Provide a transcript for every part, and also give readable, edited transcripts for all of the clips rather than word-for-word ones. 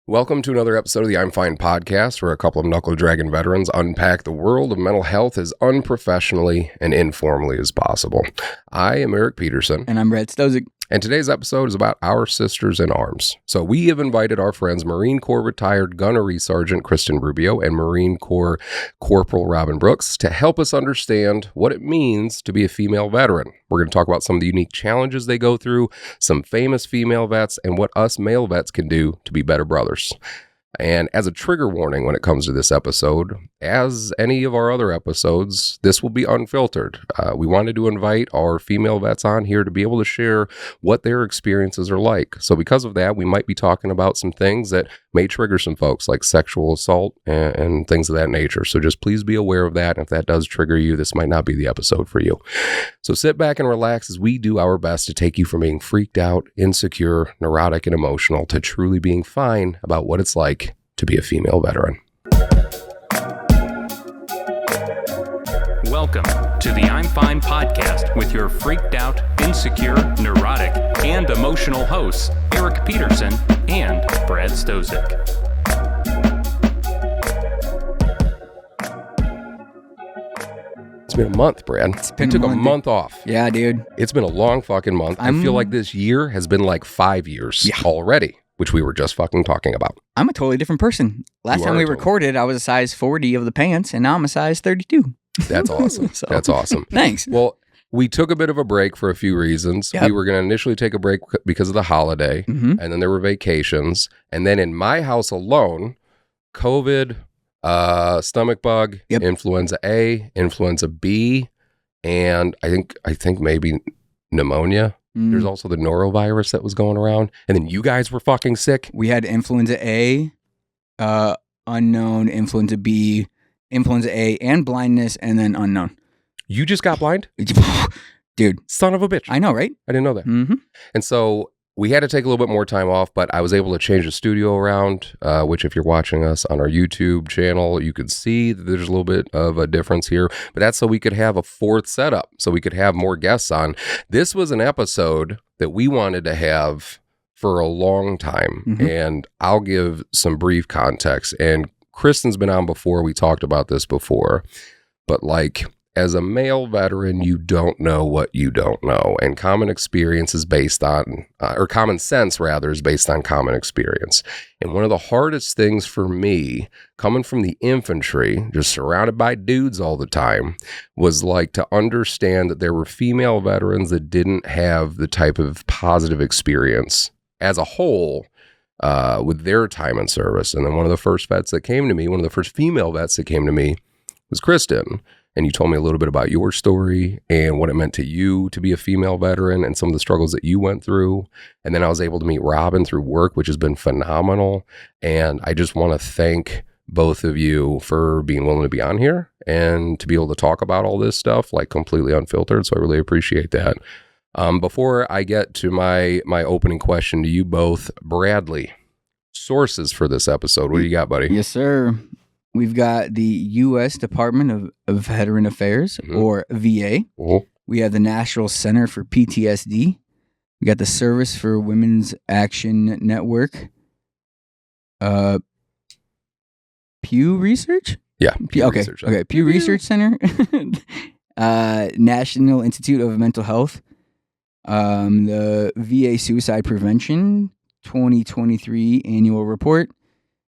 Welcome to another episode of the I'm F.I.N.E podcast, where a couple of knuckle dragon veterans unpack the world of mental health as unprofessionally and informally as possible. I am Eric Peterson. And I'm Brad Stozic. And today's episode is about our sisters in arms. So we have invited our friends Marine Corps retired Gunnery Sergeant Kristen Rubio and Marine Corps Corporal Robin Brooks to help us understand what it means to be a female veteran. We're going to talk about some of the unique challenges they go through, some famous female vets, and what us male vets can do to be better brothers. And as a trigger warning when it comes to this episode, as any of our other episodes, this will be unfiltered. We wanted to invite our female vets on here to be able to share what their experiences are like. So because of that, we might be talking about some things that may trigger some folks, like sexual assault and things of that nature. So just please be aware of that. And if that does trigger you, this might not be the episode for you. So sit back and relax as we do our best to take you from being freaked out, insecure, neurotic, and emotional to truly being fine about what it's like to be a female veteran. Welcome to the I'm F.I.N.E podcast with your freaked out, insecure, neurotic, and emotional hosts, Eric Peterson and Brad Stozic. It's been a month, Brad. We took a month off. Yeah, dude. It's been a long fucking month. I feel like this year has been like 5 years already, which we were just fucking talking about. I'm a totally different person. Last time we recorded, I was a size 40 of the pants, and now I'm a size 32. That's awesome. That's awesome. Thanks. Well, we took a bit of a break for a few reasons. Yep. We were going to initially take a break because of the holiday, and then there were vacations. And then in my house alone, COVID, stomach bug, influenza A, influenza B, and I think maybe pneumonia. There's also the norovirus that was going around. And then you guys were fucking sick. We had influenza A, unknown, influenza B, influenza A, and blindness, and then unknown. You just got blind? Dude. Son of a bitch. I know, right? I didn't know that. And so we had to take a little bit more time off, but I was able to change the studio around, which if you're watching us on our YouTube channel, you could see that there's a little bit of a difference here. But that's so we could have a fourth setup, so we could have more guests on. This was an episode that we wanted to have for a long time, and I'll give some brief context. And Kristen's been on before. We talked about this before. But like, as a male veteran, you don't know what you don't know. And common experience is based on, or common sense rather, is based on common experience. And one of the hardest things for me, coming from the infantry, just surrounded by dudes all the time, was like to understand that there were female veterans that didn't have the type of positive experience as a whole with their time in service. And then one of the first vets that came to me, one of the first female vets that came to me was Kristen. And you told me a little bit about your story and what it meant to you to be a female veteran and some of the struggles that you went through. And then I was able to meet Robin through work, which has been phenomenal. And I just want to thank both of you for being willing to be on here and to be able to talk about all this stuff like completely unfiltered. So I really appreciate that. Before I get to my opening question to you both, Bradley, sources for this episode. What do you got, buddy? Yes, sir. We've got the U.S. Department of Veteran Affairs, or VA. We have the National Center for PTSD. We got the Service for Women's Action Network. Pew Research? Yeah. Pew Research. Okay. Pew Research Center. National Institute of Mental Health. The VA Suicide Prevention 2023 Annual Report.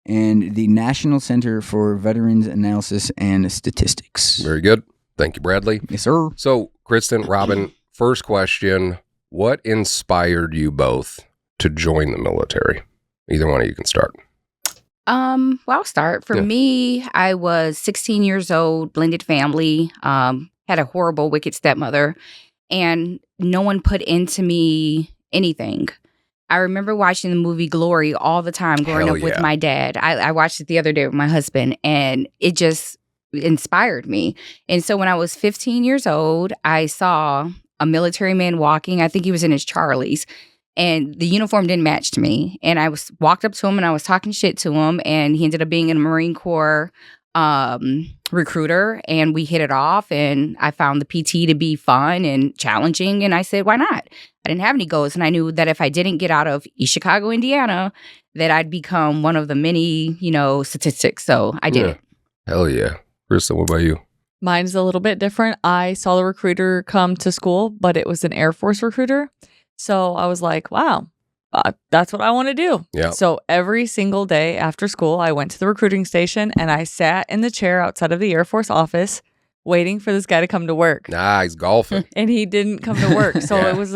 And the National Center for Veterans Analysis and Statistics. Very good. Thank you, Bradley. Yes, sir. So, Kristen, Robin, first question. What inspired you both to join the military? Either one of you can start. Well, I'll start. For me, I was 16 years old, blended family, had a horrible, wicked stepmother, and no one put into me anything. I remember watching the movie Glory all the time growing up with my dad. I watched it the other day with my husband, and it just inspired me. And so when I was 15 years old, I saw a military man walking. I think he was in his Charlies, and the uniform didn't match to me. And I walked up to him, and I was talking shit to him, and he ended up being in the Marine Corps recruiter, and we hit it off, and I found the PT to be fun and challenging, and I said, why not? I didn't have any goals, and I knew that if I didn't get out of East Chicago, Indiana, that I'd become one of the many, statistics. So I did it. Hell yeah. Kristen, what about you? Mine's a little bit different. I saw the recruiter come to school, but it was an Air Force recruiter. So I was like, wow, that's what I want to do. Yeah. So every single day after school, I went to the recruiting station and I sat in the chair outside of the Air Force office waiting for this guy to come to work. Nah, he's golfing. And he didn't come to work. So Yeah. it was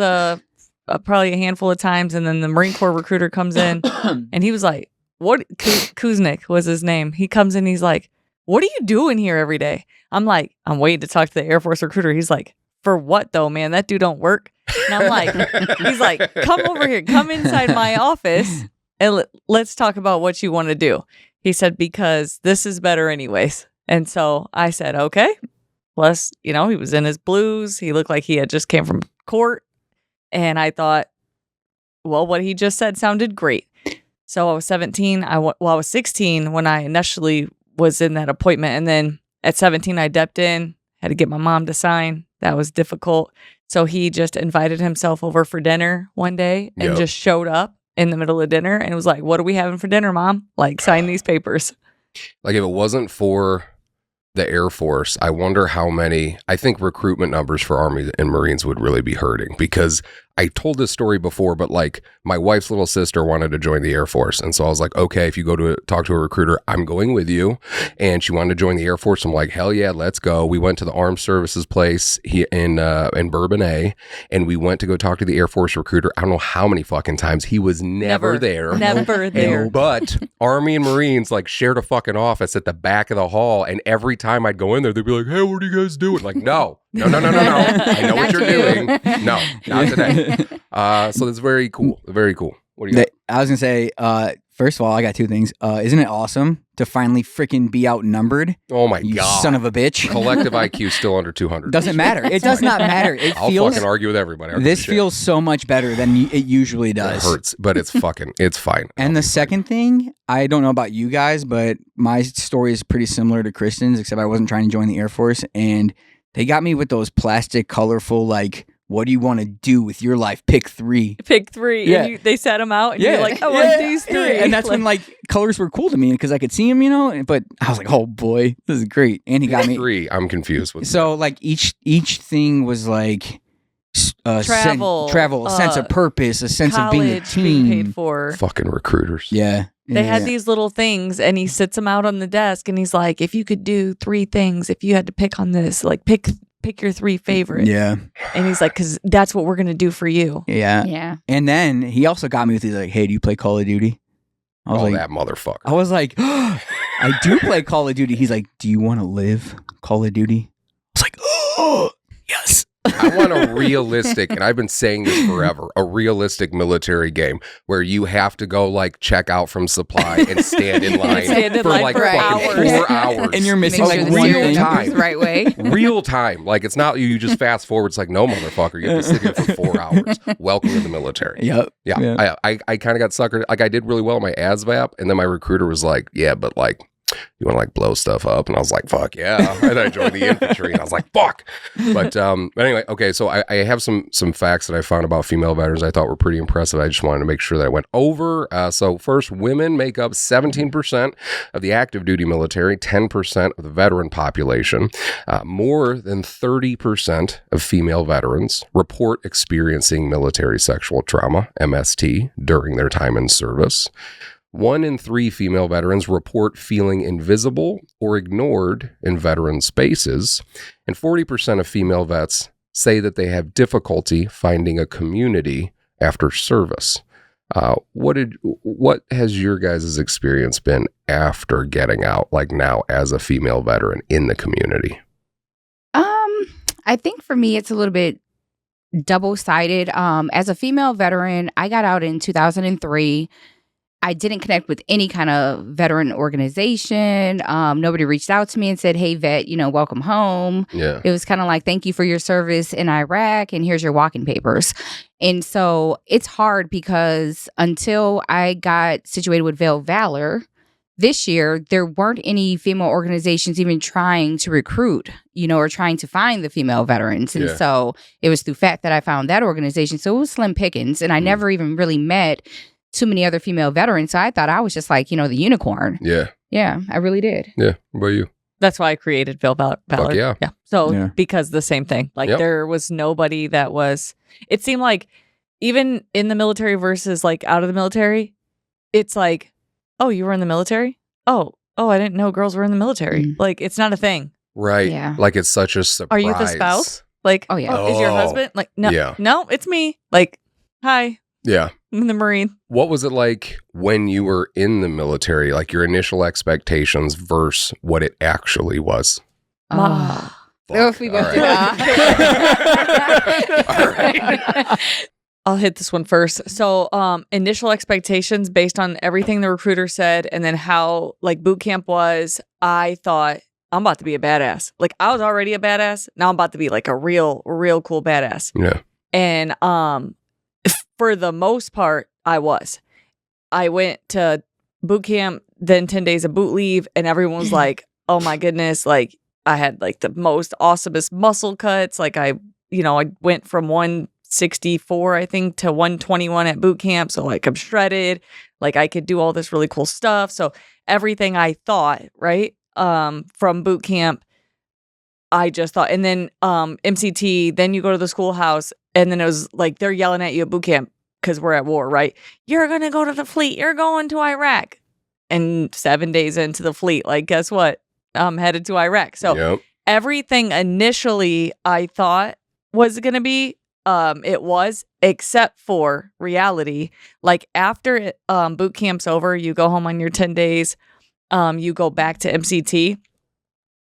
probably a handful of times. And then the Marine Corps recruiter comes in and he was like, what? Kuznick was his name. He comes in, he's like, what are you doing here every day? I'm like, I'm waiting to talk to the Air Force recruiter. He's like, for what though, man? That dude don't work. And I'm like, he's like, come over here, come inside my office and let's talk about what you want to do. He said, because this is better anyways. And so I said, okay. Plus, he was in his blues. He looked like he had just came from court. And I thought, well, what he just said sounded great. So I was 17. I was 16 when I initially was in that appointment. And then at 17, I dipped in, had to get my mom to sign. That was difficult. So he just invited himself over for dinner one day and just showed up in the middle of dinner and was like, what are we having for dinner, Mom? Like, sign these papers. Like, if it wasn't for the Air Force, I wonder how many, I think recruitment numbers for Army and Marines would really be hurting, because I told this story before, but like my wife's little sister wanted to join the Air Force. And so I was like, okay, if you go to talk to a recruiter, I'm going with you. And she wanted to join the Air Force. I'm like, hell yeah, let's go. We went to the Armed Services place in Bourbonnais, and we went to go talk to the Air Force recruiter. I don't know how many fucking times. He was never there. Never there. But Army and Marines like shared a fucking office at the back of the hall. And every time I'd go in there, they'd be like, hey, what are you guys doing? Like, no. I know what you're doing. No, not today. So that's very cool. Very cool. What do you got? I was going to say, first of all, I got two things. Isn't it awesome to finally freaking be outnumbered? Oh my You God. son of a bitch. Collective IQ still under 200. Doesn't matter. It does not matter. I'll fucking argue with everybody. I don't This give a shit. feels so much better than it usually does. It hurts, but it's fine. And the second thing, I don't know about you guys, but my story is pretty similar to Kristen's, except I wasn't trying to join the Air Force. And they got me with those plastic, colorful, like, what do you want to do with your life? Pick three. Pick three. Yeah. And they set them out and you're like, I want these three. Yeah. And that's when like colors were cool to me because I could see them, but I was like, oh boy, this is great. And he got me. Three. I'm confused with So like each thing was like travel, a sense of purpose, a sense of being a college team. being paid for. fucking recruiters. Yeah. They had these little things and he sits them out on the desk and he's like, if you could do three things, if you had to pick on this, like pick your three favorite. Yeah. And he's like, because that's what we're going to do for you. Yeah. Yeah. And then he also got me with, he's like, hey, do you play Call of Duty? I was Oh, like, that motherfucker. I was like, I do play Call of Duty. He's like, do you want to live Call of Duty? I was like, oh, yes. I want a realistic, and I've been saying this forever, a realistic military game where you have to go like check out from supply and stand in line Stand in for line like for fucking hours. 4 hours. And you're missing Make like sure the one real cereal thing. time. is the right way. Real time. Like it's not you just fast forward. It's like, no, motherfucker, you have to sit here for 4 hours. Welcome to the military. Yep. Yeah. I kind of got suckered. Like I did really well on my ASVAB, and then my recruiter was like, yeah, but like, you want to like blow stuff up? And I was like, fuck yeah. And then I joined the infantry and I was like, fuck. But anyway, okay. So I have some facts that I found about female veterans I thought were pretty impressive. I just wanted to make sure that I went over. So first, women make up 17% of the active duty military, 10% of the veteran population. More than 30% of female veterans report experiencing military sexual trauma, MST, during their time in service. 1 in 3 female veterans report feeling invisible or ignored in veteran spaces, and 40% of female vets say that they have difficulty finding a community after service. What has your guys' experience been after getting out, like now as a female veteran in the community? I think for me, it's a little bit double-sided. As a female veteran, I got out in 2003. I didn't connect with any kind of veteran organization. Nobody reached out to me and said, hey, vet, welcome home. Yeah. It was kind of like, thank you for your service in Iraq, and here's your walking papers. And so it's hard because until I got situated with Veil Valor, this year, there weren't any female organizations even trying to recruit, or trying to find the female veterans. And so it was through FACT that I found that organization. So it was slim pickings. And I never even really met too many other female veterans. So I thought I was just like, the unicorn. Yeah. Yeah, I really did. Yeah. What about you? That's why I created Veil Ballard. Yeah. So because the same thing, like there was nobody that was, it seemed like even in the military versus like out of the military, it's like, oh, you were in the military? Oh, I didn't know girls were in the military. Like it's not a thing. Right. Yeah. Like it's such a surprise. Are you the spouse? Like, oh yeah. Is your husband? Like, no, no, it's me. Like, hi. Yeah. I'm in the Marine. What was it like when you were in the military? Like your initial expectations versus what it actually was? If we both do that. All right. I'll hit this one first. So, initial expectations based on everything the recruiter said and then how like boot camp was, I thought I'm about to be a badass. Like I was already a badass. Now I'm about to be like a real cool badass. Yeah. And for the most part, I was. I went to boot camp, then 10 days of boot leave, and everyone was like, oh my goodness, like I had like the most awesomest muscle cuts. Like I went from 164, I think, to 121 at boot camp. So like I'm shredded, like I could do all this really cool stuff. So everything I thought, right, from boot camp, I just thought, and then MCT, then you go to the schoolhouse, and then it was like they're yelling at you at boot camp because we're at war, right? You're going to go to the fleet. You're going to Iraq. And 7 days into the fleet, like, guess what? I'm headed to Iraq. So everything initially I thought was going to be, it was, except for reality. Like after boot camp's over, you go home on your 10 days, you go back to MCT.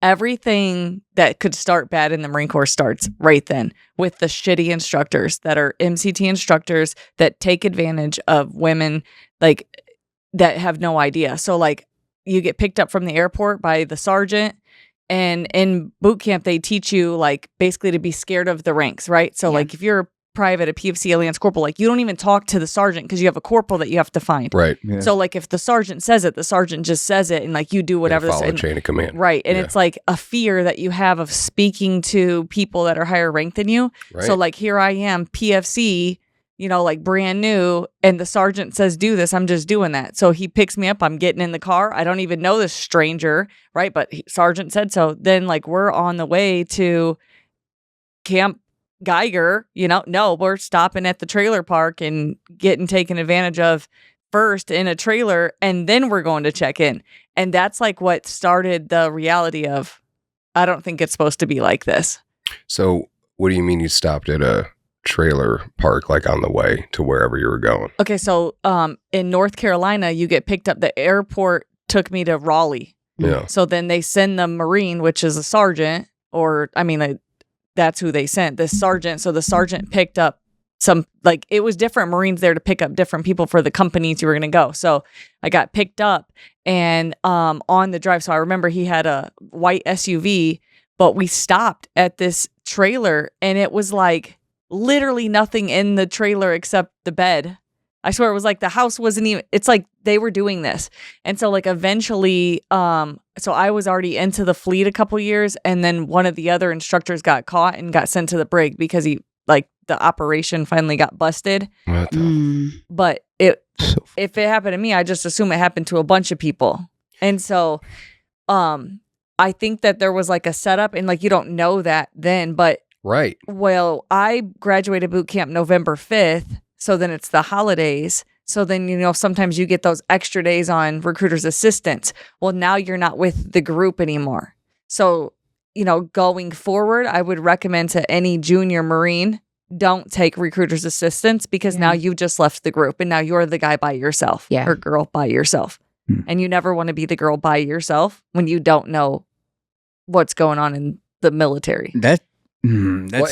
Everything that could start bad in the Marine Corps starts right then with the shitty instructors that are MCT instructors that take advantage of women, like that have no idea. So like you get picked up from the airport by the sergeant, and in boot camp, they teach you like basically to be scared of the ranks, right? So like if you're a private, a PFC, a Lance Corporal, like you don't even talk to the sergeant because you have a corporal that you have to find. Right. Yeah. So like if the sergeant says it, the sergeant just says it, and like you do whatever. Follow the chain of command. Right. And it's like a fear that you have of speaking to people that are higher ranked than you. Right. So like here I am, PFC, like brand new, and the sergeant says, do this. I'm just doing that. So he picks me up. I'm getting in the car. I don't even know this stranger, right? But sergeant said so. Then like we're on the way to Camp Geiger, no, we're stopping at the trailer park and getting taken advantage of first in a trailer, and then we're going to check in. And that's like what started the reality of, I don't think it's supposed to be like this. So what do you mean you stopped at a trailer park, like on the way to wherever you were going? Okay, so in North Carolina, you get picked up. The airport took me to Raleigh. Yeah. So then they send the Marine, which is a sergeant, or that's who they sent, this sergeant. So the sergeant picked up some, like it was different Marines there to pick up different people for the companies you were going to go. So I got picked up, and on the drive, so I remember he had a white SUV, but we stopped at this trailer, and it was like literally nothing in the trailer except the bed. I swear it was like the house wasn't even, it's like they were doing this. And so like eventually, so I was already into the fleet a couple years, and then one of the other instructors got caught and got sent to the brig because he, like the operation finally got busted. What the But if it happened to me, I just assume it happened to a bunch of people. And so I think that there was like a setup, and like you don't know that then, but Right. well, I graduated boot camp November 5th. So then it's the holidays. So then, sometimes you get those extra days on recruiter's assistance. Well, now you're not with the group anymore. So, going forward, I would recommend to any junior Marine, don't take recruiter's assistance, because now you've just left the group and now you're the guy by yourself or girl by yourself. And you never want to be the girl by yourself when you don't know what's going on in the military. That's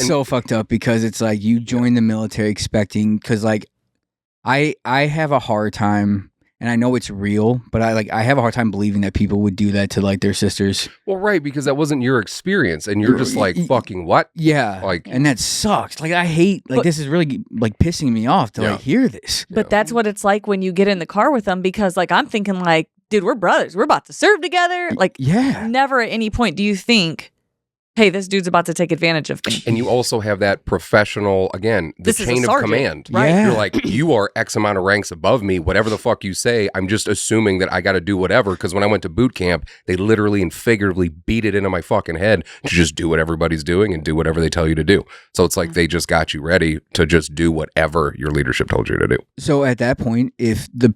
so fucked up, because it's like you join the military expecting, because like I have a hard time, and I know it's real, but I have a hard time believing that people would do that to like their sisters. Well, right, because that wasn't your experience, and you're just like, fucking what? Yeah, like, and that sucks. Like I hate, like this is really like pissing me off to like hear this. But that's what it's like when you get in the car with them, because like I'm thinking like, dude, we're brothers. We're about to serve together. Like, Yeah. never at any point do you think, hey, this dude's about to take advantage of me. And you also have that professional, again, the This is a chain of sergeant, command. right? Yeah. You're like, you are X amount of ranks above me. Whatever the fuck you say, I'm just assuming that I got to do whatever. Because when I went to boot camp, they literally and figuratively beat it into my fucking head to just do what everybody's doing and do whatever they tell you to do. So it's like they just got you ready to just do whatever your leadership told you to do. So at that point, if the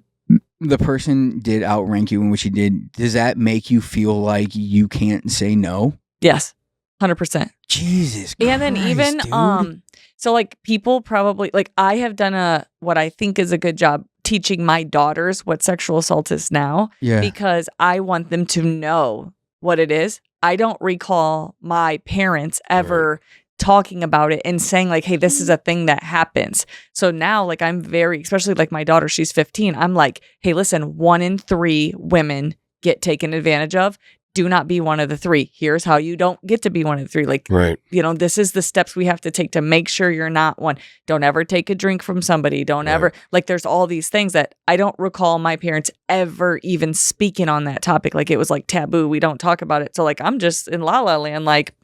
person did outrank you in what she did, does that make you feel like you can't say no? Yes, 100%. Jesus Christ, And then even, dude. so like people probably, like I have done what I think is a good job teaching my daughters what sexual assault is now, Yeah. because I want them to know what it is. I don't recall my parents ever talking about it and saying like, hey, this is a thing that happens. So now like I'm very, especially like my daughter, she's 15. I'm like, hey, listen, 1 in 3 women get taken advantage of. Do not be one of the 3. Here's how you don't get to be one of the 3. Like, Right. you know, this is the steps we have to take to make sure you're not one. Don't ever take a drink from somebody. Don't ever, like, there's all these things that I don't recall my parents ever even speaking on that topic. Like, it was like taboo. We don't talk about it. So, like, I'm just in la la land, like,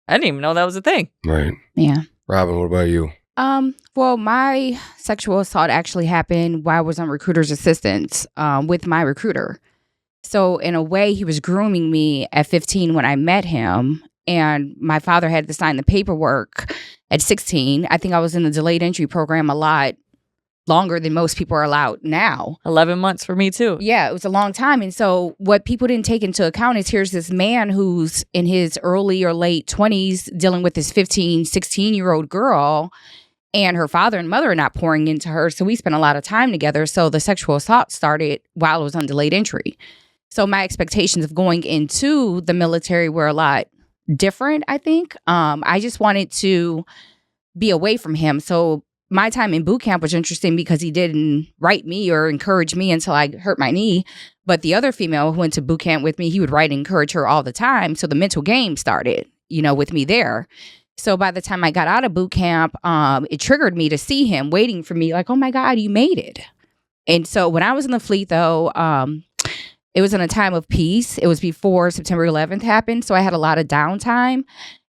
I didn't even know that was a thing. Right. Yeah. Robin, what about you? Well, my sexual assault actually happened while I was on recruiter's assistance with my recruiter. So in a way, he was grooming me at 15 when I met him, and my father had to sign the paperwork at 16. I think I was in the delayed entry program a lot longer than most people are allowed now. 11 months for me too. Yeah, it was a long time. And so what people didn't take into account is here's this man who's in his early or late 20s dealing with this 15, 16-year-old girl, and her father and mother are not pouring into her. So we spent a lot of time together. So the sexual assault started while I was on delayed entry. So my expectations of going into the military were a lot different, I think. I just wanted to be away from him. So my time in boot camp was interesting because he didn't write me or encourage me until I hurt my knee. But the other female who went to boot camp with me, he would write and encourage her all the time. So the mental game started, you know, with me there. So by the time I got out of boot camp, it triggered me to see him waiting for me like, oh my God, you made it. And so when I was in the fleet, though, it was in a time of peace. It was before September 11th happened. So I had a lot of downtime.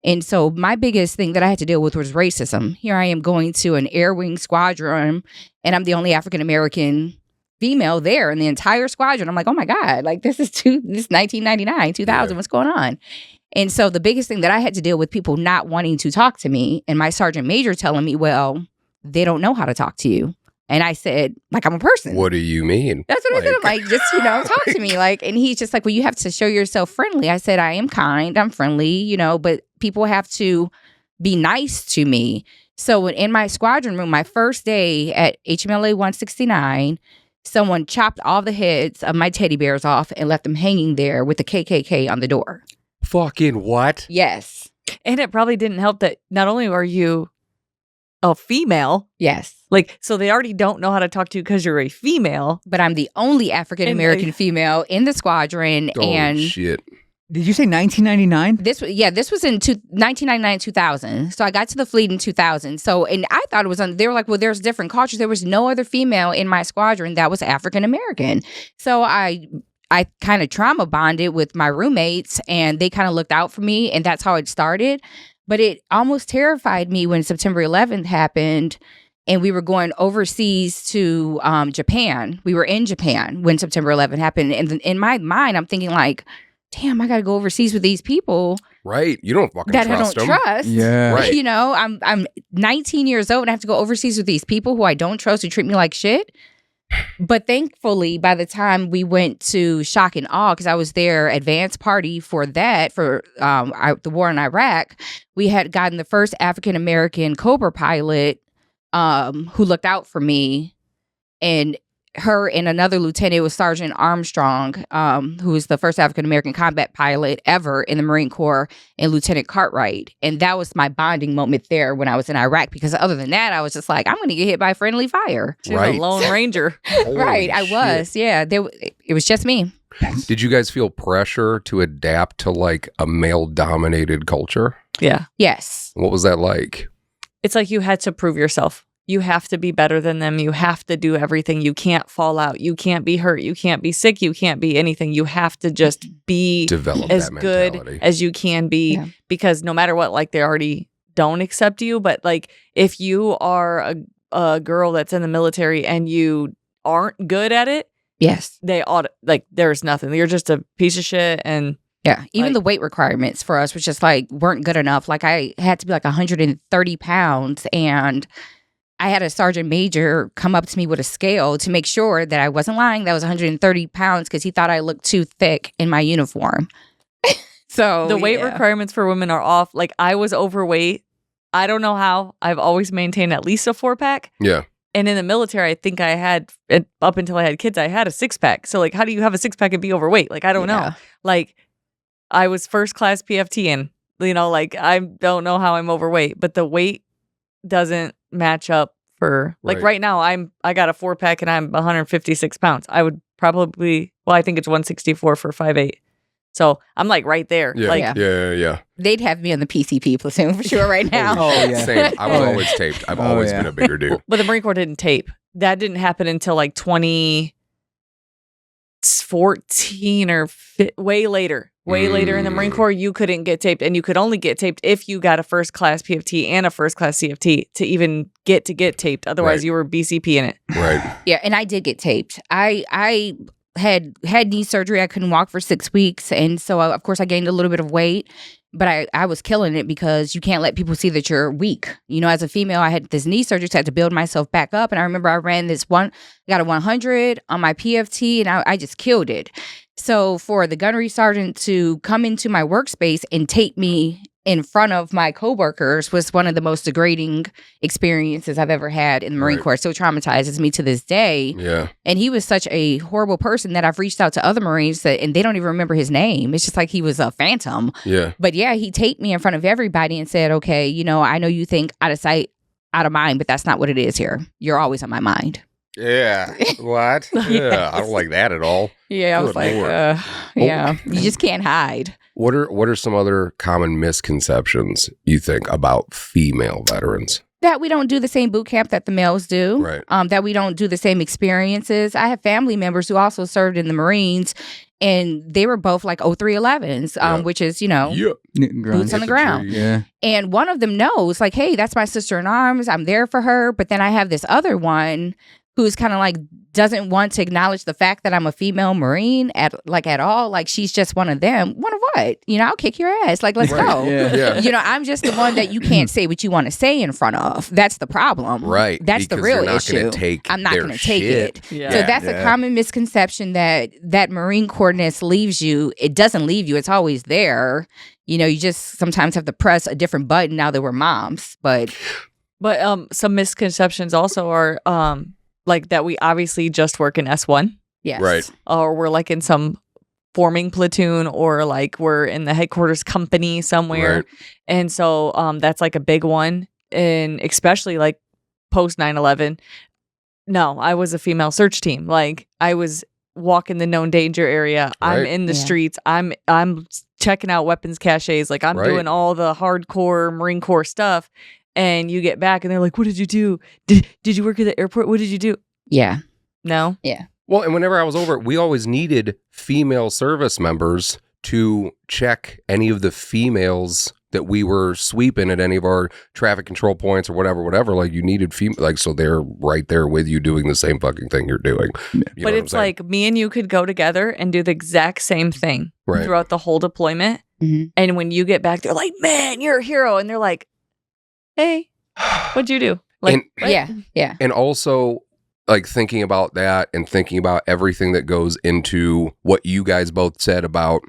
And so my biggest thing that I had to deal with was racism. Here I am going to an air wing squadron, and I'm the only African-American female there in the entire squadron. I'm like, oh my God, like this is 1999, 2000, what's going on? And so the biggest thing that I had to deal with people not wanting to talk to me, and my sergeant major telling me, well, they don't know how to talk to you. And I said, like, I'm a person. What do you mean? That's what I said. I'm like, just, you know, talk to me. Like, and he's just like, well, you have to show yourself friendly. I said, I am kind. I'm friendly, you know, but people have to be nice to me. So in my squadron room, my first day at HMLA 169, someone chopped all the heads of my teddy bears off and left them hanging there with the KKK on the door. Fucking what? Yes. And it probably didn't help that not only are you a female, Yes. like, so they already don't know how to talk to you because you're a female. But I'm the only African-American female in the squadron. Oh, and shit. Did you say 1999? this was in 1999, 2000. So I got to the fleet in 2000. So, and I thought it was they were like, well, there's different cultures. There was no other female in my squadron that was African-American. So I kind of trauma bonded with my roommates, and they kind of looked out for me, and that's how it started. But it almost terrified me when September 11th happened, and we were going overseas to Japan. We were in Japan when September 11th happened. And in my mind, I'm thinking like, damn, I got to go overseas with these people Right. You don't fucking that I trust don't them. trust. Yeah. Right. You know, I'm 19 years old and I have to go overseas with these people who I don't trust, who treat me like shit. But thankfully, by the time we went to shock and awe, because I was their advance party for that, for the war in Iraq, we had gotten the first African-American Cobra pilot who looked out for me. And her and another lieutenant was Sergeant Armstrong, who was the first African-American combat pilot ever in the Marine Corps, and Lieutenant Cartwright. And that was my bonding moment there when I was in Iraq, because other than that, I was just like, I'm going to get hit by friendly fire. She's Right. a Lone Ranger. Holy Right, I shit. was. Yeah, it was just me. Did you guys feel pressure to adapt to like a male-dominated culture? Yeah. Yes. What was that like? It's like you had to prove yourself. you have to be better than them. You have to do everything. You can't fall out. You can't be hurt. You can't be sick. You can't be anything. You have to just be Develop as that good mentality. as you can be, Yeah. because no matter what, like, they already don't accept you. But like, if you are a girl that's in the military and you aren't good at it, Yes. they ought to, like, there's nothing. You're just a piece of shit. And Yeah. Even Like- the weight requirements for us was just like weren't good enough. Like I had to be like 130 pounds, and I had a sergeant major come up to me with a scale to make sure that I wasn't lying. That was 130 pounds because he thought I looked too thick in my uniform. So the weight yeah. requirements for women are off. Like, I was overweight. I don't know how. I've always maintained at least a 4-pack. Yeah. And in the military, I think I had, up until I had kids, I had a 6-pack. So, like, how do you have a 6-pack and be overweight? Like, I don't know. Yeah. Like, I was first class PFT, and, you know, like, I don't know how I'm overweight, but the weight doesn't match up for, like, Right. right now, I got a 4-pack and I'm 156 pounds. I would probably, well, I think it's 164 for 5'8". So I'm like right there. Yeah. Like, yeah. They'd have me on the PCP platoon for sure right now. Oh, yeah. Same. I was Oh, yeah. always taped. I've Oh, always yeah. been a bigger dude. but the Marine Corps didn't tape. That didn't happen until like 2014 or way later. Way later in the Marine Corps, you couldn't get taped, and you could only get taped if you got a first class PFT and a first class CFT to even get taped. Otherwise, Right. you were BCP in it. Right. Yeah, and I did get taped. I had knee surgery. I couldn't walk for 6 weeks, and so of course I gained a little bit of weight. But I was killing it because you can't let people see that you're weak. You know, as a female, I had this knee surgery, so I had to build myself back up. And I remember I ran got a 100 on my PFT, and I just killed it. So for the gunnery sergeant to come into my workspace and tape me in front of my coworkers was one of the most degrading experiences I've ever had in the Marine Right. Corps. It still traumatizes me to this day. Yeah. And he was such a horrible person that I've reached out to other Marines and they don't even remember his name. It's just like he was a phantom. Yeah. But yeah, he taped me in front of everybody and said, okay, you know, I know you think out of sight, out of mind, but that's not what it is here. You're always on my mind. Yeah. What? Yeah. I don't like that at all. Yeah, I was Good like, Lord. yeah, you just can't hide. What are some other common misconceptions you think about female veterans? That we don't do the same boot camp that the males do. Right. That we don't do the same experiences. I have family members who also served in the Marines, and they were both like 0311s, Yeah. which is, you know, Boots on the ground. Yeah. and one of them knows, like, hey, that's my sister in arms. I'm there for her. But then I have this other one who's kind of like doesn't want to acknowledge the fact that I'm a female Marine at all. Like, she's just one of them. One of what? You know, I'll kick your ass. Like, let's Right. go. Yeah. Yeah. You know, I'm just the one that you can't say what you want to say in front of. That's the problem. Right. That's the because real you're not issue. Gonna take I'm not their going to take shit. it. Yeah. So that's a common misconception that Marine Corps-ness leaves you. It doesn't leave you. It's always there. You know, you just sometimes have to press a different button now that we're moms. But Some misconceptions also are like that we obviously just work in S1, yes. Right. or we're like in some forming platoon, or like we're in the headquarters company somewhere. Right. And so that's like a big one. And especially like post 9/11. No, I was a female search team. Like, I was walking the known danger area. I'm Right. in the Yeah. streets. I'm checking out weapons caches. Like, I'm Right. doing all the hardcore Marine Corps stuff. And you get back and they're like, what did you do? Did you work at the airport? What did you do? Yeah. No. Well, and whenever I was over, we always needed female service members to check any of the females that we were sweeping at any of our traffic control points or whatever. Like, you needed so they're right there with you doing the same fucking thing you're doing. You know But what I'm it's saying? like me and you could go together and do the exact same thing Right. throughout the whole deployment. Mhm. And when you get back, they're like, man, you're a hero. And they're like, hey, what'd you do? Like, And- right? Yeah. Yeah. And also, like, thinking about that and thinking about everything that goes into what you guys both said about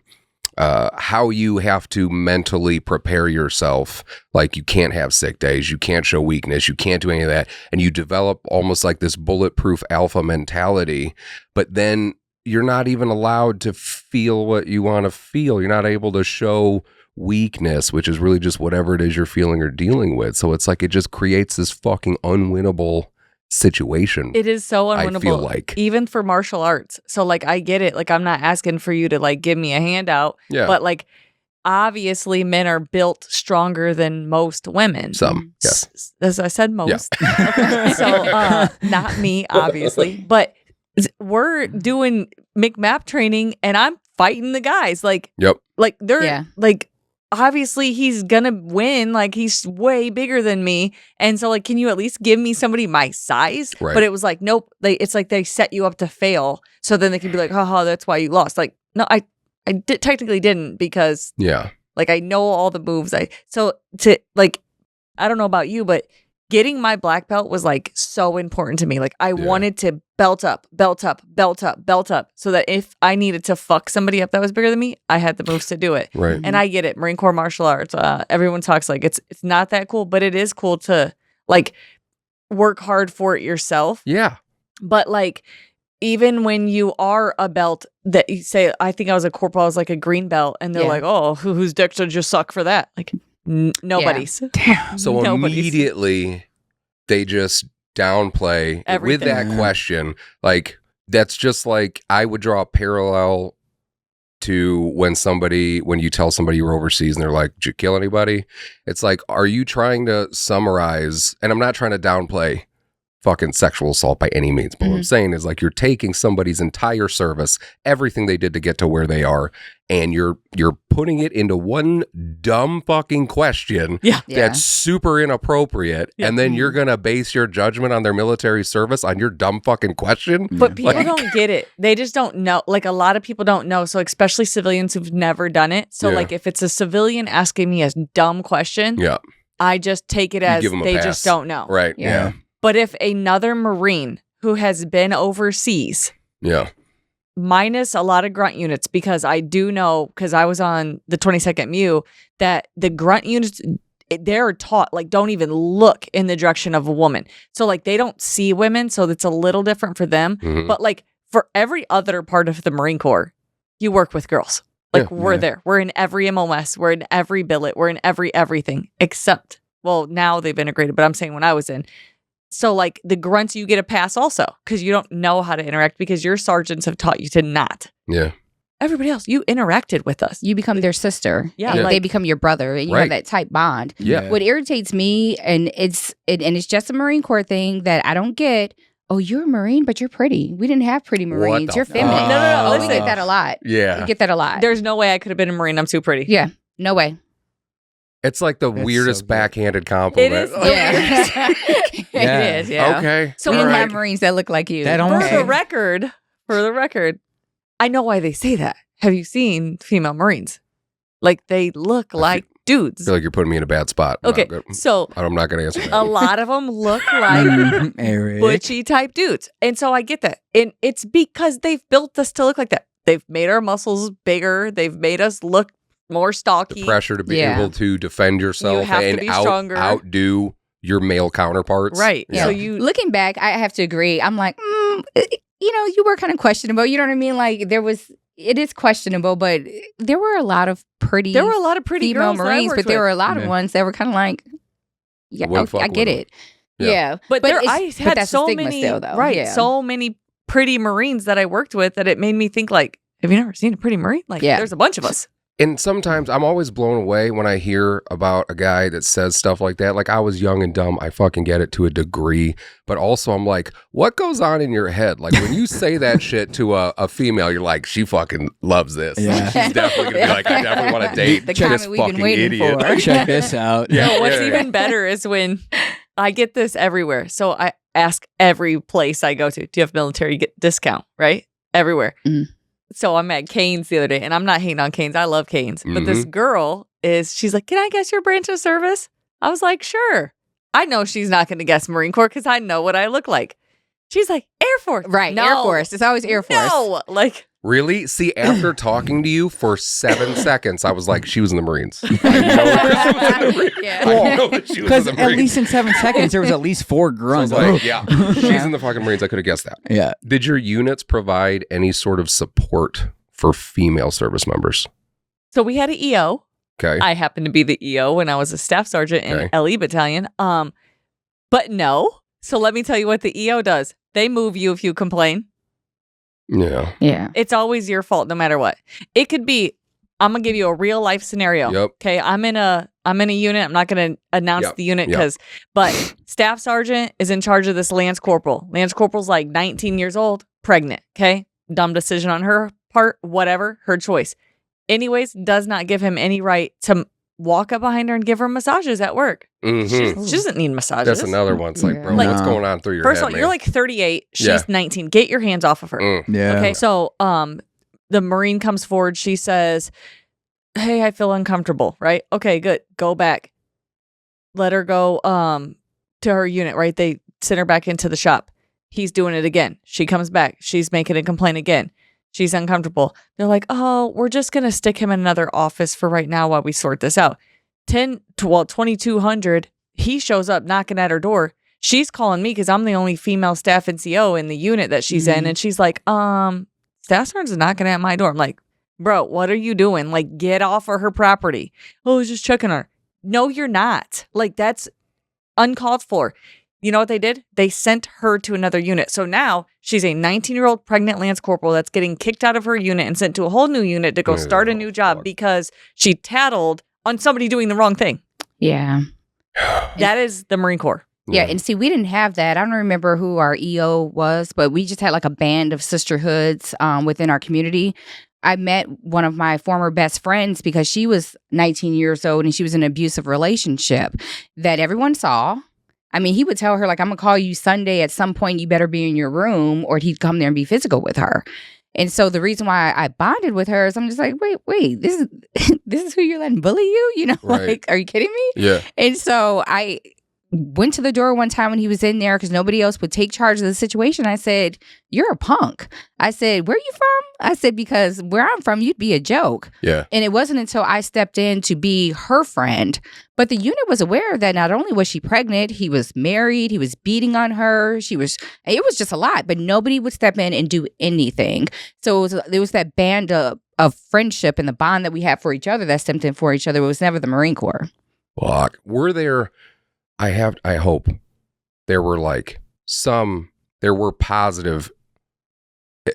how you have to mentally prepare yourself. Like, you can't have sick days, you can't show weakness, you can't do any of that. And you develop almost like this bulletproof alpha mentality, but then you're not even allowed to feel what you want to feel. You're not able to show weakness, which is really just whatever it is you're feeling or dealing with. So it's like it just creates this fucking unwinnable situation. It is so I unwinnable. feel like. Even for martial arts. So, like, I get it. Like, I'm not asking for you to, like, give me a handout. Yeah. But, like, obviously men are built stronger than most women. Some, yes. As I said, most. Okay. So not me, obviously, but we're doing McMap training and I'm fighting the guys. Like, Yep. like they're like, obviously he's gonna win. Like, he's way bigger than me. And so, like, can you at least give me somebody my size? Right. But it was like, nope. It's like they set you up to fail. So then they can be like, haha, that's why you lost. Like, no, I technically didn't, because like I know all the moves. I don't know about you, but getting my black belt was like so important to me. Like, I wanted to belt up, so that if I needed to fuck somebody up that was bigger than me, I had the moves to do it. Right. And I get it. Marine Corps martial arts. Everyone talks like it's not that cool, but it is cool to like work hard for it yourself. Yeah. But like, even when you are a belt that you say, I think I was a corporal, I was like a green belt, and they're like, oh, whose dick did you suck for that? Like, nobody's. Damn. So immediately they just downplay everything. With that question. Like, that's just like, I would draw a parallel to when you tell somebody you were overseas and they're like, did you kill anybody? It's like, are you trying to summarize? And I'm not trying to downplay fucking sexual assault by any means, but what I'm saying is, like, you're taking somebody's entire service, everything they did to get to where they are, and you're putting it into one dumb fucking question that's super inappropriate, and then you're gonna base your judgment on their military service on your dumb fucking question. But people don't get it. They just don't know. Like, a lot of people don't know. So especially civilians who've never done it. So like, if it's a civilian asking me a dumb question, I just take it as they just don't know. Right. Yeah. But if another Marine who has been overseas, minus a lot of grunt units, because I do know, because I was on the 22nd MU, that the grunt units, they're taught, like, don't even look in the direction of a woman. So like, they don't see women, so it's a little different for them. But like, for every other part of the Marine Corps, you work with girls. Like, we're there. We're in every MOS. We're in every billet. We're in everything, except, well, now they've integrated, but I'm saying when I was in. So, like, the grunts, you get a pass also, because you don't know how to interact, because your sergeants have taught you to not. Yeah. Everybody else, you interacted with us. You become their sister. Yeah. And Like, they become your brother, and you have that tight bond. Yeah. What irritates me, and it's just a Marine Corps thing that I don't get. Oh, you're a Marine, but you're pretty. We didn't have pretty Marines. You're feminine. No. Oh, Listen. we get that a lot. Yeah. We get that a lot. There's no way I could have been a Marine. I'm too pretty. Yeah. No way. It's like the weirdest backhanded compliment. It is. Yeah. It is. Yeah. Okay. So we didn't have Marines that look like you. That For almost the record, I know why they say that. Have you seen female Marines? Like, they look like dudes. I feel like you're putting me in a bad spot. Okay, so I'm not going to answer that. a lot of them look like butchy type dudes. And so I get that. And it's because they've built us to look like that. They've made our muscles bigger. They've made us look more stocky. The pressure to be able to defend yourself You have and to be stronger. outdo your male counterparts. Right. Yeah. So looking back, I have to agree. I'm like, you were kind of questionable. You know what I mean? Like, it is questionable, but there were a lot of pretty female female Marines, but there were a lot of ones that were kind of like, I get it. Yeah. But I had that's so a stigma many, still, though. right? Yeah. So many pretty Marines that I worked with that it made me think, like, have you never seen a pretty Marine? Like, there's a bunch of us. And sometimes I'm always blown away when I hear about a guy that says stuff like that. Like, I was young and dumb. I fucking get it to a degree. But also I'm like, what goes on in your head? Like, when you say that shit to a female, you're like, she fucking loves this. Yeah. She's definitely going to be like, I definitely want to date The this comment we've been fucking waiting idiot. for. Check this out. Yeah. No, what's even better is when I get this everywhere. So I ask every place I go to, do you have military discount? Right? Everywhere. So I'm at Canes the other day, and I'm not hating on Canes. I love Canes. But this girl she's like, can I guess your branch of service? I was like, sure. I know she's not going to guess Marine Corps because I know what I look like. She's like, Air Force. Right. No. Air Force. It's always Air Force. No. Like, Really? See, after talking to you for 7 seconds, I was like, she was in the Marines. I know Kristen was in the Marines. Yeah. I know that she was in Because the at Marines. least in 7 seconds, there was at least 4 So I grunts. was like, yeah, she's in the fucking Marines. I could have guessed that. Yeah. Did your units provide any sort of support for female service members? so we had an EO. Okay. I happened to be the EO when I was a staff sergeant in LE battalion. But no. So let me tell you what the EO does. They move you if you complain. Yeah. Yeah. It's always your fault, no matter what. It could be I'm gonna give you a real life scenario. Yep. Okay, I'm in a unit. I'm not gonna announce Yep. the unit Yep. but staff sergeant is in charge of this Lance Corporal. Lance Corporal's like 19 years old, pregnant. Okay, dumb decision on her part. Whatever, her choice. Anyways, does not give him any right to walk up behind her and give her massages at work. Mhm. She doesn't need massages. That's another one. It's like, Yeah. bro, Like- what's going on through your First head, of all, man? you're like 38. She's Yeah. 19. Get your hands off of her. Mm. Yeah. Okay, so the Marine comes forward. She says, "Hey, I feel uncomfortable." Right? Okay, good. Go back. Let her go to her unit. Right? They send her back into the shop. He's doing it again. She comes back. She's making a complaint again. She's uncomfortable. They're like, "Oh, we're just gonna stick him in another office for right now while we sort this out." 2200. He shows up knocking at her door. She's calling me because I'm the only female staff NCO in the unit that she's in, and she's like, staff sergeant's knocking at my door. I'm like, bro, what are you doing? Like, get off of her property. Oh, I was just checking her. No, you're not. Like, that's uncalled for. You know what they did? They sent her to another unit. So now she's a 19-year-old pregnant Lance Corporal that's getting kicked out of her unit and sent to a whole new unit to go start a new job because she tattled on somebody doing the wrong thing. Yeah. That is the Marine Corps. Yeah, and see, we didn't have that. I don't remember who our EO was, but we just had like a band of sisterhoods within our community. I met one of my former best friends because she was 19 years old and she was in an abusive relationship that everyone saw. I mean, he would tell her, like, I'm going to call you Sunday at some point. You better be in your room, or he'd come there and be physical with her. And so the reason why I bonded with her is I'm just like, wait, this is who you're letting bully you? You know, Right. like, are you kidding me? Yeah. And so I went to the door one time when he was in there because nobody else would take charge of the situation. I said, "You're a punk." I said, "Where are you from?" I said, "Because where I'm from, you'd be a joke." Yeah. And it wasn't until I stepped in to be her friend. But the unit was aware that not only was she pregnant, he was married, he was beating on her. It was just a lot, but nobody would step in and do anything. So there was that band of friendship and the bond that we had for each other that stepped in for each other. It was never the Marine Corps. Fuck. Were there, I hope there were there were positive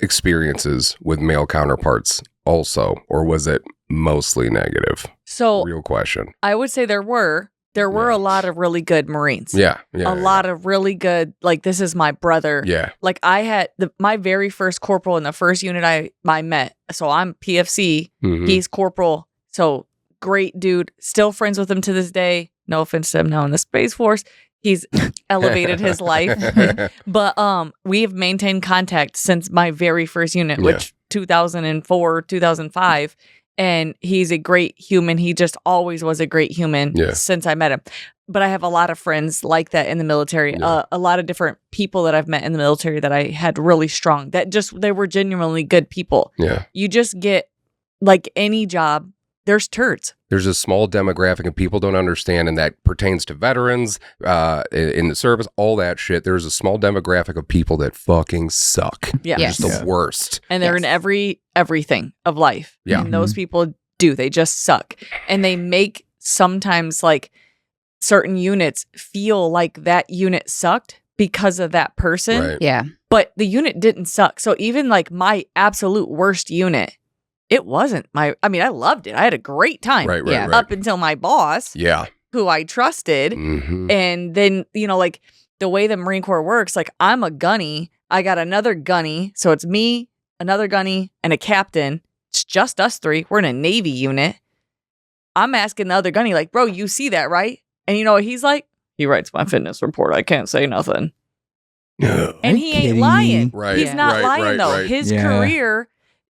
experiences with male counterparts also, or was it mostly negative? So Real question. I would say there were a lot of really good Marines. Yeah. A lot of really good, like, this is my brother. Yeah. Like, I had my very first corporal in the first unit I met. So I'm PFC. Mhm. He's corporal. So great dude. Still friends with him to this day. No offense to him now in the Space Force. He's elevated his life. But we've maintained contact since my very first unit, which 2004, 2005. And he's a great human. He just always was a great human since I met him. But I have a lot of friends like that in the military. Yeah. A lot of different people that I've met in the military that I had really strong. They were genuinely good people. Yeah. You just get, like any job, there's turds. There's a small demographic and people don't understand, and that pertains to veterans in the service, all that shit. There's a small demographic of people that fucking suck. Yeah. Yes. Just the worst. And they're in everything of life. Yeah. And those people do. They just suck. And they make sometimes like certain units feel like that unit sucked because of that person. Right. Yeah. But the unit didn't suck. So even like my absolute worst unit, it wasn't I loved it. I had a great time. Right. Yeah. Up until my boss, Yeah. who I trusted. Mhm. And then, like the way the Marine Corps works, like I'm a gunny. I got another gunny. So it's me, another gunny, and a captain. It's just us three. We're in a Navy unit. I'm asking the other gunny, like, bro, you see that, right? And you know what he's like? He writes my fitness report. I can't say nothing. And he ain't lying. Right. He's not lying, though. Right. His career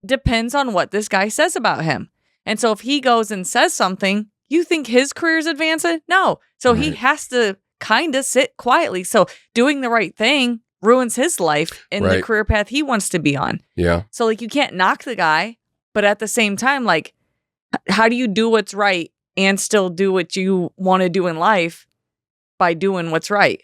depends on what this guy says about him. And so if he goes and says something, you think his career's advancing? No. So he has to kind of sit quietly. So doing the right thing ruins his life in the career path he wants to be on. Yeah. So like you can't knock the guy, but at the same time, like, how do you do what's right and still do what you want to do in life by doing what's right?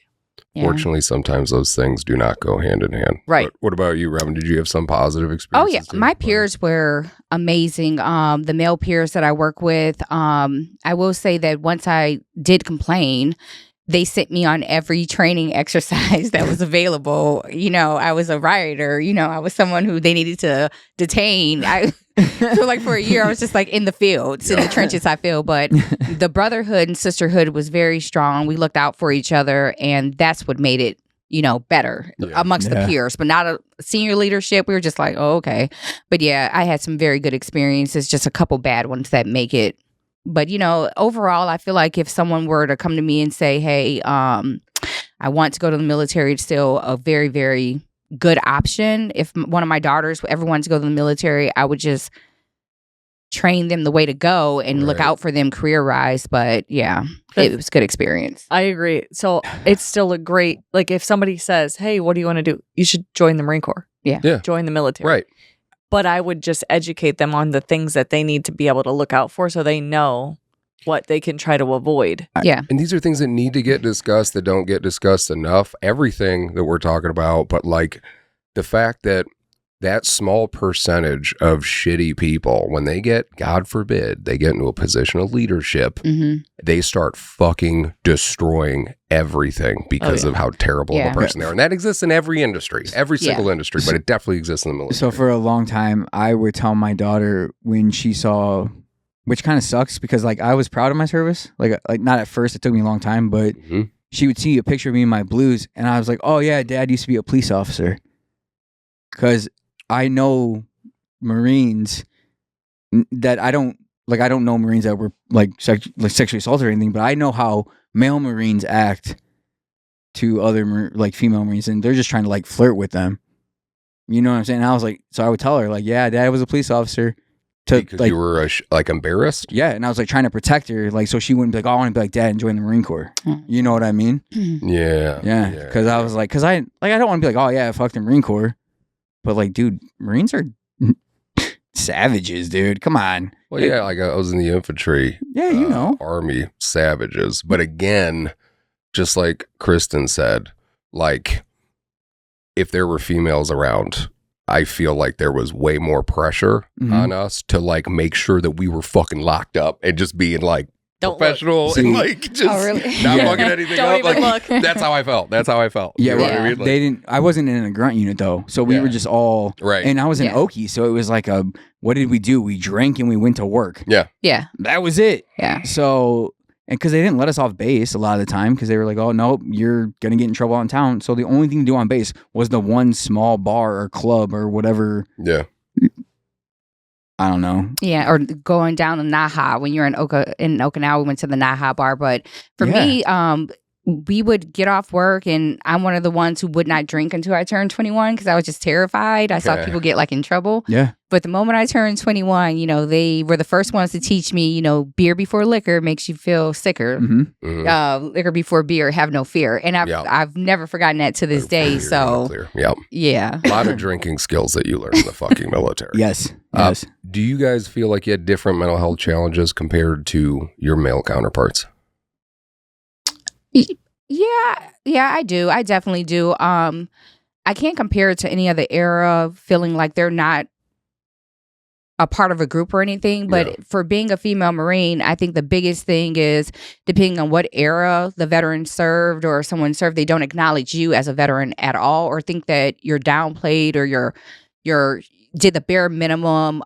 Yeah. Fortunately, sometimes those things do not go hand in hand. Right. But what about you, Robin? Did you have some positive Oh experiences? yeah, too? my peers were amazing. The male peers that I work with, I will say that once I did complain, they sent me on every training exercise that was available. I was a rioter. I was someone who they needed to detain. So like for a year, I was just like in the fields, in the trenches, I feel. But the brotherhood and sisterhood was very strong. We looked out for each other, and that's what made it, better amongst the peers, but not a senior leadership. We were just like, oh, okay. But yeah, I had some very good experiences, just a couple bad ones that make it. But, overall, I feel like if someone were to come to me and say, hey, I want to go to the military, it's still a very, very good option. If one of my daughters ever wanted to go to the military, I would just train them the way to go and look out for them career-wise. But yeah, it was a good experience. I agree. So it's still a great, like if somebody says, hey, what do you want to do? You should join the Marine Corps. Yeah. Join the military. Right. But I would just educate them on the things that they need to be able to look out for so they know what they can try to avoid. Yeah. And these are things that need to get discussed that don't get discussed enough. Everything that we're talking about, but like the fact that small percentage of shitty people, when they get, God forbid, they get into a position of leadership, they start fucking destroying everything because of how terrible of a person they are. And that exists in every industry, every single industry, but it definitely exists in the military. So for a long time, I would tell my daughter when she saw, which kind of sucks because like I was proud of my service. Like not at first, it took me a long time, but she would see a picture of me in my blues and I was like, oh yeah, Dad used to be a police officer. Because I know Marines that I don't know Marines that were like sexually assaulted or anything, but I know how male Marines act to other like female Marines, and they're just trying to like flirt with them. You know what I'm saying? And I was like, so I would tell her like, yeah, Dad was a police officer. Because you were like embarrassed? Yeah, and I was like trying to protect her, like so she wouldn't be like, oh, I want to be like Dad and join the Marine Corps. You know what I mean? Yeah. Because I was like, I don't want to be like, oh yeah, fuck the Marine Corps. But like, dude, Marines are savages, dude. Come on. Well, yeah, like I was in the infantry. Yeah, Army savages. But again, just like Kristen said, like if there were females around, I feel like there was way more pressure on us to like make sure that we were fucking locked up and just being like professional and like just not fucking anything up. Like that's how I felt. Yeah, you know what I mean? Like, they didn't. I wasn't in a grunt unit though, so we were just all right. And I was in Okie, so it was like what did we do? We drank and we went to work. Yeah, that was it. Yeah. So and because they didn't let us off base a lot of the time because they were like, oh no, you're gonna get in trouble on town. So the only thing to do on base was the one small bar or club or whatever. Yeah. I don't know. Yeah, or going down the Naha when you're in Okinawa. We went to the Naha bar, but for me, we would get off work, and I'm one of the ones who would not drink until I turned 21 because I was just terrified. I saw people get like in trouble. Yeah. But the moment I turned 21, they were the first ones to teach me, beer before liquor makes you feel sicker. Liquor before beer, have no fear. And I've never forgotten that to this day. So, yeah. A lot of drinking skills that you learn in the fucking military. Yes. Do you guys feel like you had different mental health challenges compared to your male counterparts? Yeah, I do. I definitely do. I can't compare it to any other era, feeling like they're not a part of a group or anything. But for being a female Marine, I think the biggest thing is depending on what era the veteran served or someone served, they don't acknowledge you as a veteran at all, or think that you're downplayed or you're did the bare minimum.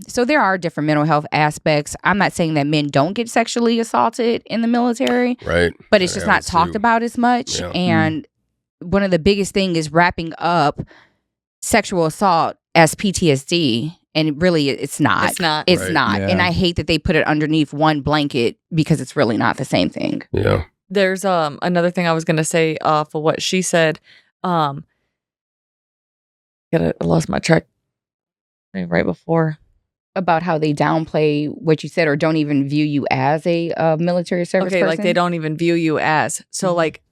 So there are different mental health aspects. I'm not saying that men don't get sexually assaulted in the military, right? But it's just not talked about as much. Yeah. And one of the biggest thing is wrapping up sexual assault as PTSD. And really, it's not. It's not. Yeah. And I hate that they put it underneath one blanket because it's really not the same thing. Yeah. There's another thing I was going to say off of what she said. I lost my track right before. About how they downplay what you said or don't even view you as a military service person. Like they don't even view you as. So like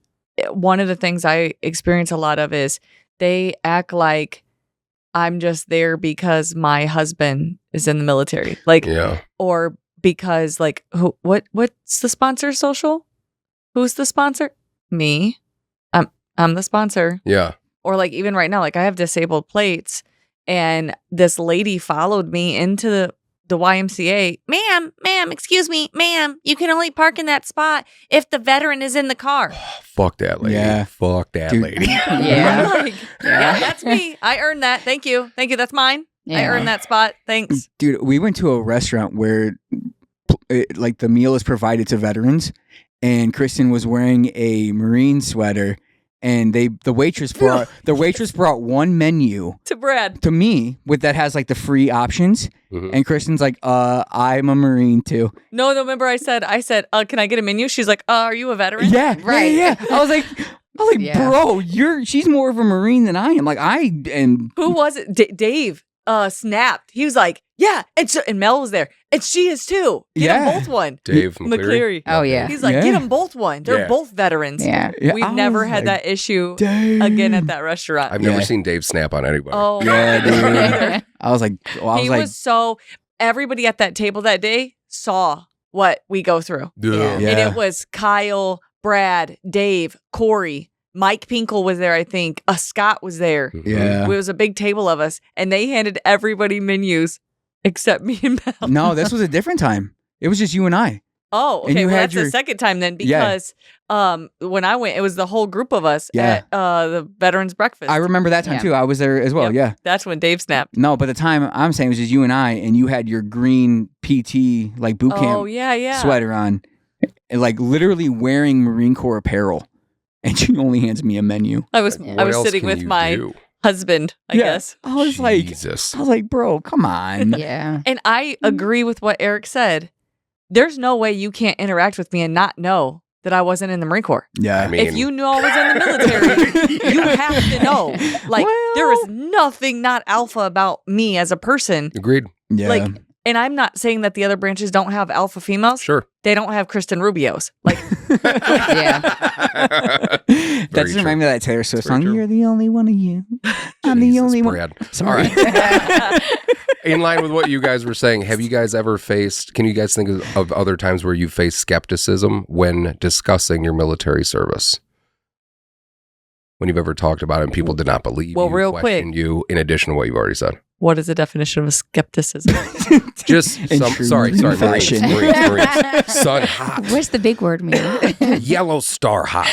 one of the things I experience a lot of is they act like I'm just there because my husband is in the military. Like, or because like, what's the sponsor social? Who's the sponsor? Me. I'm the sponsor. Yeah. Or like even right now, like I have disabled plates and this lady followed me into the YMCA. Ma'am, excuse me, ma'am, you can only park in that spot if the veteran is in the car. Fuck that lady. Yeah. Fuck that lady. Yeah. Like, yeah, that's me. I earned that. Thank you. That's mine. I earned that spot. Thanks. Dude, we went to a restaurant where like the meal is provided to veterans, and Kristen was wearing a Marine sweater, and the waitress brought one menu To Brad. to me with that has like the free options, and Kristen's like, I'm a Marine too. No, remember I said, can I get a menu? She's like, are you a veteran? Yeah, Right. Yeah. I was like, Yeah. bro, she's more of a Marine than I am. Like I am. Who was it? Dave snapped. He was like, yeah, and Mel was there, and she is too. Get them both one. Dave McCleary. Oh, yeah. He's like, get them both one. They're both veterans. Yeah. We've I never was had like, that issue Dave. again at that restaurant. I've never seen Dave snap on anybody. Oh, Yeah, dude. neither. I was like, He was so. Everybody at that table that day saw what we go through, Yeah. Yeah. and it was Kyle, Brad, Dave, Corey. Mike Pinkle was there, I think. Scott was there. yeah. It was a big table of us, and they handed everybody menus except me and Mel. No, this was a different time. It was just you and I. Oh, And okay. you Well, had that's your- the second time then, Yeah. because when I went, it was the whole group of us Yeah. at the Veterans Breakfast. I remember that time Yeah. too. I was there as well. Yep. Yeah. That's when Dave snapped. No, but the time I'm saying was just you and I, and you had your green PT like boot camp Oh, yeah. sweater on, and like literally wearing Marine Corps apparel, and she only hands me a menu. I was What I was else sitting can with you my do? husband, I guess. I was Jesus. like, bro, come on. Yeah. And I agree with what Eric said. There's no way you can't interact with me and not know that I wasn't in the Marine Corps. Yeah. I mean, If you knew I was in the military, you have to know. Like, there is nothing not alpha about me as a person. agreed. Yeah. Like, and I'm not saying that the other branches don't have alpha females. Sure. They don't have Kristen Rubios. Like, Yeah. That Very doesn't true. remind me of that Taylor Swift Very song. true. You're the only one of you. I'm the Jesus, only one. Brad. Sorry. All right. In line with what you guys were saying, have you guys ever faced, can you guys think of other times where you faced skepticism when discussing your military service? When you've ever talked about it and people did not believe Well, you, real quick. questioned you, in addition to what you've already said? what is the definition of a skepticism? Just In some, true sorry, Marines, fashion. Marines. Sun hot. What's the big word mean? Yellow star hot.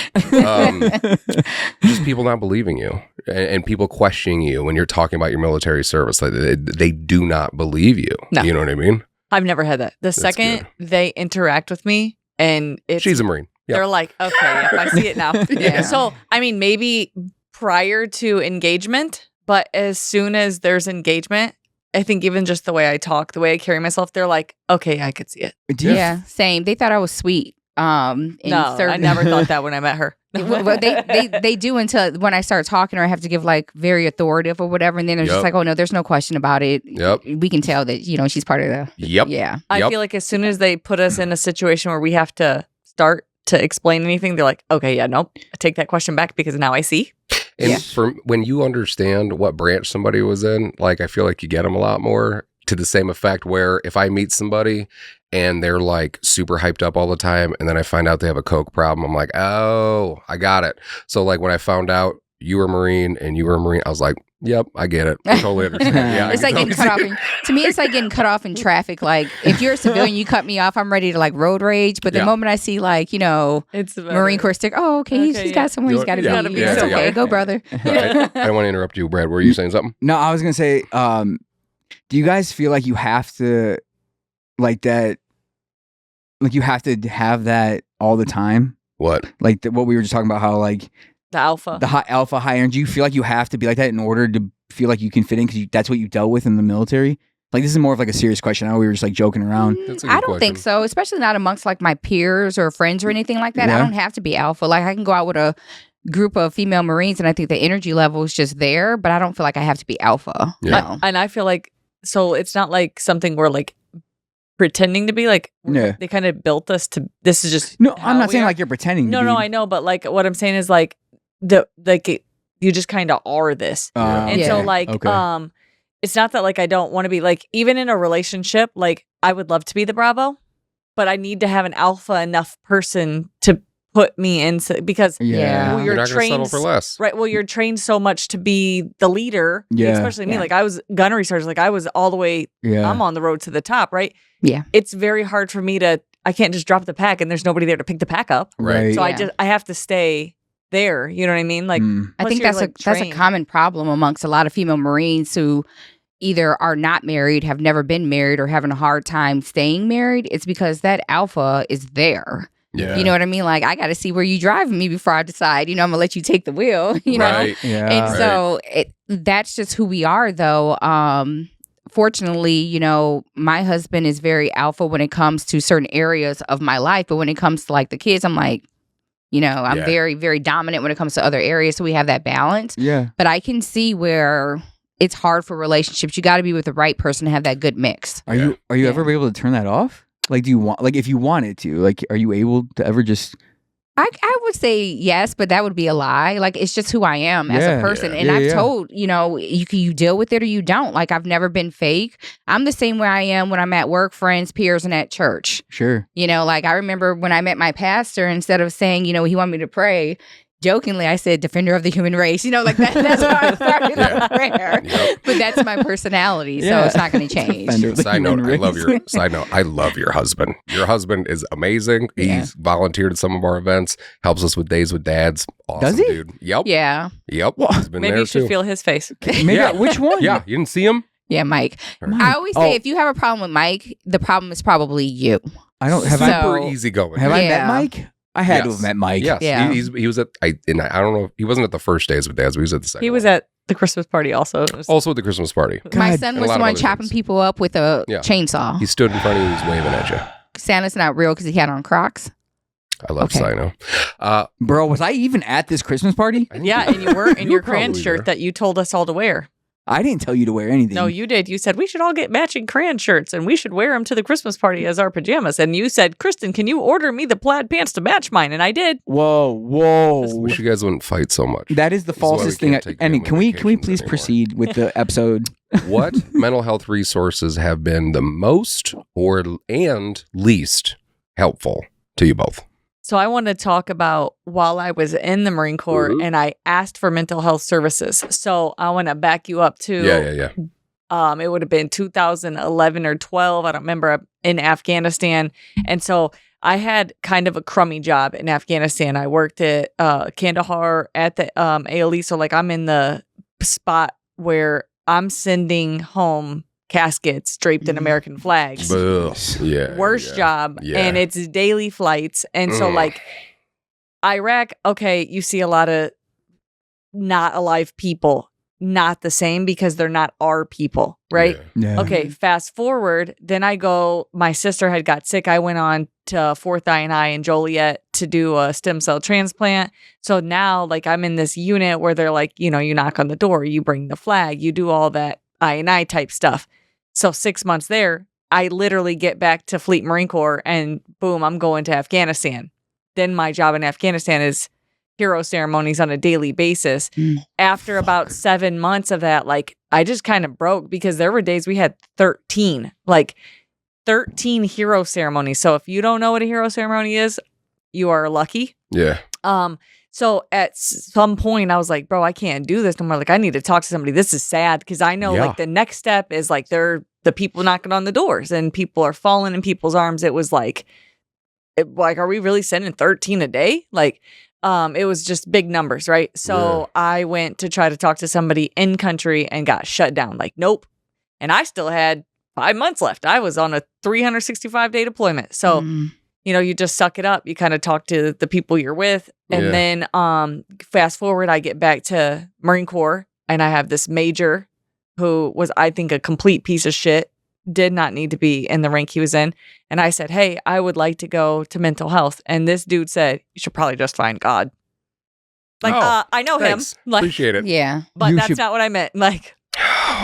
Just people not believing you and people questioning you when you're talking about your military service. Like they do not believe you. No. You know what I mean? I've never had that. The second they interact with me and it's She's a Marine. Yep. they're like, okay, if I see it now. Yeah. So, I mean, maybe prior to engagement, but as soon as there's engagement, I think even just the way I talk, the way I carry myself, they're like, okay, I could see it. Do you- Yeah, same. They thought I was sweet. In No, I never thought that when I met her. Well, they do until when I start talking or I have to give like very authoritative or whatever, and then they're Yep. just like, oh no, there's no question about it. Yep. We can tell that she's part of the. Yep. Yeah. I Yep. feel like as soon as they put us in a situation where we have to start to explain anything, they're like, okay, yeah, nope, I take that question back because now I see. And Yeah. for when you understand what branch somebody was in, like I feel like you get them a lot more to the same effect where if I meet somebody and they're like super hyped up all the time and then I find out they have a coke problem, I'm like, oh, I got it. So like when I found out you were a Marine and you were a Marine, I was like, yep, I get it. I totally understand. Yeah, It's I like can getting totally cut off. To me, it's like getting cut off in traffic. Like if you're a civilian, you cut me off, I'm ready to like road rage. But the Yeah. moment I see like It's Marine Corps stick, oh okay, he's Okay, got somewhere he's got to Yeah, be. yeah, It's yeah, okay, yeah. go brother. No, I don't want to interrupt you, Brad. Were you saying something? No, I was gonna say, do you guys feel like you have to, like that, like you have to have that all the time? What? Like what we were just talking about, how like the alpha. the high alpha, high energy. You feel like you have to be like that in order to feel like you can fit in because that's what you dealt with in the military. Like this is more of like a serious question. I know we were just like joking around. That's a I good don't think question. so, especially not amongst like my peers or friends or anything like that. I Yeah. don't have to be alpha. Like I can go out with a group of female Marines and I think the energy level is just there, but I don't feel like I have to be alpha. Yeah. No. And I feel like, so it's not like something we're like pretending to be like, Yeah. they kind of built us to, this is just. No, how I'm not we saying are. like you're pretending. No, to no, be. I know, but like what I'm saying is like you just kind of are this, and so Yeah. like Okay. it's not that like I don't want to be like even in a relationship like I would love to be the Bravo, but I need to have an alpha enough person to put me in because Yeah. well, You're you're not going to settle trained for less. right. Well, you're trained so much to be the leader, Yeah. especially me. Yeah. Like I was gunnery sergeant, like I was all the way. Yeah. I'm on the road to the top, right? Yeah. It's very hard for me to. I can't just drop the pack and there's nobody there to pick the pack up. Right. So Yeah. I have to stay there. You know what I mean? Like Mm. I plus think you're, that's like, that's a trained. common problem amongst a lot of female Marines who either are not married, have never been married, or having a hard time staying married, it's because that alpha is there. Yeah. You know what I mean? Like, I got to see where you driving me before I decide, I'm going to let you take the wheel, you know? Right. Yeah. And so that's just who we are, though. Fortunately, my husband is very alpha when it comes to certain areas of my life. But when it comes to like the kids, I'm like, I'm very, very dominant when it comes to other areas. So we have that balance. Yeah. But I can see where it's hard for relationships. You got to be with the right person to have that good mix. Are you ever able to turn that off? Like, do you want, like, if you wanted to, like, are you able to ever just? I would say yes, but that would be a lie. Like, it's just who I am as a person. And I've told, you deal with it or you don't. Like, I've never been fake. I'm the same way I am when I'm at work, friends, peers, and at church. Sure. Like, I remember when I met my pastor, instead of saying, he wanted me to pray, jokingly, I said, defender of the human race. That's how I started the prayer. Yep. But that's my personality, so it's not going to change. Side note, I love your husband. Your husband is amazing. He's volunteered at some of our events, helps us with Days with Dads. Awesome, Does he? dude. Yep. Yeah. Yep. He's been Maybe there you should too. feel his face. Maybe which one? Yeah, you didn't see him? Yeah, Mike. I always say, if you have a problem with Mike, the problem is probably you. I don't have. Super easygoing. Have I met Mike? I had to have met Mike. Yes. Yeah. He was at, I don't know, he wasn't at the first Days with Dads, but he was at the second. He was one. at the Christmas party also. It was- Also at the Christmas party. My son And a was lot the of one other chopping things. people up with a chainsaw. He stood in front of you, he was waving at you. Santa's not real because he had on Crocs. I love Sino. Bro, was I even at this Christmas party? yeah, and you were in You your were probably crayon shirt there. that you told us all to wear. I didn't tell you to wear anything. No, you did. You said we should all get matching crayon shirts and we should wear them to the Christmas party as our pajamas. And you said, Kristen, can you order me the plaid pants to match mine? And I did. Whoa. Wish you guys wouldn't fight so much. That is the This is why we falsest thing. can't take And family can we vacations please anymore. proceed with the episode? What mental health resources have been the most and least helpful to you both? So I want to talk about while I was in the Marine Corps and I asked for mental health services. So I want to back you up to Yeah. it would have been 2011 or 12. I don't remember, in Afghanistan. And so I had kind of a crummy job in Afghanistan. I worked at Kandahar at the ALE. So like I'm in the spot where I'm sending home caskets draped in American flags. Ugh. Yeah. Worst job. Yeah. And it's daily flights. And so like Iraq, okay, you see a lot of not alive people. Not the same because they're not our people, right? Yeah. Okay, fast forward. Then my sister had got sick. I went on to 4th I&I in Joliet to do a stem cell transplant. So now, like, I'm in this unit where they're like, you knock on the door, you bring the flag, you do all that I&I type stuff. So 6 months there, I literally get back to Fleet Marine Corps and boom, I'm going to Afghanistan. Then my job in Afghanistan is hero ceremonies on a daily basis. After about 7 months of that, like, I just kind of broke because there were days we had 13 hero ceremonies. So if you don't know what a hero ceremony is, you are lucky. Yeah. So at some point I was like, bro, I can't do this no more. Like, I need to talk to somebody. This is sad because I know like the next step is like they're the people knocking on the doors and people are falling in people's arms. It was like, are we really sending 13 a day? Like, it was just big numbers, right? So I went to try to talk to somebody in country and got shut down. Like, nope. And I still had 5 months left. I was on a 365-day deployment. So, you just suck it up. You kind of talk to the people you're with. And then fast forward, I get back to Marine Corps and I have this major who was, I think, a complete piece of shit. Did not need to be in the rank he was in. And I said, hey, I would like to go to mental health. And this dude said, you should probably just find God. Like, I know thanks. him. Like, Appreciate it. Yeah. but that's not what I meant. Like,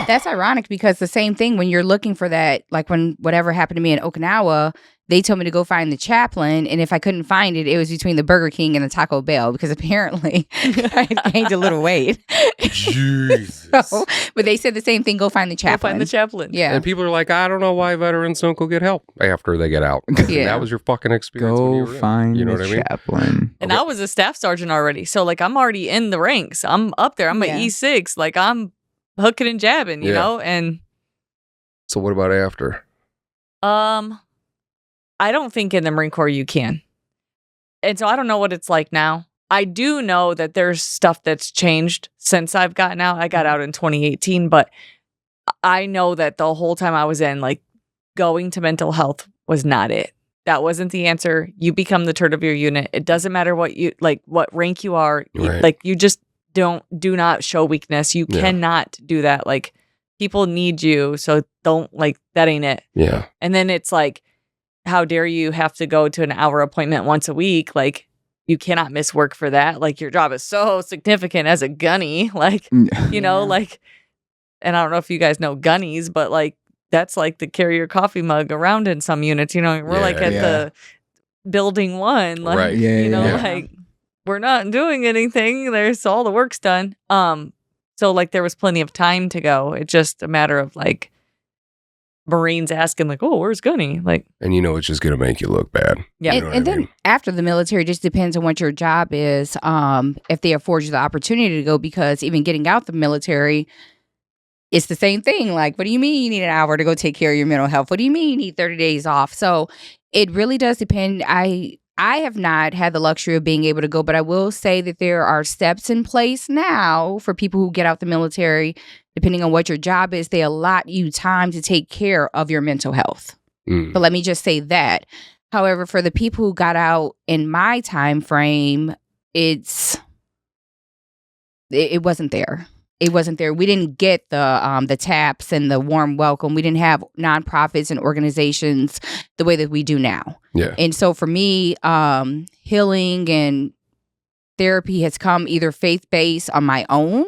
That's ironic because the same thing when you're looking for that, like when whatever happened to me in Okinawa, they told me to go find the chaplain. And if I couldn't find it, it was between the Burger King and the Taco Bell because apparently I had gained a little weight. Jesus. So, but they said the same thing, go find the go chaplain. find the chaplain. Yeah. And people are like, I don't know why veterans don't go get help after they get out. Yeah. That was your fucking experience. when you Go were in. find You know the what I mean? chaplain. And I was a staff sergeant already. So, like, I'm already in the ranks. I'm up there. I'm Yeah. an E6. Like, I'm hooking and jabbing, you Yeah. know? And So what about after? I don't think in the Marine Corps you can. And so I don't know what it's like now. I do know that there's stuff that's changed since I've gotten out. I got out in 2018, but I know that the whole time I was in, like, going to mental health was not it. That wasn't the answer. You become the turd of your unit. It doesn't matter what you like, what rank you are. Right. Like, you just do not show weakness. You cannot do that. Like, people need you, so don't, like, that ain't it. Yeah. And then it's like, how dare you have to go to an hour appointment once a week? Like, you cannot miss work for that. Like, your job is so significant as a gunny. Like, you know, like, and I don't know if you guys know gunnies, but like, that's like the carry your coffee mug around in some units. You know, we're like at the building 1, like, Right. you know, like, we're not doing anything. There's all the work's done. So like, there was plenty of time to go. It's just a matter of like Marines asking like, oh, where's Gunny? Like, And you know, it's just going to make you look bad. yeah. You know what And I then mean? after the military, it just depends on what your job is. If they afford you the opportunity to go, because even getting out the military, it's the same thing. Like, what do you mean you need an hour to go take care of your mental health? What do you mean you need 30 days off? So it really does depend. I have not had the luxury of being able to go, but I will say that there are steps in place now for people who get out the military. Depending on what your job is, they allot you time to take care of your mental health. Mm. But let me just say that. However, for the people who got out in my time frame, it wasn't there. It wasn't there. We didn't get the taps and the warm welcome. We didn't have nonprofits and organizations the way that we do now. Yeah. And so for me, healing and therapy has come either faith-based on my own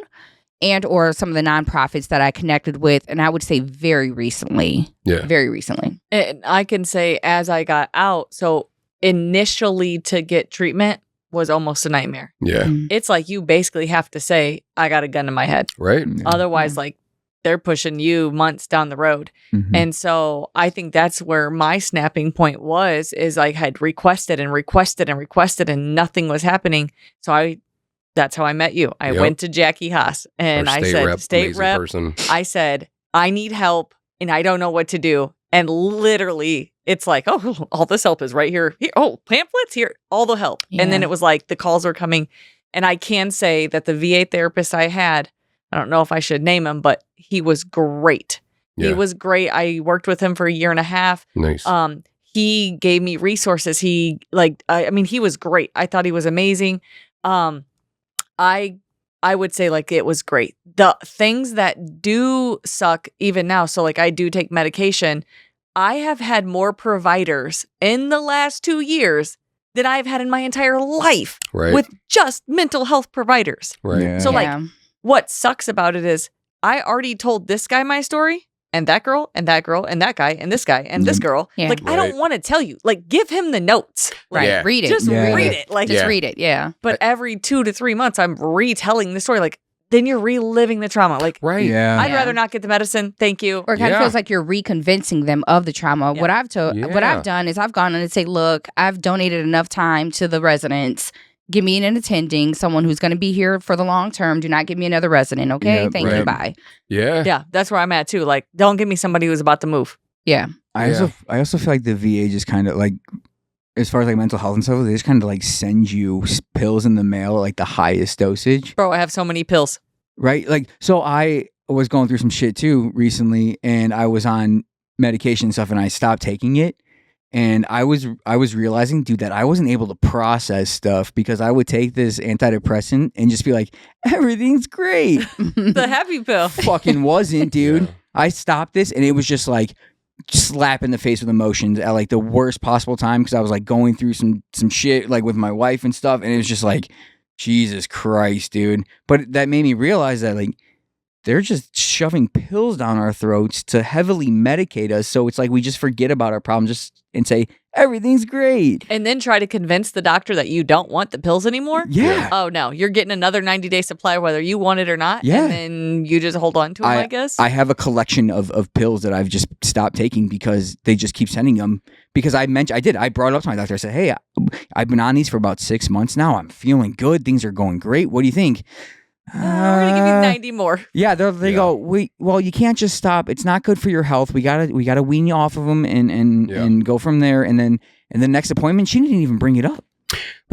and or some of the nonprofits that I connected with. And I would say very recently. Yeah. Very recently. And I can say as I got out, so initially to get treatment was almost a nightmare. Yeah. It's like you basically have to say, I got a gun in my head. Right. Otherwise, like, they're pushing you months down the road. Mhm. And so I think that's where my snapping point is I had requested and requested and requested and nothing was happening. So that's how I met you. I Yep. went to Jackie Haas and Our I said, rep, state amazing rep, person. I said, I need help and I don't know what to do. And literally, it's like, oh, all this help is right here. Oh, pamphlets here, all the help. And then Yeah. it was like the calls were coming. And I can say that the VA therapist I had, I don't know if I should name him, but he was great. Yeah. He was great. I worked with him for 1.5 years. Nice. He gave me resources. He he was great. I thought he was amazing. I would say like it was great. The things that do suck even now, so like I do take medication. I have had more providers in the last 2 years than I've had in my entire life Right. with just mental health providers. Right. Yeah. So like Yeah. what sucks about it is I already told this guy my story and that girl and that girl and that guy and this guy and this girl. Yeah. Like I don't Right. want to tell you. Like give him the notes. Right. Yeah. Read it. Just Yeah. read it. Like Yeah. Just read it. Yeah. but every 2 to 3 months I'm retelling the story. Like then you're reliving the trauma. Like Right. Yeah. I'd Yeah. rather not get the medicine. Thank you. Or it kind Yeah. of feels like you're reconvincing them of the trauma. Yeah. What I've done is I've gone in and say, look, I've donated enough time to the residents. Give me an attending, someone who's going to be here for the long term. Do not give me another resident, okay? Yeah, Thank you, right. bye. Yeah. Yeah, that's where I'm at too. Like don't give me somebody who's about to move. Yeah. I also feel like the VA just kind of like, as far as like mental health and stuff, they just kind of like send you pills in the mail at like the highest dosage, Bro, I have so many pills. right? Like, so I was going through some shit too recently, and I was on medication and stuff, and I stopped taking it, and I was realizing, dude, that I wasn't able to process stuff because I would take this antidepressant and just be like, everything's great. The happy pill. Fucking wasn't, dude. Yeah. I stopped this, and it was just like slap in the face with emotions at like the worst possible time because I was like going through some shit like with my wife and stuff, and it was just like, Jesus Christ, dude. But that made me realize that like they're just shoving pills down our throats to heavily medicate us, so it's like we just forget about our problems and say everything's great. And then try to convince the doctor that you don't want the pills anymore. Yeah. Oh no, you're getting another 90-day supply whether you want it or not. Yeah. And then you just hold on to them, I guess. I have a collection of pills that I've just stopped taking because they just keep sending them. Because I brought it up to my doctor. I said, hey, I've been on these for about 6 months now. I'm feeling good. Things are going great. What do you think? We're gonna give you 90 more. Yeah, they Yeah. go, well, you can't just stop. It's not good for your health. We gotta wean you off of them and Yeah. and go from there. And then the next appointment, she didn't even bring it up.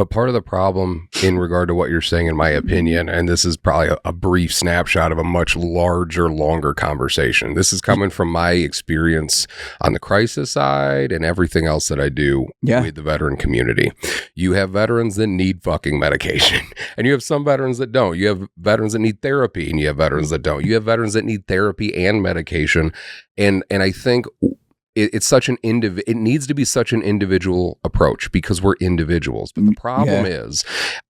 But part of the problem in regard to what you're saying, in my opinion, and this is probably a brief snapshot of a much larger, longer conversation. This is coming from my experience on the crisis side and everything else that I do with the veteran community. You have veterans that need fucking medication, and you have some veterans that don't. You have veterans that need therapy, and you have veterans that don't. You have veterans that need therapy and medication, and I think it's such an it needs to be such an individual approach because we're individuals. But the problem is,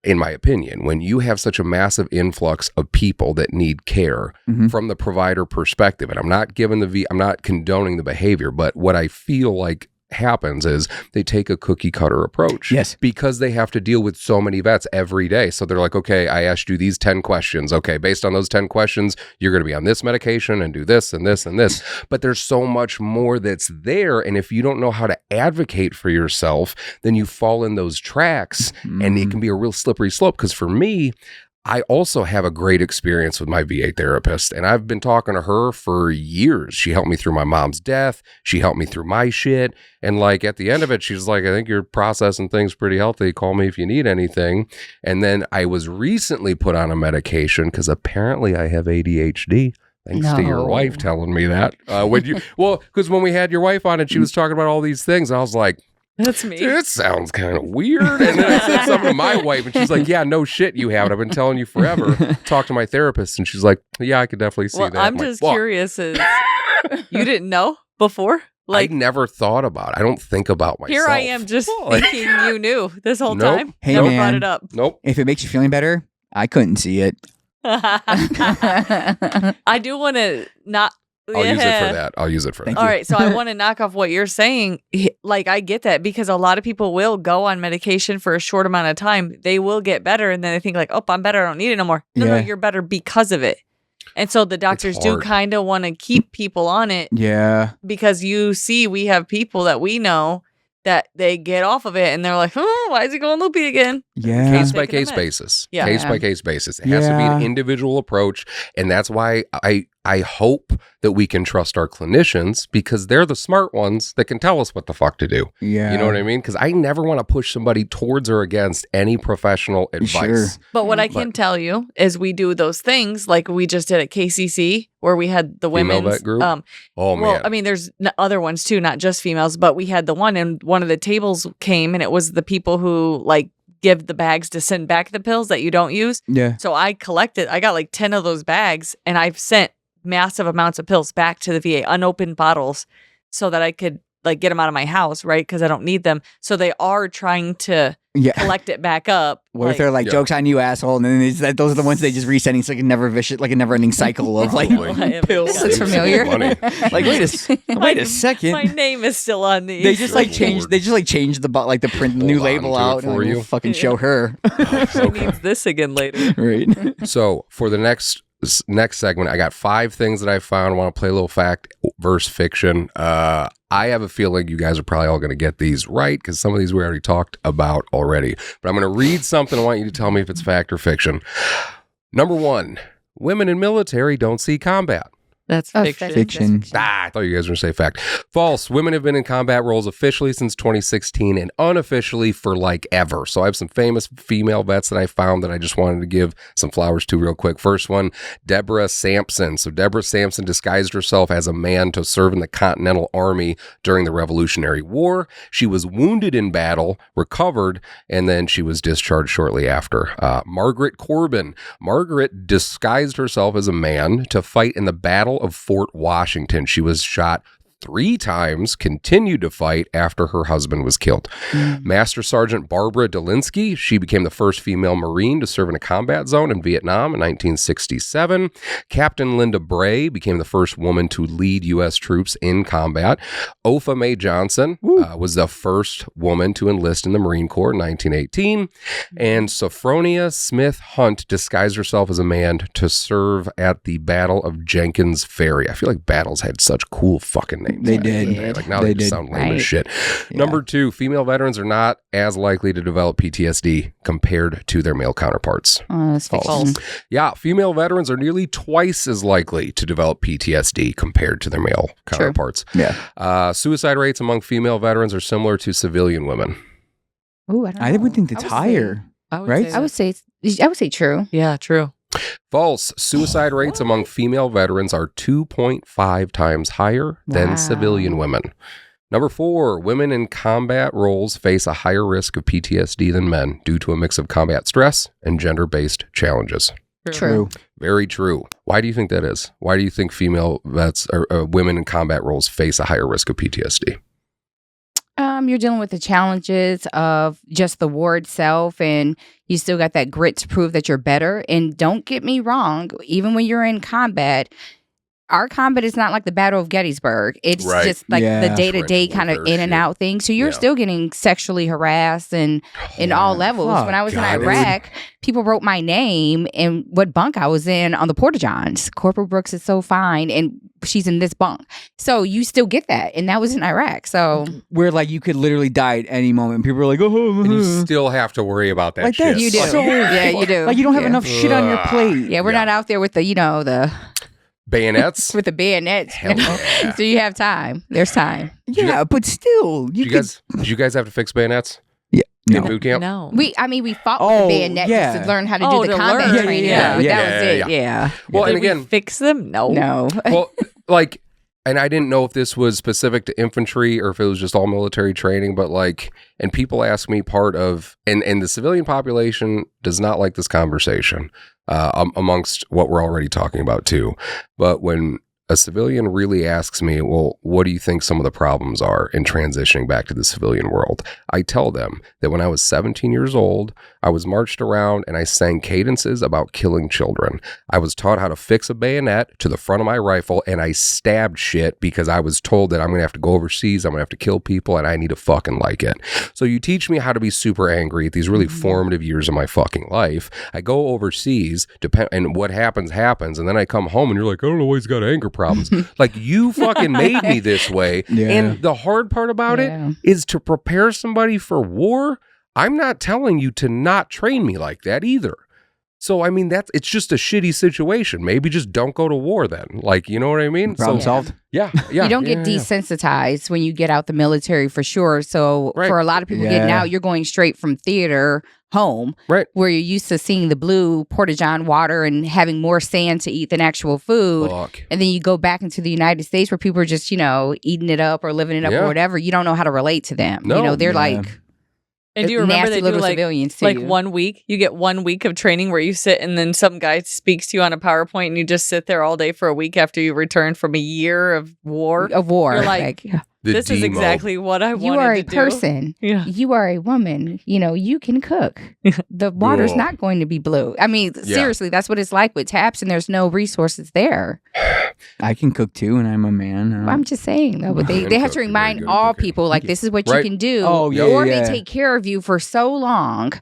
in my opinion, when you have such a massive influx of people that need care from the provider perspective, and I'm not condoning the behavior, but what I feel like happens is they take a cookie cutter approach because they have to deal with so many vets every day. So they're like, okay, I asked you these 10 questions. Okay, based on those 10 questions, you're going to be on this medication and do this and this and this. But there's so much more that's there. And if you don't know how to advocate for yourself, then you fall in those tracks and it can be a real slippery slope. Because for me, I also have a great experience with my VA therapist, and I've been talking to her for years. She helped me through my mom's death. She helped me through my shit. And like at the end of it, she's like, I think you're processing things pretty healthy. Call me if you need anything. And then I was recently put on a medication because apparently I have ADHD. Thanks to your wife telling me that. Because when we had your wife on and she was talking about all these things, I was like, that's me. Dude, it sounds kind of weird. And then I said something to my wife, and she's like, yeah, no shit, you have it. I've been telling you forever. Talk to my therapist. And she's like, yeah, I could definitely see that. I'm just curious. You didn't know before? Like, I never thought about it. I don't think about myself. Here I am just thinking you knew this whole time. Hey, never man, brought it up. Nope. If it makes you feeling better, I couldn't see it. I do want to not... I'll use it for that. I'll use it for that. All right. So I want to knock off what you're saying. Like, I get that because a lot of people will go on medication for a short amount of time. They will get better. And then they think like, oh, I'm better. I don't need it no more. No, you're better because of it. And so the doctors do kind of want to keep people on it. Yeah. Because we have people that we know that they get off of it and they're like, why is he going loopy again? Yeah. Case by case basis. Yeah. Case by case basis. It has to be an individual approach. And that's why I hope that we can trust our clinicians because they're the smart ones that can tell us what the fuck to do. Yeah. You know what I mean? Because I never want to push somebody towards or against any professional advice. Sure. But what I can tell you is we do those things like we just did at KCC where we had the women's vet group. Man. I mean, there's other ones too, not just females, but we had the one and one of the tables came and it was the people who like give the bags to send back the pills that you don't use. Yeah. So I got like 10 of those bags and I've sent massive amounts of pills back to the VA, unopened bottles, so that I could like get them out of my house, right? Because I don't need them. So they are trying to collect it back up. What if they're like, joke's on you, asshole? And then those are the ones they just resending. It's like a never-ending cycle of like pills. This is familiar. Like, wait a second. My name is still on these. They just like change. They just like change the print new label out for you. We'll fucking show her. She needs this again later. Right. So for the next segment, I got 5 things that I found. I want to play a little fact versus fiction. I have a feeling you guys are probably all going to get these right because some of these we already talked about already. But I'm going to read something. I want you to tell me if it's fact or fiction. Number 1, women in military don't see combat. That's fiction. Fiction. I thought you guys were going to say fact. False. Women have been in combat roles officially since 2016 and unofficially for like ever. So I have some famous female vets that I found that I just wanted to give some flowers to real quick. First one, Deborah Sampson. So Deborah Sampson disguised herself as a man to serve in the Continental Army during the Revolutionary War. She was wounded in battle, recovered, and then she was discharged shortly after. Margaret Corbin. Margaret disguised herself as a man to fight in the Battle of Fort Washington. She was shot 3 times, continued to fight after her husband was killed. Master Sergeant Barbara Delinsky, she became the first female Marine to serve in a combat zone in Vietnam in 1967. Captain Linda Bray became the first woman to lead U.S. troops in combat. Opha May Johnson was the first woman to enlist in the Marine Corps in 1918. And Sophronia Smith Hunt disguised herself as a man to serve at the Battle of Jenkins Ferry. I feel like battles had such cool fucking names. They did. Like now they just sound lame as shit. Yeah. Number 2, female veterans are not as likely to develop PTSD compared to their male counterparts. That's false. Yeah, female veterans are nearly twice as likely to develop PTSD compared to their male counterparts. Yeah. Suicide rates among female veterans are similar to civilian women. Ooh, I don't know. I would think it's I would higher. Right? say I would say true. Yeah, true. False. Suicide rates among female veterans are 2.5 times higher than Wow. civilian women. Number 4, women in combat roles face a higher risk of PTSD than men due to a mix of combat stress and gender-based challenges. True. Very true. Why do you think that is? Why do you think female vets or women in combat roles face a higher risk of PTSD? You're dealing with the challenges of just the war itself, and you still got that grit to prove that you're better. And don't get me wrong, even when you're in combat, our combat is not like the Battle of Gettysburg. It's Right. just like Yeah. the day-to-day Trench kind of warfare in and shit. out thing. So you're Yeah. still getting sexually harassed and in all levels. Fuck, When I was God, in it would- Iraq, people wrote my name and what bunk I was in on the Porta-Johns. Corporal Brooks is so fine, and she's in this bunk. So you still get that, and that was in Iraq. So Where like you could literally die at any moment. People are like, oh, And you still have to worry about that like shit. that. You do. So Yeah, you do. Like you don't have Yeah. enough shit on your Ugh. plate. yeah, we're not out there with the the Bayonets? with the bayonets. Hell yeah. So you have time. There's time. Yeah, but still, you could. Did you guys have to fix bayonets Yeah, in no. boot camp? No. We fought with Oh, the bayonet yeah. just to learn how to Oh, do the to combat learn. training. Yeah, But yeah, that was it. Yeah. Well, Did and we again, fix them? No. No. well, like, and I didn't know if this was specific to infantry or if it was just all military training, but like, and people ask me part of, and the civilian population does not like this conversation amongst what we're already talking about too. But when a civilian really asks me, well, what do you think some of the problems are in transitioning back to the civilian world? I tell them that when I was 17 years old, I was marched around and I sang cadences about killing children. I was taught how to fix a bayonet to the front of my rifle, and I stabbed shit because I was told that I'm going to have to go overseas, I'm going to have to kill people, and I need to fucking like it. So you teach me how to be super angry at these really formative years of my fucking life. I go overseas, and what happens, and then I come home and you're like, I don't know why he's got anger problems. Like, you fucking made me this way. Yeah. And the hard part about Yeah. it is to prepare somebody for war. I'm not telling you to not train me like that either. So, I mean, it's just a shitty situation. Maybe just don't go to war then. Like, you know what I mean? Problem So, solved. yeah. You don't get desensitized when you get out the military for sure. So Right. for a lot of people getting Yeah. out, you're going straight from theater home, Right. where you're used to seeing the blue Porta-John water and having more sand to eat than actual food. Fuck. And then you go back into the United States where people are just, eating it up or living it up Yeah. or whatever. You don't know how to relate to them. No. They're Yeah. like And do you remember nasty they do little like civilians to like you. 1 week? You get 1 week of training where you sit and then some guy speaks to you on a PowerPoint and you just sit there all day for a week after you return from a year of war. of war. You're like, The this is demo. exactly what I you wanted are to a do. person. Yeah. You are a woman. You can cook. The water's Ugh. not going to be blue. I mean, Yeah. seriously, that's what it's like with taps, and there's no resources there. I can cook too, and I'm a man. I'm just saying, though, but You they can have cook. to You're remind very good at all cooking. people, like, this is what Right. you can do. Oh, yeah, or yeah. they take care of you for so long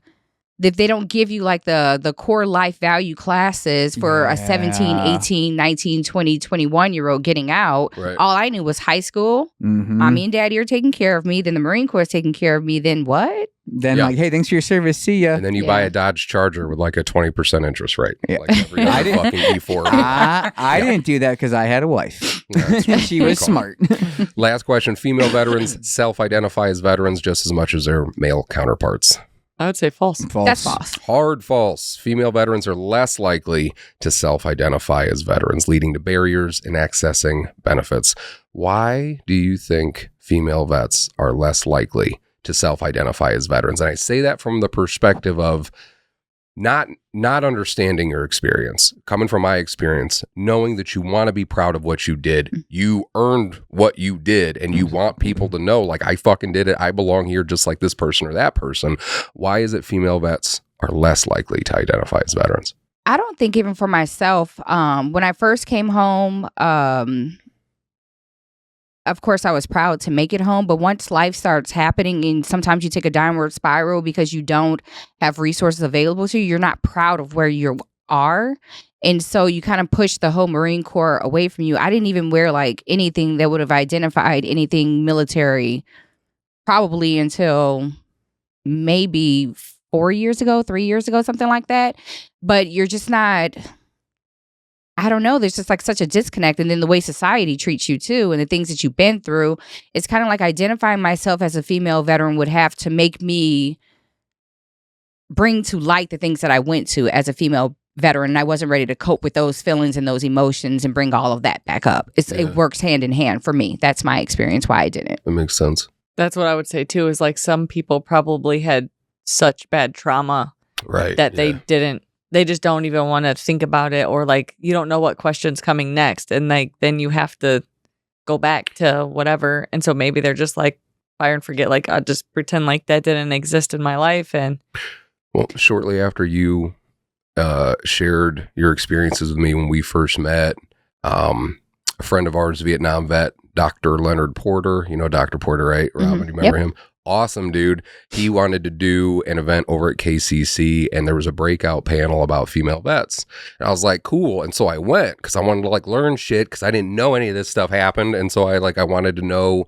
that they don't give you, like, the core life value classes for a 17, Yeah. 18, 19, 20, 21-year-old getting out. Right. All I knew was high school. Mm-hmm. Mommy and daddy are taking care of me. Then the Marine Corps is taking care of me. Then what? Then Yeah. like, hey, thanks for your service. See ya. And then you buy Yeah. a Dodge Charger with like a 20% interest rate. Yeah. Like every I other didn't- fucking E4. I didn't do that because I had a wife. She was smart. Last question. Female veterans self-identify as veterans just as much as their male counterparts. I would say false. False. That's false. Hard false. Female veterans are less likely to self-identify as veterans, leading to barriers in accessing benefits. Why do you think female vets are less likely to self-identify as veterans? And I say that from the perspective of not understanding your experience, coming from my experience, knowing that you want to be proud of what you did. You earned what you did, and you want people to know, like, I fucking did it. I belong here just like this person or that person. Why is it female vets are less likely to identify as veterans? I don't think even for myself, when I first came home, of course I was proud to make it home, but once life starts happening and sometimes you take a downward spiral because you don't have resources available to you, you're not proud of where you are. And so you kind of push the whole Marine Corps away from you. I didn't even wear like anything that would have identified anything military probably until maybe 3 years ago, something like that. But you're just not, I don't know, there's just like such a disconnect. And then the way society treats you too, and the things that you've been through, it's kind of like identifying myself as a female veteran would have to make me bring to light the things that I went to as a female veteran. And I wasn't ready to cope with those feelings and those emotions and bring all of that back up. It works hand in hand for me. That's my experience why I didn't. That makes sense. That's what I would say too, is like some people probably had such bad trauma that they just don't even want to think about it, or like you don't know what question's coming next, and like then you have to go back to whatever, and so maybe they're just like fire and forget, like I'll just pretend like that didn't exist in my life. And well, shortly after you shared your experiences with me when we first met, a friend of ours, Vietnam vet, Dr. Leonard Porter, you know Dr. Porter, right? Robin, you remember him? Awesome dude. He wanted to do an event over at KCC, and there was a breakout panel about female vets. And I was like, cool. And so I went because I wanted to like learn shit because I didn't know any of this stuff happened. And so I wanted to know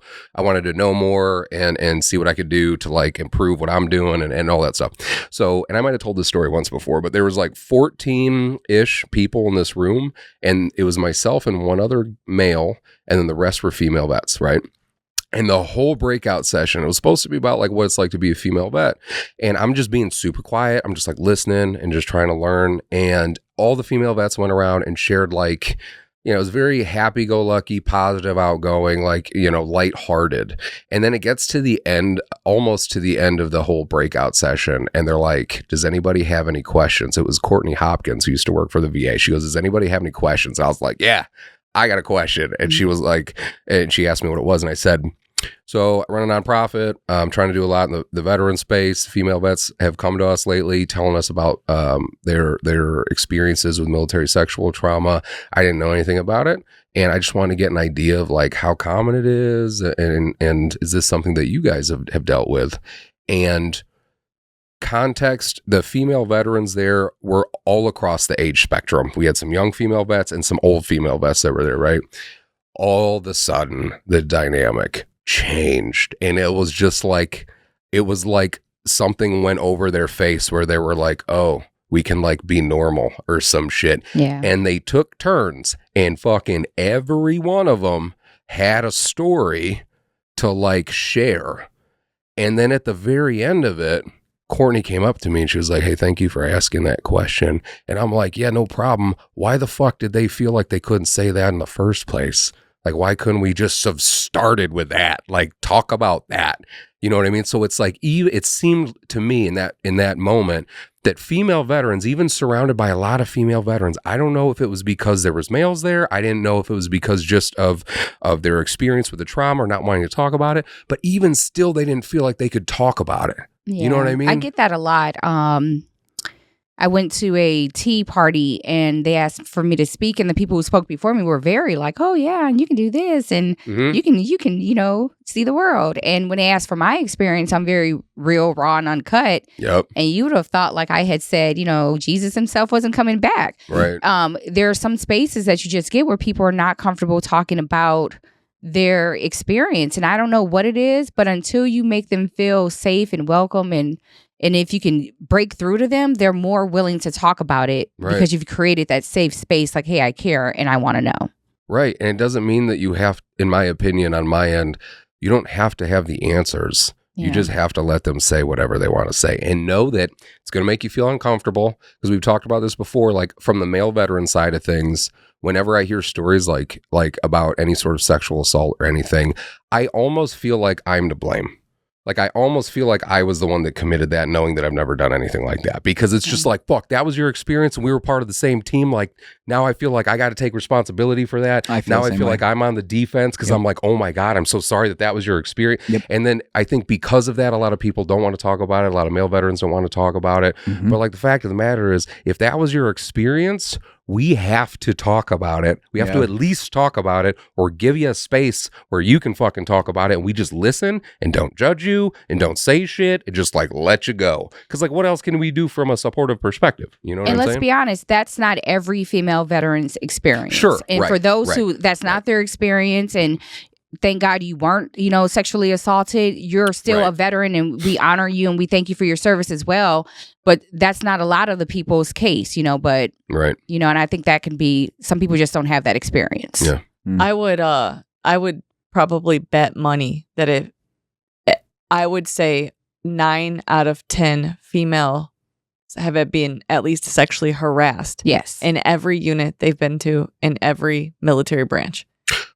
more and see what I could do to like improve what I'm doing and all that stuff. So, and I might have told this story once before, but there was like 14-ish people in this room, and it was myself and one other male, and then the rest were female vets, right? And the whole breakout session, it was supposed to be about like what it's like to be a female vet. And I'm just being super quiet. I'm just like listening and just trying to learn. And all the female vets went around and shared like, you know, it was very happy-go-lucky, positive, outgoing, like, you know, lighthearted. And then it gets to the end, almost to the end of the whole breakout session. And they're like, does anybody have any questions? It was Courtney Hopkins, who used to work for the VA. She goes, does anybody have any questions? I was like, yeah, I got a question. And she was like, and she asked me what it was. And I said, so I run a nonprofit. I'm trying to do a lot in the veteran space. Female vets have come to us lately telling us about their experiences with military sexual trauma. I didn't know anything about it. And I just wanted to get an idea of like how common it is. And is this something that you guys have dealt with? And context, the female veterans there were all across the age spectrum. We had some young female vets and some old female vets that were there, right? All of a sudden, the dynamic changed, and it was just like, it was like something went over their face where they were like, oh, we can like be normal or some shit. Yeah. And they took turns, and fucking every one of them had a story to like share. And then at the very end of it, Courtney came up to me and she was like, hey, thank you for asking that question. And I'm like, yeah, no problem. Why the fuck did they feel like they couldn't say that in the first place? Like, why couldn't we just have started with that? Like, talk about that. You know what I mean? So it's like, it seemed to me in that moment that female veterans, even surrounded by a lot of female veterans, I don't know if it was because there was males there. I didn't know if it was because just of their experience with the trauma or not wanting to talk about it. But even still, they didn't feel like they could talk about it. Yeah. You know what I mean? I get that a lot. I went to a tea party and they asked for me to speak, and the people who spoke before me were very like, oh yeah, and you can do this, and you can, you know, see the world. And when they asked for my experience, I'm very real, raw, and uncut. Yep. And you would have thought like I had said, you know, Jesus himself wasn't coming back. Right. There are some spaces that you just get where people are not comfortable talking about their experience. And I don't know what it is, but until you make them feel safe and welcome, and if you can break through to them, they're more willing to talk about it because you've created that safe space. Like, hey, I care and I want to know. Right. And it doesn't mean that you have, in my opinion, on my end, you don't have to have the answers. Yeah. You just have to let them say whatever they want to say, and know that it's going to make you feel uncomfortable, because we've talked about this before. Like, from the male veteran side of things, whenever I hear stories like about any sort of sexual assault or anything, I almost feel like I'm to blame. Like, I almost feel like I was the one that committed that, knowing that I've never done anything like that. Because it's just like, fuck, that was your experience and we were part of the same team. Like, now I feel like I got to take responsibility for that. I feel like I'm on the defense because I'm like, oh my God, I'm so sorry that was your experience. Yep. And then I think because of that, a lot of people don't want to talk about it. A lot of male veterans don't want to talk about it. Mm-hmm. But like, the fact of the matter is, if that was your experience, we have to talk about it. We have to at least talk about it, or give you a space where you can fucking talk about it, and we just listen and don't judge you and don't say shit and just like let you go. Because like, what else can we do from a supportive perspective? You know what I'm saying? And let's be honest, that's not every female veteran's experience. Sure. And for those who that's not their experience, and thank God you weren't, you know, sexually assaulted, you're still a veteran, and we honor you and we thank you for your service as well. But that's not a lot of the people's case, you know, but, you know, and I think that can be, some people just don't have that experience. Yeah. I would probably bet money that I would say 9 out of 10 female have been at least sexually harassed Yes. in every unit they've been to in every military branch.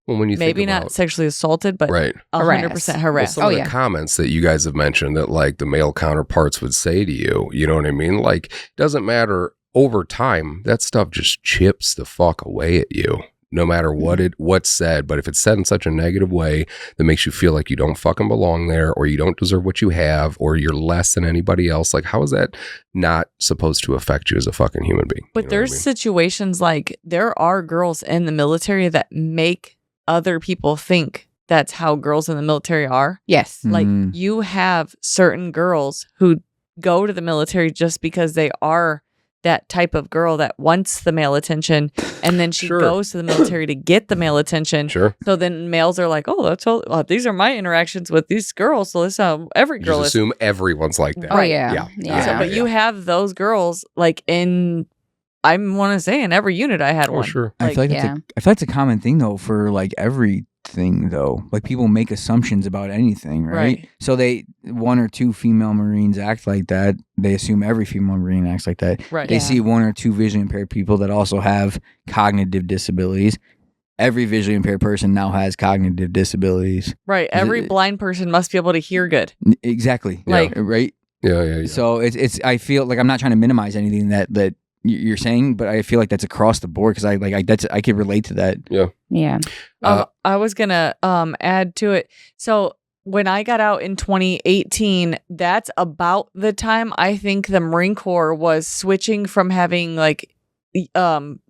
Well, when you Maybe think not about, sexually assaulted, but right. 100% Well, harassed. some of the yeah. comments that you guys have mentioned that like the male counterparts would say to you, you know what I mean? Like, doesn't matter over time, that stuff just chips the fuck away at you. No matter what's said, but if it's said in such a negative way that makes you feel like you don't fucking belong there, or you don't deserve what you have, or you're less than anybody else, like how is that not supposed to affect you as a fucking human being? But You know there's what I mean? situations like there are girls in the military that make other people think that's how girls in the military are. Yes. Like you have certain girls who go to the military just because they are that type of girl that wants the male attention, and then she Sure. goes to the military to get the male attention. Sure. So then males are like, oh, that's all. These are my interactions with these girls. So this is how every You girl just is. assume everyone's like that. Oh, yeah. Yeah. Yeah. So, but you have those girls like I want to say in every unit I had Oh, one. sure. I feel like yeah. I feel like it's a common thing though for like everything though. Like people make assumptions about anything, right? Right. So one or two female Marines act like that. They assume every female Marine acts like that. Right. They Yeah. see one or two visually impaired people that also have cognitive disabilities. Every visually impaired person now has cognitive disabilities. Right. Every blind person must be able to hear good. Exactly. Like- right. Yeah. So it's I feel like I'm not trying to minimize anything that you're saying, but I feel like that's across the board because I could relate to that. Yeah. I was gonna add to it. So when I got out in 2018, that's about the time I think the Marine Corps was switching from having like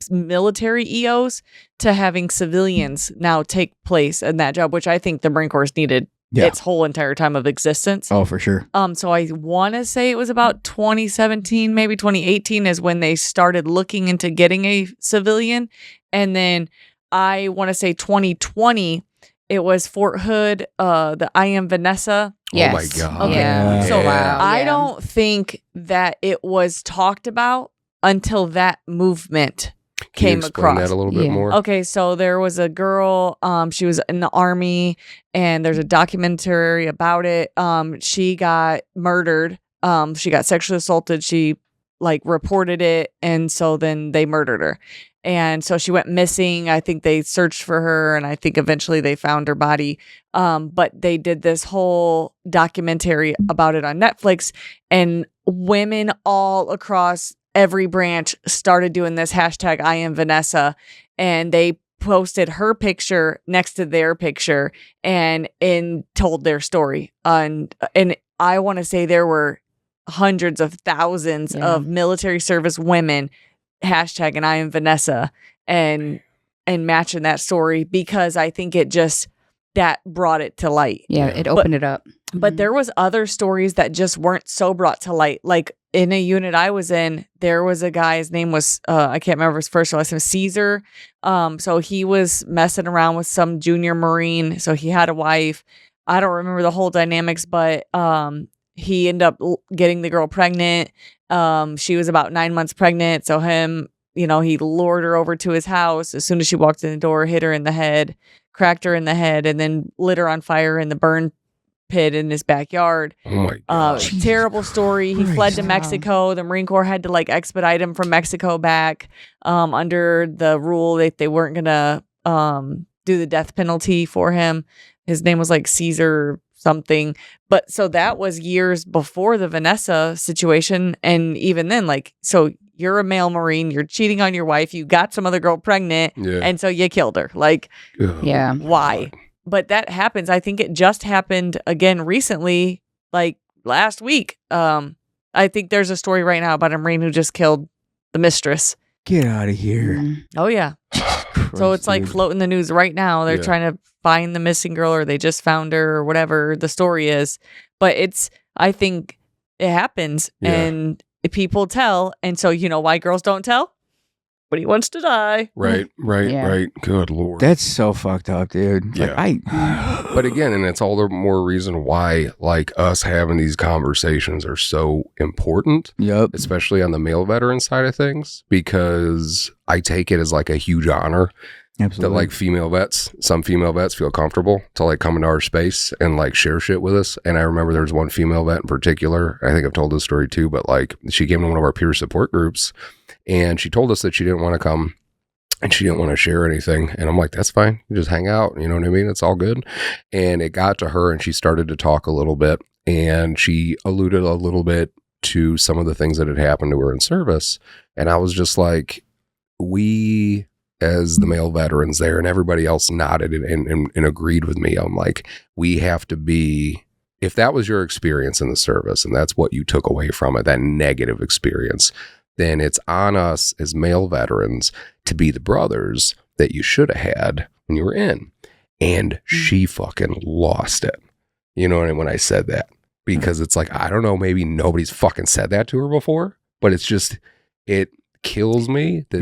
military EOs to having civilians now take place in that job, which I think the Marine Corps needed its whole entire time of existence. Oh, for sure. So I want to say it was about 2017, maybe 2018 is when they started looking into getting a civilian. And then I want to say 2020, it was Fort Hood, the I Am Vanessa. Yes. Oh my God. Okay. Yeah. So Wow. I Yeah. don't think that it was talked about until that movement Can you came explain across. that a little bit Yeah. more? Okay, so there was a girl, she was in the army, and there's a documentary about it. She got murdered. She got sexually assaulted. She like reported it, and so then they murdered her. And so she went missing. I think they searched for her, and I think eventually they found her body. But they did this whole documentary about it on Netflix, and women all across every branch started doing this hashtag I Am Vanessa, and they posted her picture next to their picture and told their story. And I want to say there were hundreds of thousands of military service women hashtagging I Am Vanessa and matching that story, because I think that brought it to light. Yeah. It opened it up. But there was other stories that just weren't so brought to light. Like in a unit I was in, there was a guy, his name was, I can't remember his first or last name, Caesar. So he was messing around with some junior Marine. So he had a wife. I don't remember the whole dynamics, but he ended up getting the girl pregnant. She was about 9 months pregnant. So he lured her over to his house. As soon as she walked in the door, hit her in the head, cracked her in the head, and then lit her on fire in the burn pit in his backyard. Oh my God. Terrible story. He fled to Mexico. The Marine Corps had to like expedite him from Mexico back under the rule that they weren't gonna do the death penalty for him. His name was like Caesar something. But so that was years before the Vanessa situation. And even then, like, so you're a male Marine, you're cheating on your wife, you got some other girl pregnant, Yeah. and so you killed her. Like, Oh, Yeah. why? But that happens. I think it just happened again recently, like last week. I think there's a story right now about a Marine who just killed the mistress. Get out of here. Oh yeah. So it's like floating the news right now. They're Yeah. trying to find the missing girl, or they just found her, or whatever the story is. But I think it happens, Yeah. and people tell. And so, you know why girls don't tell? But he wants to die. Right. Yeah. Right. Good Lord. That's so fucked up, dude. Yeah. Like, But again, and it's all the more reason why like us having these conversations are so important, Yep. especially on the male veteran side of things, because I take it as like a huge honor Absolutely. that like some female vets feel comfortable to like come into our space and like share shit with us. And I remember there was one female vet in particular. I think I've told this story too, but like she came to one of our peer support groups and she told us that she didn't want to come and she didn't want to share anything. And I'm like, that's fine. You just hang out. You know what I mean? It's all good. And it got to her and she started to talk a little bit and she alluded a little bit to some of the things that had happened to her in service. And I was just like, we, as the male veterans there, and everybody else nodded and agreed with me. I'm like, we have to be, if that was your experience in the service and that's what you took away from it, that negative experience, then it's on us as male veterans to be the brothers that you should have had when you were in. And she fucking lost it. You know what I mean? When I said that, because it's like, I don't know, maybe nobody's fucking said that to her before, but it's just, it kills me that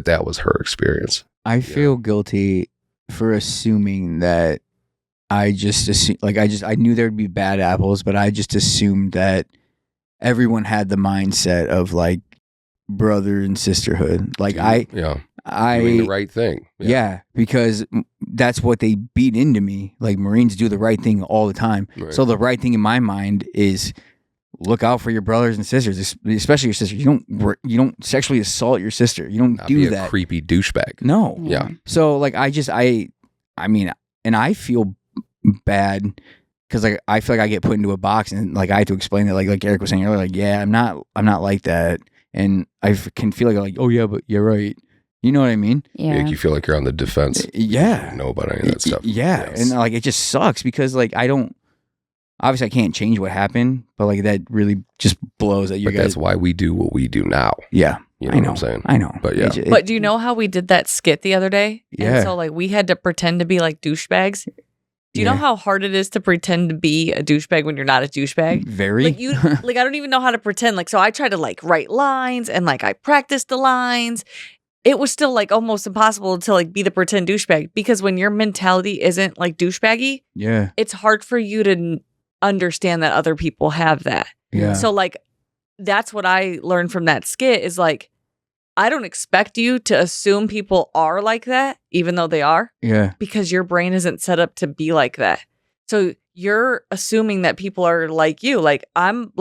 that was her experience. I feel guilty for assuming that I knew there'd be bad apples, but I just assumed that everyone had the mindset of like brother and sisterhood. Like doing the right thing. Yeah, because that's what they beat into me. Like Marines do the right thing all the time. Right. So the right thing in my mind is look out for your brothers and sisters, especially your sisters. You don't sexually assault your sister. You don't Not do be a that. creepy douchebag. No. Yeah. So like I mean, and I feel bad because like I feel like I get put into a box and like I have to explain that like Eric was saying earlier, like yeah, I'm not like that, and I can feel like oh yeah, but you're right. You know what I mean? Yeah. Make you feel like you're on the defense. Yeah. Know about any of that stuff. Yeah. Yes. And like it just sucks because like obviously I can't change what happened, but like that really just blows at you But guys. that's why we do what we do now. Yeah. You know what I'm saying? I know. But yeah. But do you know how we did that skit the other day? Yeah. And so like we had to pretend to be like douchebags. Do you know how hard it is to pretend to be a douchebag when you're not a douchebag? Very. Like like I don't even know how to pretend. Like so I tried to like write lines and like I practiced the lines. It was still like almost impossible to like be the pretend douchebag because when your mentality isn't like douchebaggy, Yeah. it's hard for you to understand that other people have that. Yeah. So like that's what I learned from that skit is like I don't expect you to assume people are like that, even though they are, Yeah. because your brain isn't set up to be like that. So you're assuming that people are like you. Like I'm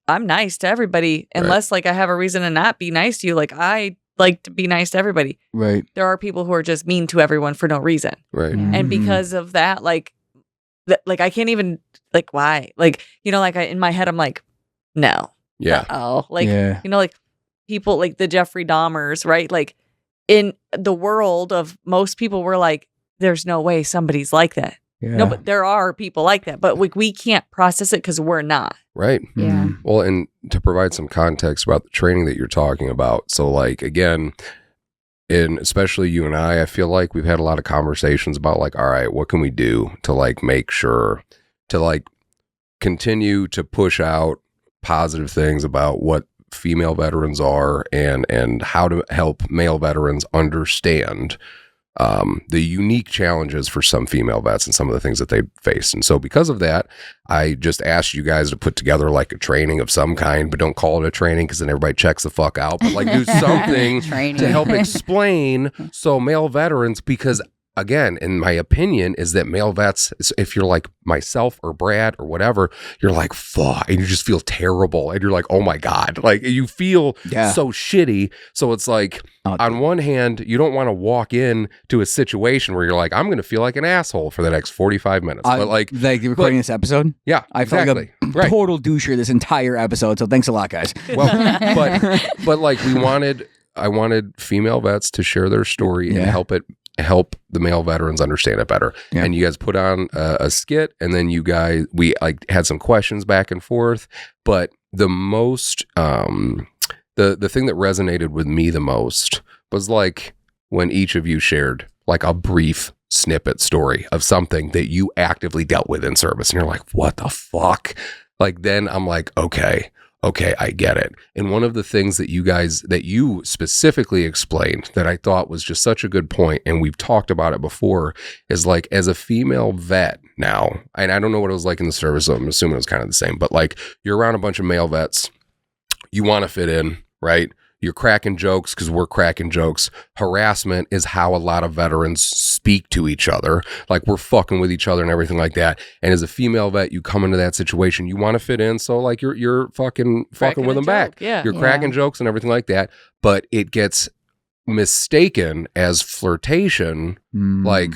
nice to everybody unless like I have a reason to not be nice to you. Like I like to be nice to everybody. Right. There are people who are just mean to everyone for no reason. Right. And because of that, like I can't even like why? Like, you know, like in my head I'm like, no. Yeah. Oh, like Yeah. you know, like people like the Jeffrey Dahmers, right? Like in the world of most people, we're like, there's no way somebody's like that. Yeah. No, but there are people like that. But we can't process it because we're not. Right. Yeah. Well, and to provide some context about the training that you're talking about. So like, again, and especially you and I feel like we've had a lot of conversations about like, all right, what can we do to like make sure to like continue to push out positive things about what female veterans are and how to help male veterans understand the unique challenges for some female vets and some of the things that they face. And so because of that, I just asked you guys to put together like a training of some kind, but don't call it a training because then everybody checks the fuck out, but like do something Training. to help explain so male veterans, because again, in my opinion, is that male vets, if you're like myself or Brad or whatever, you're like, fuck, and you just feel terrible. And you're like, oh my God, like you feel so shitty. So it's like, on one hand, you don't want to walk in to a situation where you're like, I'm going to feel like an asshole for the next 45 minutes. But like recording this episode? Yeah, I felt like a total doucher this entire episode. So thanks a lot, guys. Well, but like I wanted female vets to share their story and help the male veterans understand it better. Yeah. And you guys put on a skit, and then we like had some questions back and forth. But the most, the thing that resonated with me the most was like when each of you shared like a brief snippet story of something that you actively dealt with in service. And you're like, what the fuck? Like, then I'm like, okay, I get it. And one of the things that you specifically explained that I thought was just such a good point, and we've talked about it before, is like as a female vet now, and I don't know what it was like in the service, so I'm assuming it was kind of the same, but like you're around a bunch of male vets, you want to fit in, right? you're cracking jokes because we're cracking jokes. Harassment is how a lot of veterans speak to each other. Like we're fucking with each other and everything like that. And as a female vet, you come into that situation, you want to fit in. So like you're fucking Cracking with a them back. joke, yeah. You're cracking jokes and everything like that. But it gets mistaken as flirtation, like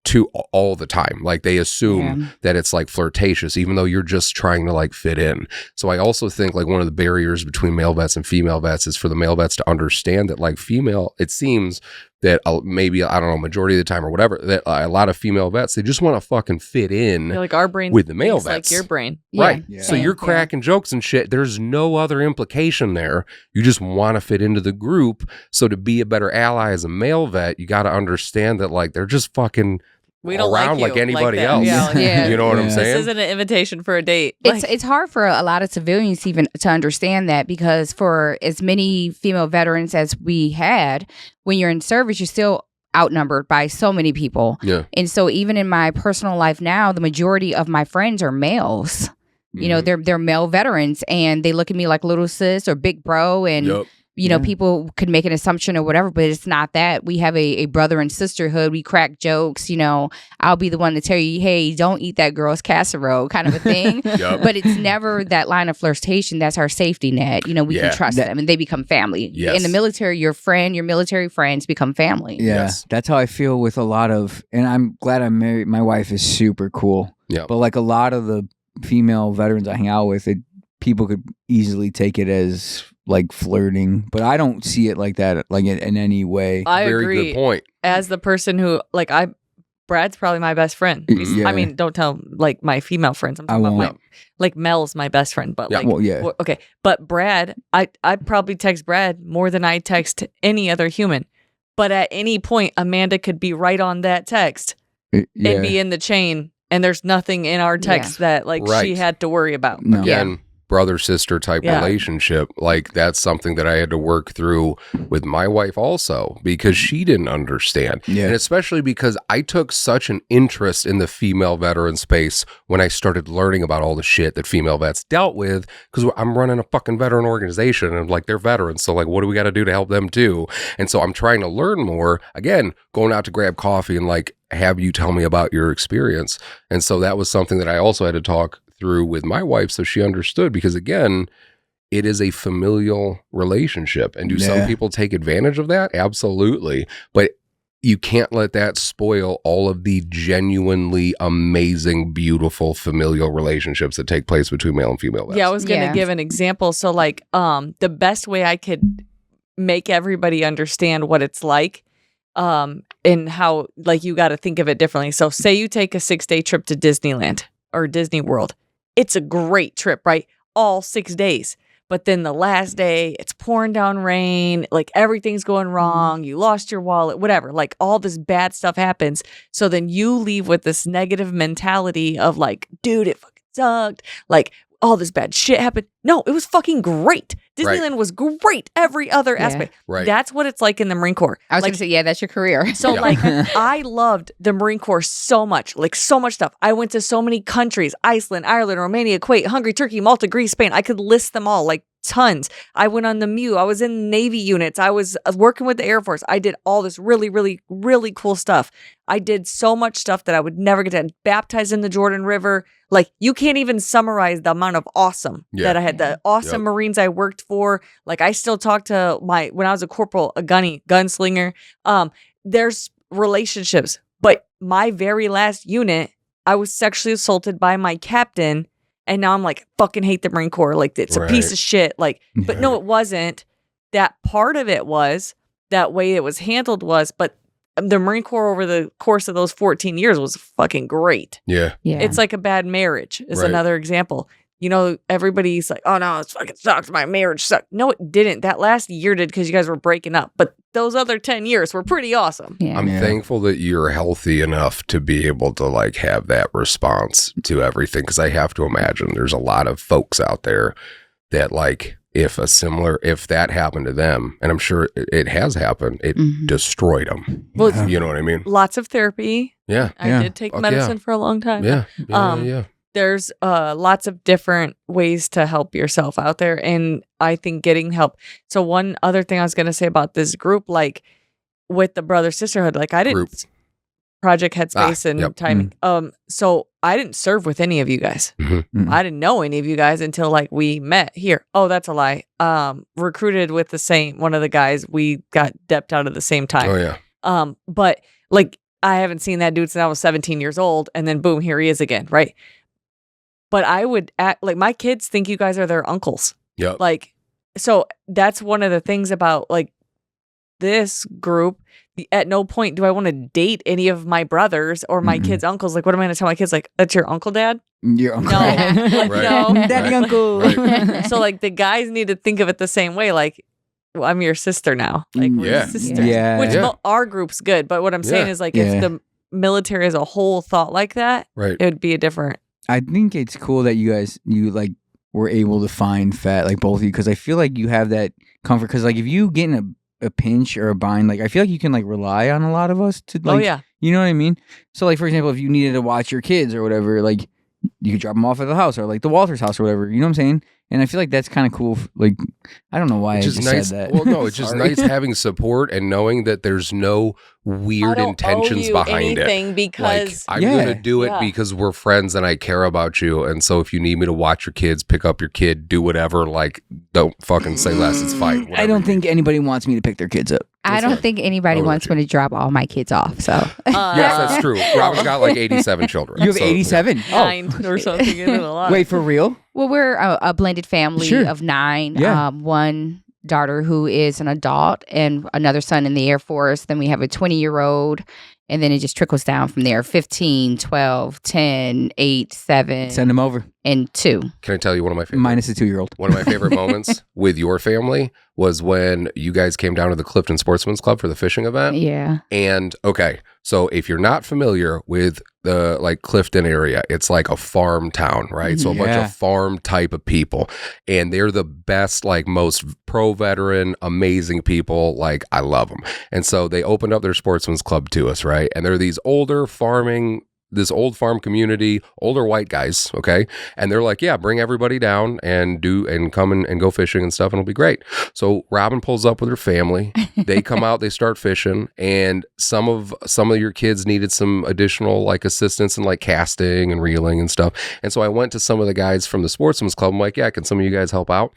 to all the time. Like they assume that it's like flirtatious, even though you're just trying to like fit in. So I also think like one of the barriers between male vets and female vets is for the male vets to understand that like female, it seems that maybe, I don't know, majority of the time or whatever, that a lot of female vets, they just want to fucking fit in Like our brain with the male thinks vets. like your brain. Right. Yeah. So you're cracking jokes and shit. There's no other implication there. You just want to fit into the group. So to be a better ally as a male vet, you got to understand that like they're just fucking We don't around like you like anybody that. else. Yeah, like, Yeah. You know what I'm Yeah. saying? This isn't an invitation for a date. It's hard for a lot of civilians even to understand that, because for as many female veterans as we had, when you're in service, you're still outnumbered by so many people. Yeah. And so even in my personal life now, the majority of my friends are males. You know, they're male veterans, and they look at me like little sis or big bro, and Yep. you know, people could make an assumption or whatever, but it's not that. We have a brother and sisterhood. We crack jokes. You know, I'll be the one to tell you, hey, don't eat that girl's casserole, kind of a thing. Yep. But it's never that line of flirtation. That's our safety net. You know, we Yeah. can trust them, and they become family. Yes. In the military, your military friends become family. Yeah, Yes. that's how I feel with a lot of, and I'm glad I'm married. My wife is super cool. Yeah. But like a lot of the female veterans I hang out with, people could easily take it as like flirting, but I don't see it like that, like in any way. I Very agree. good point. As the person who, like, Brad's probably my best friend. Yeah. I mean, don't tell like my female friends. I'm I talking about won't. like Mel's my best friend, but Yeah. like, Well, yeah. okay. But Brad, I probably text Brad more than I text any other human. But at any point, Amanda could be right on that text Yeah. and be in the chain, and there's nothing in our text that like she Right. had to worry about. No. Again, brother sister type Yeah. relationship. Like that's something that I had to work through with my wife also, because she didn't understand. Yeah. And especially because I took such an interest in the female veteran space when I started learning about all the shit that female vets dealt with, because I'm running a fucking veteran organization and like they're veterans. So like, what do we got to do to help them too? And so I'm trying to learn more, again, going out to grab coffee and like have you tell me about your experience. And so that was something that I also had to talk through with my wife so she understood, because again, it is a familial relationship. And do some Yeah. people take advantage of that? Absolutely. But you can't let that spoil all of the genuinely amazing, beautiful familial relationships that take place between male and female vets. Yeah, I was going to Yeah. give an example. So like the best way I could make everybody understand what it's like and how like you got to think of it differently. So say you take a 6-day trip to Disneyland or Disney World. It's a great trip, right? All 6 days. But then the last day, it's pouring down rain, like everything's going wrong. You lost your wallet, whatever. Like all this bad stuff happens. So then you leave with this negative mentality of like, dude, it fucking sucked. Like all this bad shit happened. No, it was fucking great. Disneyland was great. Every other aspect. Right. That's what it's like in the Marine Corps. I was Like, going to say, yeah, that's your career. so Yeah. like I loved the Marine Corps so much, like so much stuff. I went to so many countries: Iceland, Ireland, Romania, Kuwait, Hungary, Turkey, Malta, Greece, Spain. I could list them all, like tons. I went on the MEU. I was in Navy units. I was working with the Air Force. I did all this really, really, really cool stuff. I did so much stuff that I would never get to. Baptized in the Jordan River. Like you can't even summarize the amount of awesome that I had. The awesome Marines I worked for. Like I still talk to when I was a corporal, a gunslinger. There's relationships, but my very last unit, I was sexually assaulted by my captain, and now I'm like fucking hate the Marine Corps. Like it's a piece of shit. Like, but no, it wasn't. That part of it was that way it was handled was, but the Marine Corps over the course of those 14 years was fucking great. Yeah. Yeah. It's like a bad marriage is Right. another example. You know, everybody's like, oh no, it's fucking sucks. My marriage sucked. No, it didn't. That last year did because you guys were breaking up. But those other 10 years were pretty awesome. yeah. I'm thankful that you're healthy enough to be able to like have that response to everything, because I have to imagine there's a lot of folks out there that like if that happened to them, and I'm sure it has happened, it destroyed them. Well, it's You know what I mean? lots of therapy. Yeah. I Yeah. did take Fuck medicine for a long time. Yeah. Um, Yeah. there's lots of different ways to help yourself out there. And I think getting help. So one other thing I was going to say about this group, like with the brother sisterhood, like I didn't Group. Project Headspace and yep. timing. So I didn't serve with any of you guys. Mhm. I didn't know any of you guys until like we met here. Oh, that's a lie. Recruited with one of the guys. We got depped out at the same time. Oh yeah. But like I haven't seen that dude since I was 17 years old, and then boom, here he is again, right? But I would act like my kids think you guys are their uncles. Yep. Like, so that's one of the things about like this group. At no point do I want to date any of my brothers or my kids' uncles. Like, what am I going to tell my kids? Like, that's your uncle, dad? Your uncle. No, Right. no. Daddy Right. uncle. Right. So like the guys need to think of it the same way. Like, well, I'm your sister now. Like, we're Yeah. sisters. Yeah. Which Yeah. our group's good. But what I'm saying Yeah. is like, Yeah. if the military as a whole thought like that, Right. it would be a different. I think it's cool that you like were able to find fat, like both of you, because I feel like you have that comfort. Because like if you get in a pinch or a bind, like I feel like you can like rely on a lot of us to like, Oh yeah. you know what I mean? So like for example, if you needed to watch your kids or whatever, like you could drop them off at the house or like the Walters house or whatever. You know what I'm saying? And I feel like that's kind of cool. Like I don't know why I Which is just nice. said that. Well, no, it's just Sorry. nice having support and knowing that there's no weird I don't intentions owe you behind it. anything Like, because I'm Yeah. gonna do it Yeah. because we're friends and I care about you. And so if you need me to watch your kids, pick up your kid, do whatever, like don't fucking say less. It's fine. I Whatever don't you think anybody wants me to pick their kids up. I don't think anybody Oh, wants okay. me to drop all my kids off. So need. Yes, that's true. Robin's got like 87 children. You have so- 87? Oh, 9 or something. Isn't it a lot? wait, for real? well, we're a blended family Sure. of 9. Yeah. One daughter who is an adult and another son in the Air Force. Then we have a 20-year-old. And then it just trickles down from there. 15, 12, 10, 8, 7, Send them over. and 2. Can I tell you one of my favorite? Minus the 2-year-old. One of my favorite moments with your family was when you guys came down to the Clifton Sportsman's Club for the fishing event. Yeah. And okay, so if you're not familiar with the like Clifton area, it's like a farm town, right? So a bunch Yeah. of farm type of people, and they're the best, like most pro veteran, amazing people. Like I love them. And so they opened up their Sportsman's Club to us, right? And they're these older farming. This old farm community, older white guys, okay? And they're like, yeah, bring everybody down and come and go fishing and stuff, and it'll be great. So Robin pulls up with her family. They come out, they start fishing, and some of your kids needed some additional like assistance in like casting and reeling and stuff. And so I went to some of the guys from the Sportsman's Club. I'm like, yeah, can some of you guys help out?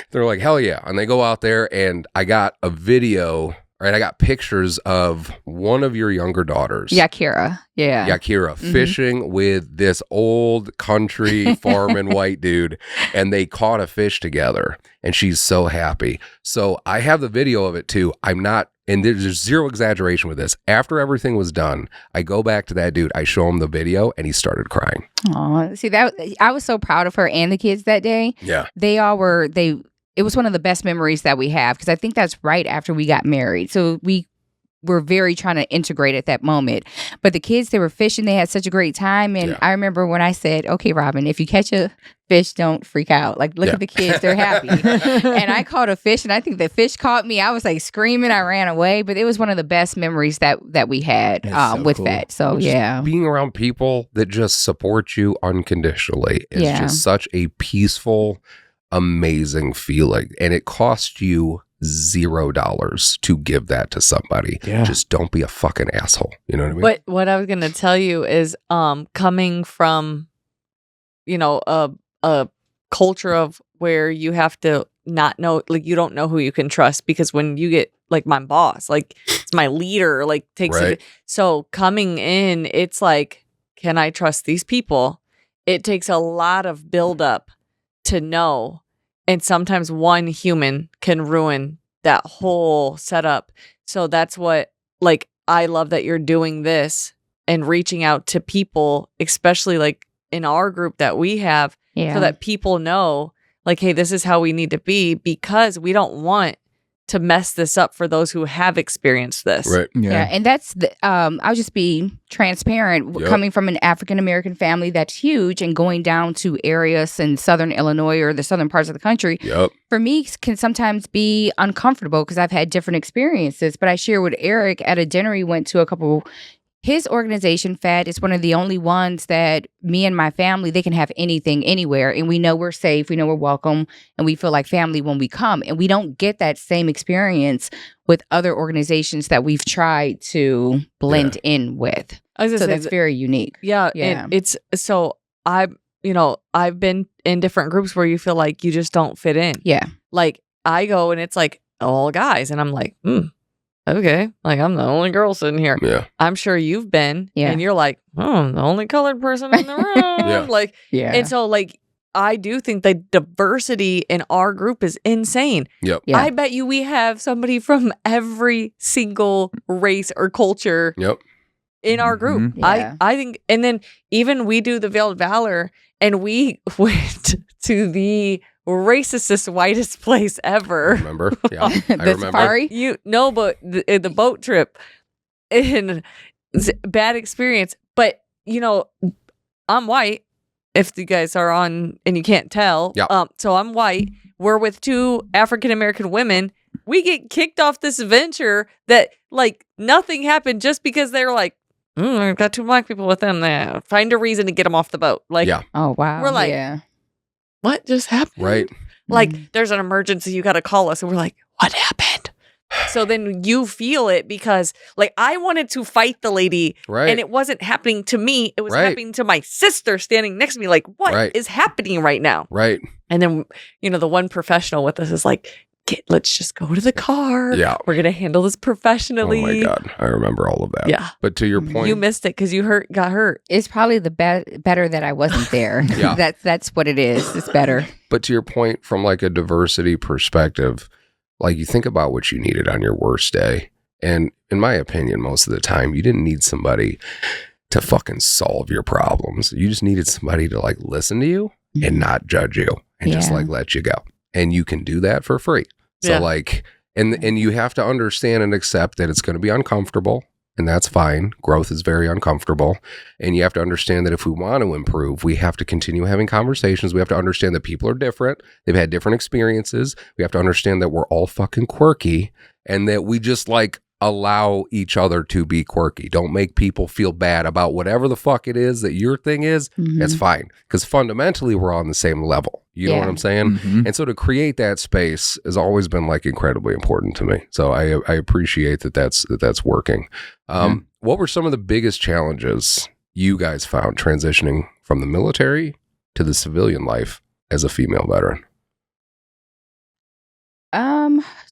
They're like, hell yeah. And they go out there, and I got a video. Right, I got pictures of one of your younger daughters. Yakira. Yeah. Yakira fishing with this old country farming white dude, and they caught a fish together, and she's so happy. So I have the video of it too. I'm not, and there's zero exaggeration with this. After everything was done, I go back to that dude, I show him the video, and he started crying. Aw, see that I was so proud of her and the kids that day. Yeah. They all were. It was one of the best memories that we have because I think that's right after we got married. So we were very trying to integrate at that moment. But the kids, they were fishing. They had such a great time. And Yeah. I remember when I said, okay, Robin, if you catch a fish, don't freak out. Like, look Yeah. at the kids. They're happy. And I caught a fish, and I think the fish caught me. I was like screaming. I ran away. But it was one of the best memories that we had That's so with cool. that. So, Just yeah. being around people that just support you unconditionally is Yeah. just such a peaceful, amazing feeling. And it costs you $0 to give that to somebody. Yeah. Just don't be a fucking asshole. You know what I mean? But what I was gonna tell you is, coming from, a culture of where you have to not know, like you don't know who you can trust, because when you get like my boss, like it's my leader, like takes Right. it. So coming in, it's like, can I trust these people? It takes a lot of buildup to know. And sometimes one human can ruin that whole setup. So that's what, like, I love that you're doing this and reaching out to people, especially like in our group that we have, Yeah. so that people know, like, hey, this is how we need to be, because we don't want to mess this up for those who have experienced this. right. Yeah, and that's I'll just be transparent. Yep. Coming from an African American family that's huge and going down to areas in southern Illinois or the southern parts of the country, Yep. for me can sometimes be uncomfortable because I've had different experiences. But I share with Eric at a dinner he went to a couple his organization, F.I.N.E, is one of the only ones that me and my family, they can have anything anywhere. And we know we're safe. We know we're welcome. And we feel like family when we come. And we don't get that same experience with other organizations that we've tried to blend in with. I was gonna So say that's very unique. Yeah. Yeah. And it's so I've been in different groups where you feel like you just don't fit in. Yeah. Like I go and it's like all guys. And I'm like, okay. Like I'm the only girl sitting here. Yeah. I'm sure you've been. Yeah. And you're like, I'm the only colored person in the room. Yeah. Like, Yeah. and so like, I do think the diversity in our group is insane. Yep. Yeah. I bet you we have somebody from every single race or culture Yep. in our group. Mhm. Yeah. I think, and then even we do the Veiled Valor and we went to the racist whitest place ever. Remember? Yeah. I The remember. safari? But the boat trip and it's a bad experience. But I'm white. If you guys are on and you can't tell, Yep. So I'm white. We're with two African American women. We get kicked off this adventure that like nothing happened just because they were like, I've got two black people with them. There, find a reason to get them off the boat. Like, Yeah. Oh, wow. We're like, yeah. what just happened? Right. Like, there's an emergency. You got to call us. And we're like, what happened? So then you feel it because, like, I wanted to fight the lady, Right. and it wasn't happening to me. It was Right. happening to my sister standing next to me. Like, what is Right. happening right now? Right. And then, the one professional with us is like, let's just go to the car. Yeah. We're going to handle this Oh professionally. my God. I remember all of that. Yeah. But to your point, You missed it because you got hurt. It's probably the better that I wasn't there. Yeah. That's what it is. It's better. but to your point, from like a diversity perspective, like you think about what you needed on your worst day. And in my opinion, most of the time, you didn't need somebody to fucking solve your problems. You just needed somebody to like listen to you and not judge you and just Yeah. like let you go. And you can do that for free. So Yeah. like, and you have to understand and accept that it's going to be uncomfortable, and that's fine. Growth is very uncomfortable. And you have to understand that if we want to improve, we have to continue having conversations. We have to understand that people are different. They've had different experiences. We have to understand that we're all fucking quirky and that we just like allow each other to be quirky. Don't make people feel bad about whatever the fuck it is that your thing is. That's fine. Because fundamentally, we're on the same level. You know what I'm saying? Mhm. And so to create that space has always been like incredibly important to me. So I appreciate that's working. What were some of the biggest challenges you guys found transitioning from the military to the civilian life as a female veteran?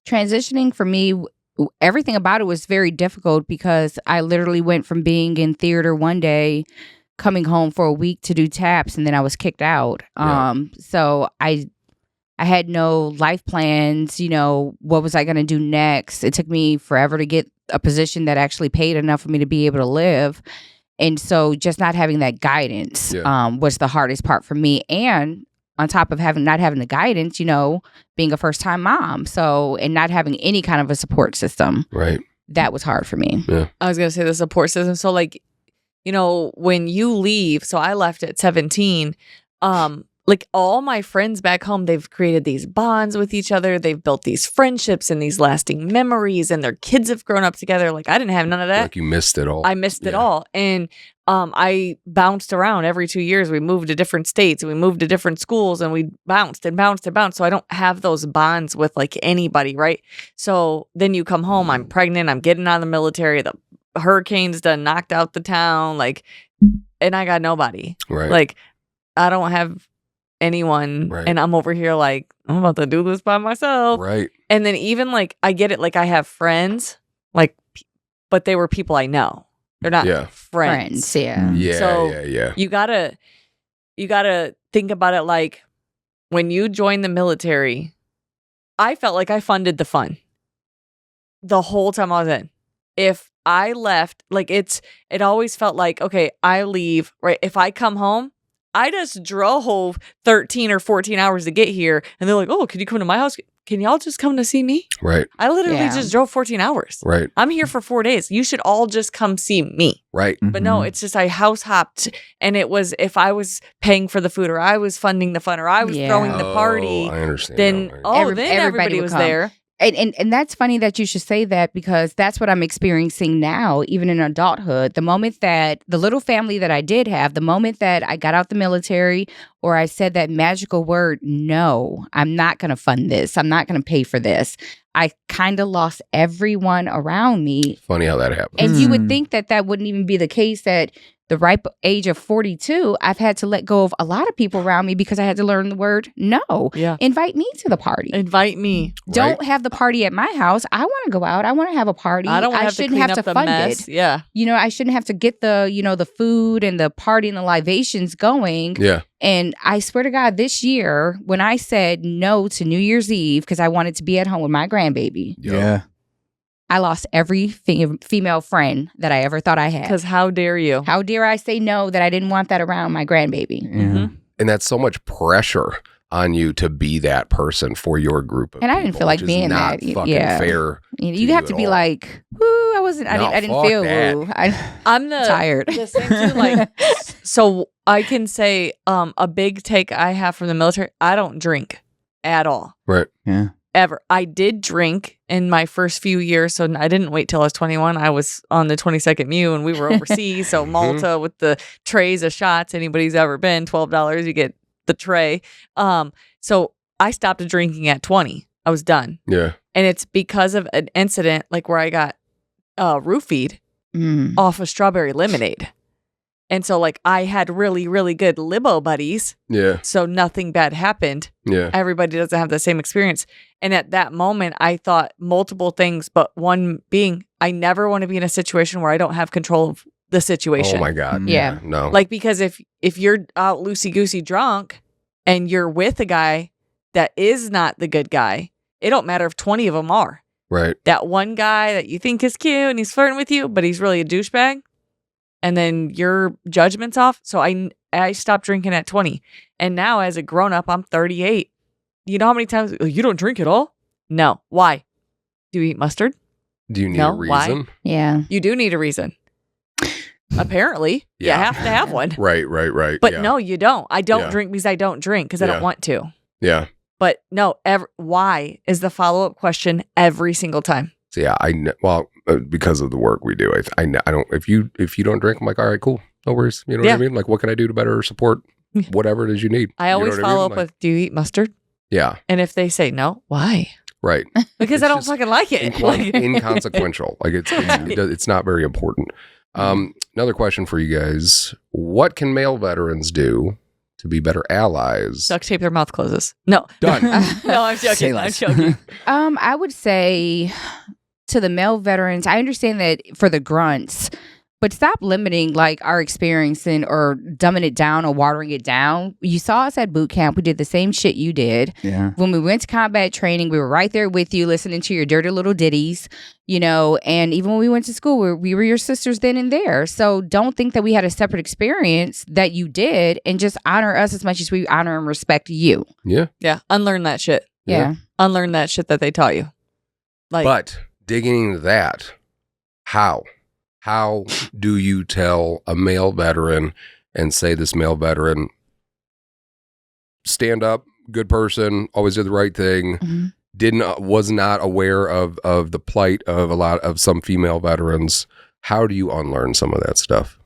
Transitioning for me, everything about it was very difficult because I literally went from being in theater one day, coming home for a week to do taps, and then I was kicked out. Yeah. So I had no life plans. What was I going to do next? It took me forever to get a position that actually paid enough for me to be able to live. And so just not having that guidance was the hardest part for me. And on top of not having the guidance, being a first-time mom, and not having any kind of a support system, Right. that was hard for me. Yeah. I was going to say the support system. So like, when you leave, so I left at 17, like all my friends back home, they've created these bonds with each other. They've built these friendships and these lasting memories, and their kids have grown up together. Like I didn't have none of that. Like you missed it all. I missed it all. And I bounced around every 2 years. We moved to different states and we moved to different schools, and we bounced and bounced and bounced. So I don't have those bonds with like anybody, right? So then you come home, I'm pregnant, I'm getting out of the military, the hurricanes done knocked out the town, like, and I got nobody. Right. Like I don't have anyone, Right. and I'm over here like, I'm about to do this by myself. Right. And then even like, I get it, like I have friends, like, but they were people I know. They're not Yeah. friends. Yeah. Yeah. So yeah. You gotta think about it like when you join the military, I felt like I funded the fun the whole time I was in. If I left, like it always felt like, okay, I leave, right? If I come home, I just drove 13 or 14 hours to get here. And they're like, oh, can you come to my house? Can y'all just come to see me? Right. I literally Yeah. just drove 14 hours. Right. I'm here for 4 days. You should all just come see me. Right. But no, Mhm. it's just I house hopped, and it was if I was paying for the food, or I was funding the fun, or I was Yeah. throwing the party, I understand. then now. then everybody would was come. there. And that's funny that you should say that, because that's what I'm experiencing now, even in adulthood. The moment that the little family that I did have, the moment that I got out the military, or I said that magical word, no, I'm not going to fund this. I'm not going to pay for this. I kind of lost everyone around me. Funny how that happens. And you would think that that wouldn't even be the case at the ripe age of 42. I've had to let go of a lot of people around me because I had to learn the word no. Yeah. Invite me to the party. Invite me. Don't have the party at my house. I want to go out. I want to have a party. I don't have to shouldn't clean have up to the fund mess. it. Yeah. You know, I shouldn't have to get the, the food and the party and the libations going. Yeah. And I swear to God, this year, when I said no to New Year's Eve because I wanted to be at home with my grandbaby, Yeah. I lost every female friend that I ever thought I had. Because how dare you? How dare I say no that I didn't want that around my grandbaby? Yeah. And that's so much pressure on you to be that person for your group of And I didn't people, feel like which is being not that. fucking Yeah. fair. You have to be like, woo, I didn't fuck feel that. woo. I'm the Tired. The same too. Like, so I can say a big take I have from the military. I don't drink at all. Right. Yeah. Ever. I did drink in my first few years, so I didn't wait till I was 21. I was on the 22nd MEU and we were overseas. So Malta with the trays of shots. Anybody's ever been, $12, you get the tray. So I stopped drinking at 20. I was done. Yeah. And it's because of an incident like where I got roofied Mm. off of strawberry lemonade. And so like I had really, really good limo buddies. Yeah. So nothing bad happened. Yeah. Everybody doesn't have the same experience. And at that moment, I thought multiple things, but one being, I never want to be in a situation where I don't have control of the situation. Oh my God. Yeah. No. Like, because if you're out loosey-goosey drunk and you're with a guy that is not the good guy, it don't matter if 20 of them are. Right. That one guy that you think is cute and he's flirting with you, but he's really a douchebag. And then your judgment's off. So I stopped drinking at 20. And now as a grown-up, I'm 38. You know how many times, you don't drink at all? No. Why? Do you eat mustard? Do you need No, a why? reason? Yeah. You do need a reason. Apparently. Yeah. You have to have one. Right. But yeah. no, you don't. I don't Yeah. drink because I don't drink because I Yeah. don't want to. Yeah. But no, why is the follow-up question every single time. So yeah, because of the work we do, I don't. If you don't drink, I'm like, all right, cool, no worries. You know what I mean? Like, what can I do to better support whatever it is you need? I always follow up with, do you eat mustard? Yeah. And if they say no, why? Right. Because It's I don't just fucking like it. inconsequential. Like it's not very important. Another question for you guys: what can male veterans do to be better allies? Duct tape their mouth closes. No. Done. No, I'm Say joking. I'm less. joking. I would say to the male veterans, I understand that for the grunts, but stop limiting like our experience or dumbing it down or watering it down. You saw us at boot camp. We did the same shit you did. Yeah. When we went to combat training, we were right there with you, listening to your dirty little ditties, and even when we went to school, we were your sisters then and there. So don't think that we had a separate experience that you did, and just honor us as much as we honor and respect you. Yeah. Yeah. Unlearn that shit. Yeah. Unlearn that shit that they taught you. Like, But digging into that, how do you tell a male veteran and say this male veteran, stand up, good person, always did the right thing, was not aware of the plight of some female veterans? How do you unlearn some of that stuff?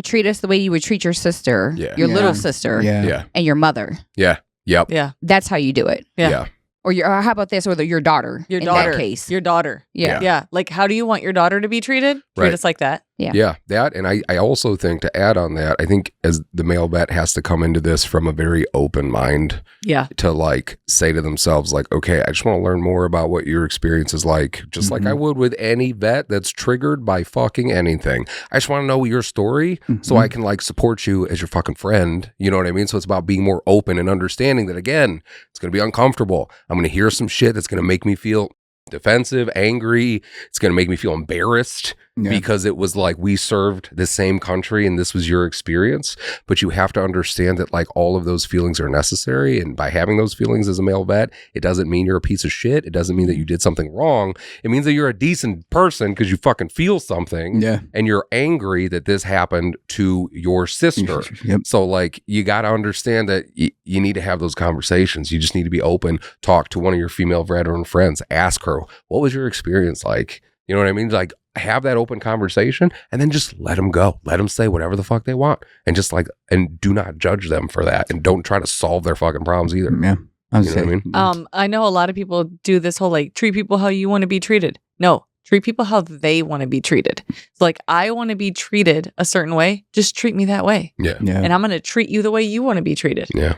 Treat us the way you would treat your sister, Yeah. your Yeah. little sister, Yeah. Yeah. and your mother. Yeah. Yep. yeah. That's how you do it. Yeah. Or how about this? Or your daughter. Your in daughter. that case. Your daughter. Yeah. Yeah. Like, how do you want your daughter to be treated? Treat Right. us like that. Yeah. Yeah, that, and I also think, to add on that, I think as the male vet has to come into this from a very open mind Yeah. to like say to themselves, like, okay, I just want to learn more about what your experience is like, just like I would with any vet that's triggered by fucking anything. I just want to know your story so I can like support you as your fucking friend. You know what I mean? So it's about being more open and understanding that, again, it's going to be uncomfortable. I'm going to hear some shit that's going to make me feel defensive, angry. It's going to make me feel embarrassed. because it was like we served the same country and this was your experience. But you have to understand that like all of those feelings are necessary. And by having those feelings as a male vet, it doesn't mean you're a piece of shit. It doesn't mean that you did something wrong. It means that you're a decent person because you fucking feel something. Yeah. And you're angry that this happened to your sister. Yep. So like you got to understand that you need to have those conversations. You just need to be open. Talk to one of your female veteran friends. Ask her, what was your experience like? You know what I mean? Like have that open conversation and then just let them go. Let them say whatever the fuck they want. And just like, and do not judge them for that. And don't try to solve their fucking problems either. Yeah. You know what I mean? I know a lot of people do this whole like treat people how you want to be treated. No, treat people how they want to be treated. So like I want to be treated a certain way. Just treat me that way. Yeah. And I'm going to treat you the way you want to be treated. Yeah.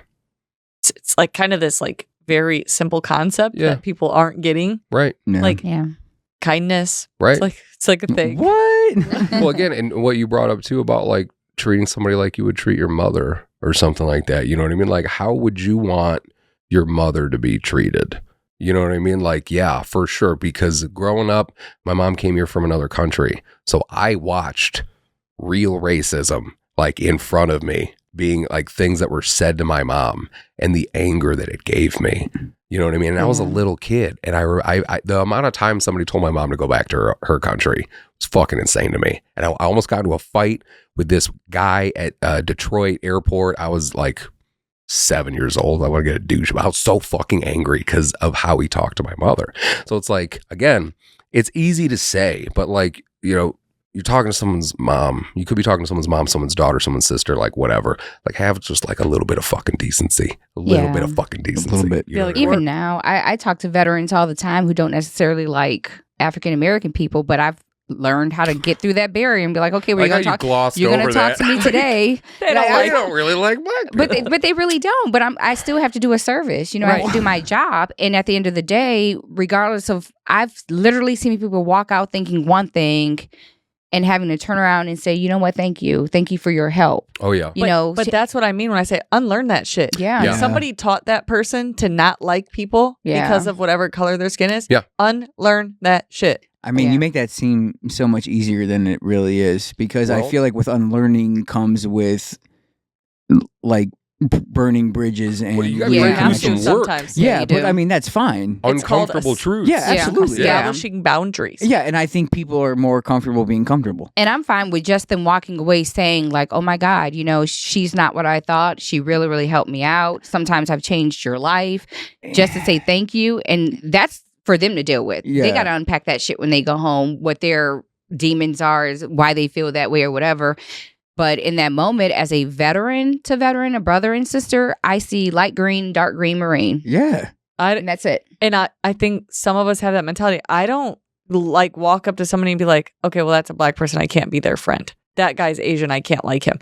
It's like kind of this like very simple concept that people aren't getting. Right. Yeah. Like kindness. Right. It's like a thing. What? Well, again, and what you brought up too about like treating somebody like you would treat your mother or something like that. You know what I mean? Like, how would you want your mother to be treated? You know what I mean? Like, yeah, for sure. Because growing up, my mom came here from another country. So I watched real racism like in front of me, being like things that were said to my mom and the anger that it gave me. You know what I mean? And I was a little kid, and I the amount of time somebody told my mom to go back to her country was fucking insane to me. And I almost got into a fight with this guy at Detroit airport. I was like 7 years old. I want to get a douche. I was so fucking angry because of how he talked to my mother. So it's like, again, it's easy to say, but like, you know, you're talking to someone's mom. You could be talking to someone's mom, someone's daughter, someone's sister, like whatever. Like have just like a little bit of fucking decency. A little bit of fucking decency. A little bit. You know what I mean? Even now, I talk to veterans all the time who don't necessarily like African American people, but I've learned how to get through that barrier and be like, okay, well, Like you're going to talk to me today. I don't really like black people. But they really don't. But I still have to do a service. You know, I have to do my job. And at the end of the day, regardless of, I've literally seen people walk out thinking one thing and having to turn around and say, you know what, thank you for your help. Oh yeah. But that's what I mean when I say unlearn that shit. Yeah. If somebody taught that person to not like people because of whatever color their skin is, unlearn that shit. I mean, you make that seem so much easier than it really is, because I feel like with unlearning comes with like burning bridges and you gotta have some to work. sometimes. Yeah, but I mean that's fine. Uncomfortable truths. Yeah, absolutely. Establishing boundaries. Yeah, and I think people are more comfortable being comfortable. And I'm fine with just them walking away saying like, oh my God, you know, she's not what I thought. She really, really helped me out. Sometimes I've changed your life, just to say thank you. And that's for them to deal with. Yeah. They got to unpack that shit when they go home. What their demons are is why they feel that way or whatever. But in that moment, as a veteran to veteran, a brother and sister, I see light green, dark green, marine. Yeah. And that's it. And I think some of us have that mentality. I don't like walk up to somebody and be like, okay, well, that's a black person. I can't be their friend. That guy's Asian. I can't like him.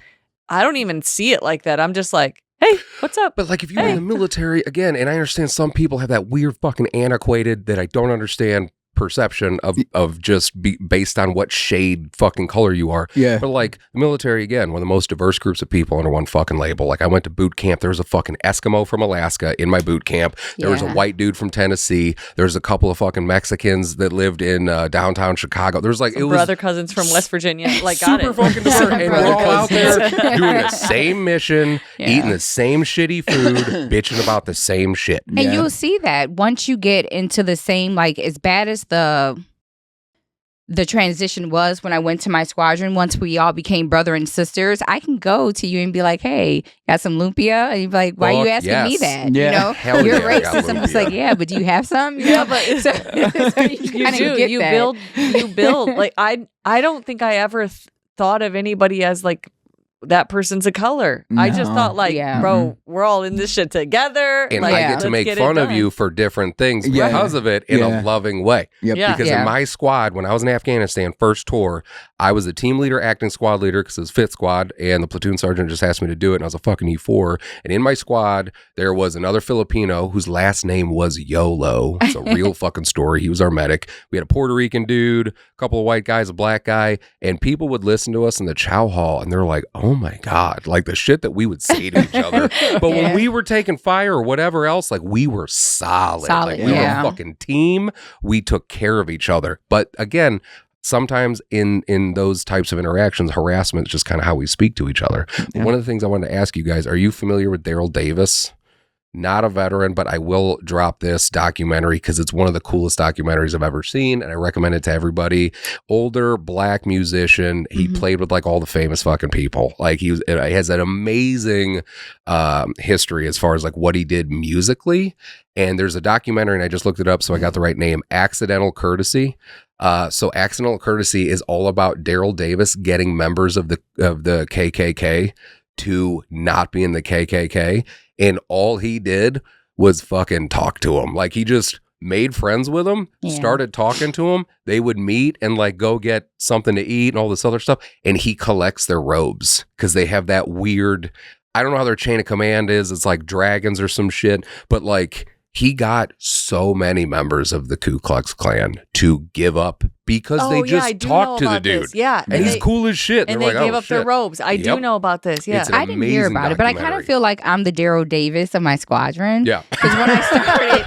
I don't even see it like that. I'm just like, hey, what's up? But like if you're in the military, again, and I understand some people have that weird fucking antiquated that I don't understand perception of just based on what shade fucking color you are. Yeah. But like the military, again, one of the most diverse groups of people under one fucking label. Like I went to boot camp. There was a fucking Eskimo from Alaska in my boot camp. There was a white dude from Tennessee. There's a couple of fucking Mexicans that lived in downtown Chicago. There's like, some brother cousins from West Virginia. Like got super it. fucking diverse. And we're all out there doing the same mission, eating the same shitty food, bitching about the same shit. And you'll see that once you get into the same, like as bad as the transition was when I went to my squadron, once we all became brother and sisters, I can go to you and be like, hey, got some lumpia? And you'd be like, why are you asking me that? Yeah. You know, Hell you're yeah, I got racist. I'm just like, yeah, but do you have some? You know? but so you kinda do. get You that. build. Like I don't think I ever thought of anybody as like that person's a color. I just No. thought like, bro, we're all in this shit together. And like, I get to let's make get fun it of done. you for different things Yeah. because of it in Yeah. a loving way. Yep. Yeah. Because in my squad, when I was in Afghanistan, first tour, I was the team leader, acting squad leader, because it was 5th squad, and the platoon sergeant just asked me to do it, and I was a fucking E4. And in my squad, there was another Filipino whose last name was YOLO. It's a real fucking story. He was our medic. We had a Puerto Rican dude, a couple of white guys, a black guy, and people would listen to us in the chow hall, and they're like, oh my God, like the shit that we would say to each other. But when we were taking fire or whatever else, like we were solid. Like we were a fucking team. We took care of each other. But again, sometimes in those types of interactions, harassment is just kind of how we speak to each other. Yeah. One of the things I wanted to ask you guys, are you familiar with Daryl Davis? Not a veteran, but I will drop this documentary because it's one of the coolest documentaries I've ever seen, and I recommend it to everybody. Older black musician. He played with like all the famous fucking people. Like he has an amazing history as far as like what he did musically. And there's a documentary, and I just looked it up, so I got the right name. Accidental Courtesy. So Accidental Courtesy is all about Daryl Davis getting members of the KKK to not be in the KKK. And all he did was fucking talk to him. Like he just made friends with him, started talking to him. They would meet and like go get something to eat and all this other stuff. And he collects their robes because they have that weird, I don't know how their chain of command is. It's like dragons or some shit. But like he got so many members of the Ku Klux Klan to give up because they just talked to the dude. This. Yeah. And he's cool as shit. And they're they like, gave up their robes. I do know about this. Yeah. It's an I didn't hear amazing about it, but I kind documentary. of feel like I'm the Daryl Davis of my squadron. Yeah. Because when I started,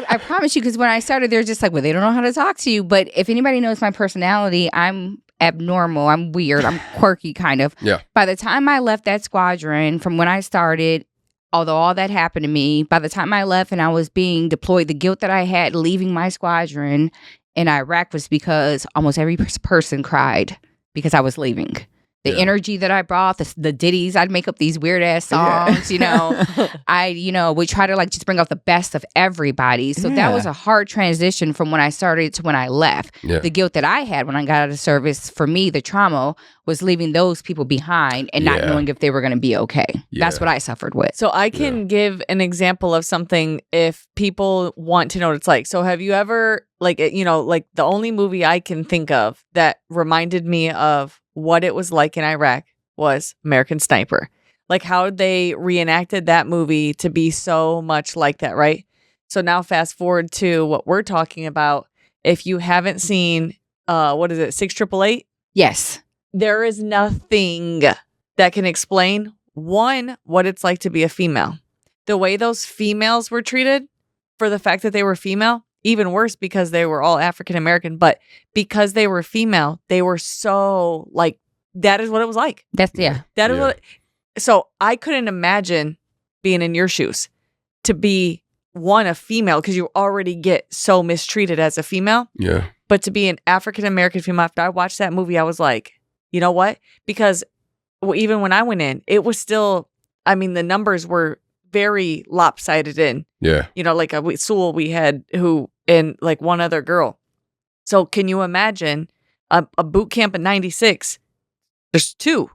I promise you, because when I started, they're just like, well, they don't know how to talk to you. But if anybody knows my personality, I'm abnormal. I'm weird. I'm quirky, kind of. Yeah. By the time I left that squadron, from when I started, although all that happened to me, by the time I left and I was being deployed, the guilt that I had leaving my squadron in Iraq was because almost every person cried because I was leaving. The energy that I brought, the ditties, I'd make up these weird ass songs, you know. I would try to like just bring out the best of everybody. So that was a hard transition from when I started to when I left. Yeah. The guilt that I had when I got out of service, for me, the trauma was leaving those people behind and not knowing if they were going to be okay. That's what I suffered with. So I can give an example of something if people want to know what it's like. So have you ever, like, like the only movie I can think of that reminded me of what it was like in Iraq was American Sniper. Like how they reenacted that movie to be so much like that, right? So now fast forward to what we're talking about. If you haven't seen, 6888? Yes. There is nothing that can explain, one, what it's like to be a female. The way those females were treated for the fact that they were female, even worse because they were all African American, but because they were female, they were so like, that is what it was like. That is what. So I couldn't imagine being in your shoes to be a female because you already get so mistreated as a female. Yeah. But to be an African American female, after I watched that movie, I was like, you know what? Because even when I went in, it was still, I mean, the numbers were very lopsided in. Yeah. Like Sewell, we had who, and like one other girl. So can you imagine a boot camp in 96? There's two.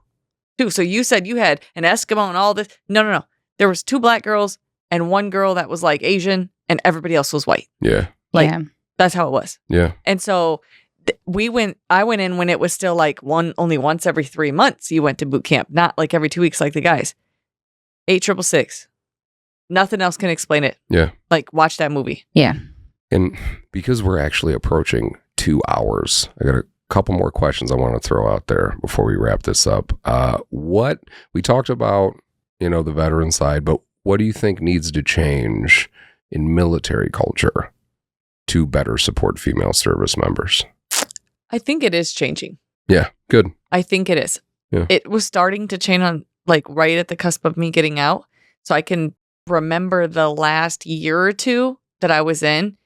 So you said you had an Eskimo and all this. No. There was 2 black girls and 1 girl that was like Asian and everybody else was white. Yeah. That's how it was. Yeah. And so I went in when it was still like only once every 3 months you went to boot camp, not like every 2 weeks like the guys. 8666. Nothing else can explain it. Yeah. Like watch that movie. Yeah. And because we're actually approaching 2 hours, I got a couple more questions I want to throw out there before we wrap this up. What we talked about, the veteran side, but what do you think needs to change in military culture to better support female service members? I think it is changing. Yeah, good. I think it is. Yeah. It was starting to change on like right at the cusp of me getting out. So I can remember the last year or 2 that I was in.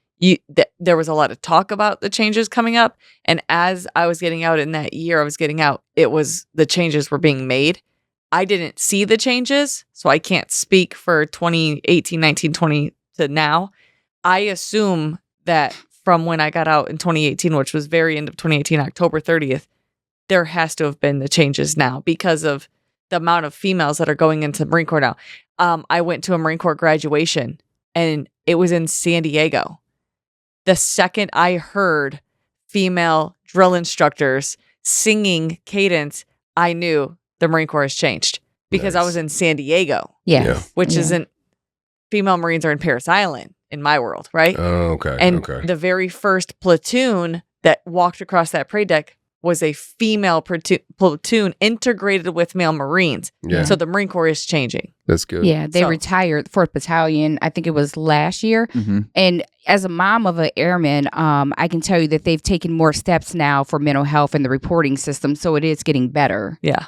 There was a lot of talk about the changes coming up. And as I was getting out in that year I was getting out, the changes were being made. I didn't see the changes, so I can't speak for 2018, 19, 20 to now. I assume that from when I got out in 2018, which was very end of 2018, October 30th, there has to have been the changes now because of the amount of females that are going into the Marine Corps now. I went to a Marine Corps graduation and it was in San Diego. The second I heard female drill instructors singing cadence, I knew the Marine Corps has changed because I was in San Diego. Yes. Which isn't, female Marines are in Parris Island in my world, right? Oh, okay. And the very first platoon that walked across that parade deck was a female platoon integrated with male Marines. Yeah. So the Marine Corps is changing. That's good. Yeah, they So- retired 4th Battalion. I think it was last year. Mm-hmm. And as a mom of an airman, I can tell you that they've taken more steps now for mental health in the reporting system. So it is getting better. Yeah.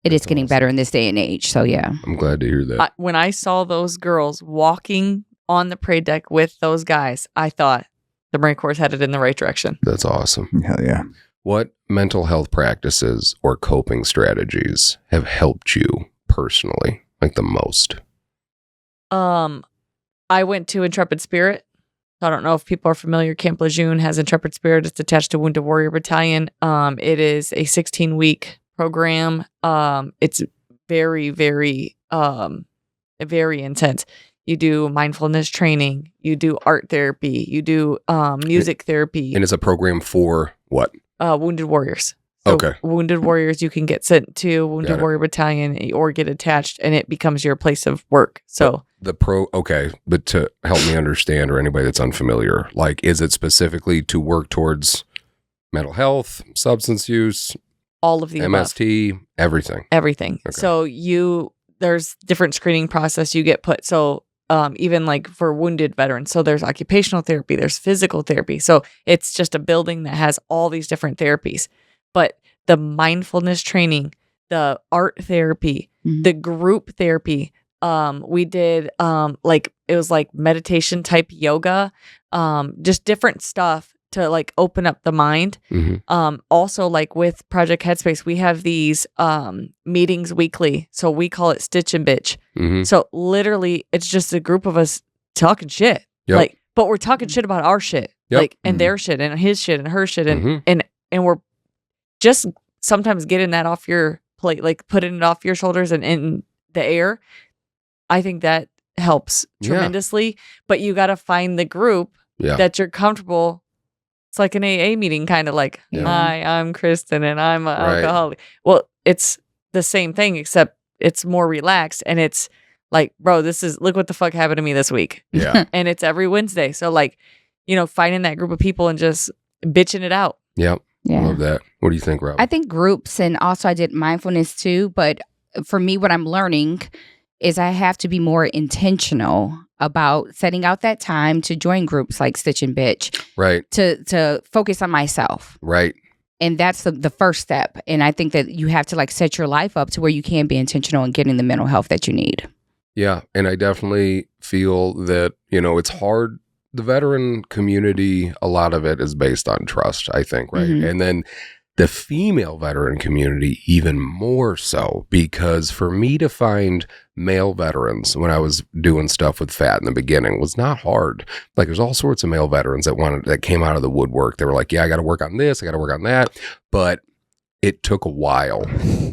It is That's getting awesome. better in this day and age. So yeah. I'm glad to hear that. When I saw those girls walking on the parade deck with those guys, I thought the Marine Corps is headed in the right direction. That's awesome. Hell yeah. What mental health practices or coping strategies have helped you personally, like the most? I went to Intrepid Spirit. I don't know if people are familiar. Camp Lejeune has Intrepid Spirit. It's attached to Wounded Warrior Battalion. It is a 16-week program. It's very, very, very intense. You do mindfulness training. You do art therapy. You do music therapy. And it's a program for what? Wounded Warriors. So Okay. Wounded Warriors, you can get sent to Wounded Got it. Warrior Battalion or get attached, and it becomes your place of work. So Okay, but to help me understand, or anybody that's unfamiliar, like, is it specifically to work towards mental health, substance use, all of the above. MST, everything? Everything. Okay. So there's different screening process you get put. So even like for wounded veterans, so there's occupational therapy, there's physical therapy. So it's just a building that has all these different therapies. But the mindfulness training, the art therapy, the group therapy, we did like it was like meditation type yoga, just different stuff to like open up the mind. Mm-hmm. Also, like with Project Headspace, we have these meetings weekly. So we call it Stitch and Bitch. Mm-hmm. So literally, it's just a group of us talking shit. Yep. Like, but we're talking shit about our shit, Yep. like, and their shit, and his shit, and her shit, and Mhm. and we're just sometimes getting that off your plate, like putting it off your shoulders and in the air. I think that helps Yeah. tremendously. But you got to find the group Yeah. that you're comfortable. It's like an AA meeting, kind of like, Yeah. hi, I'm Kristen and I'm an Right. alcoholic. Well, it's the same thing, except it's more relaxed. And it's like, bro, look what the fuck happened to me this week. Yeah. And it's every Wednesday. So like, finding that group of people and just bitching it out. Yep. Yeah. Love that. What do you think, Rob? I think groups, and also I did mindfulness too. But for me, what I'm learning is I have to be more intentional about setting out that time to join groups like Stitch and Bitch Right. to focus on myself. Right. And that's the first step. And I think that you have to like set your life up to where you can be intentional in getting the mental health that you need. Yeah. And I definitely feel that, it's hard. The veteran community, a lot of it is based on trust, I think, right? Mhm. And then the female veteran community, even more so, because for me to find male veterans when I was doing stuff with FAT in the beginning was not hard. Like, there's all sorts of male veterans that came out of the woodwork. They were like, yeah, I got to work on this, I got to work on that. But it took a while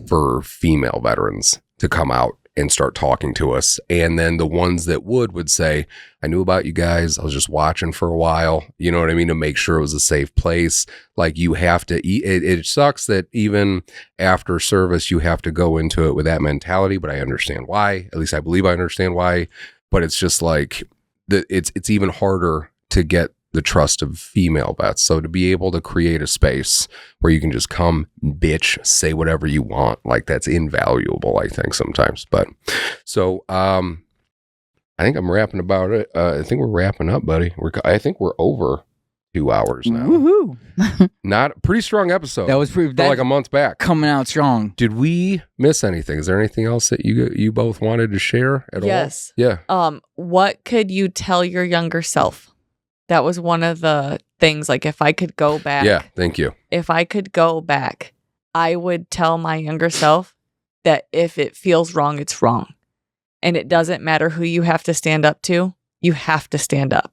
for female veterans to come out and start talking to us. And then the ones that would say, I knew about you guys. I was just watching for a while, you know what I mean? To make sure it was a safe place. Like, you have to eat. It sucks that even after service, you have to go into it with that mentality, but I understand why. At least I believe I understand why. But it's just like, it's even harder to get the trust of female vets. So to be able to create a space where you can just come, bitch, say whatever you want, like, that's invaluable, I think, sometimes. But so I think I'm rapping about it. I think we're wrapping up, buddy. I think we're over 2 hours now. Woohoo! Not a pretty strong episode. That was pretty. Felt like a month back. Coming out strong. Did we miss anything? Is there anything else that you both wanted to share at all? Yes. Yeah. What could you tell your younger self? That was one of the things, like, if I could go back. Yeah. Thank you. If I could go back, I would tell my younger self that if it feels wrong, it's wrong. And it doesn't matter who you have to stand up to. You have to stand up.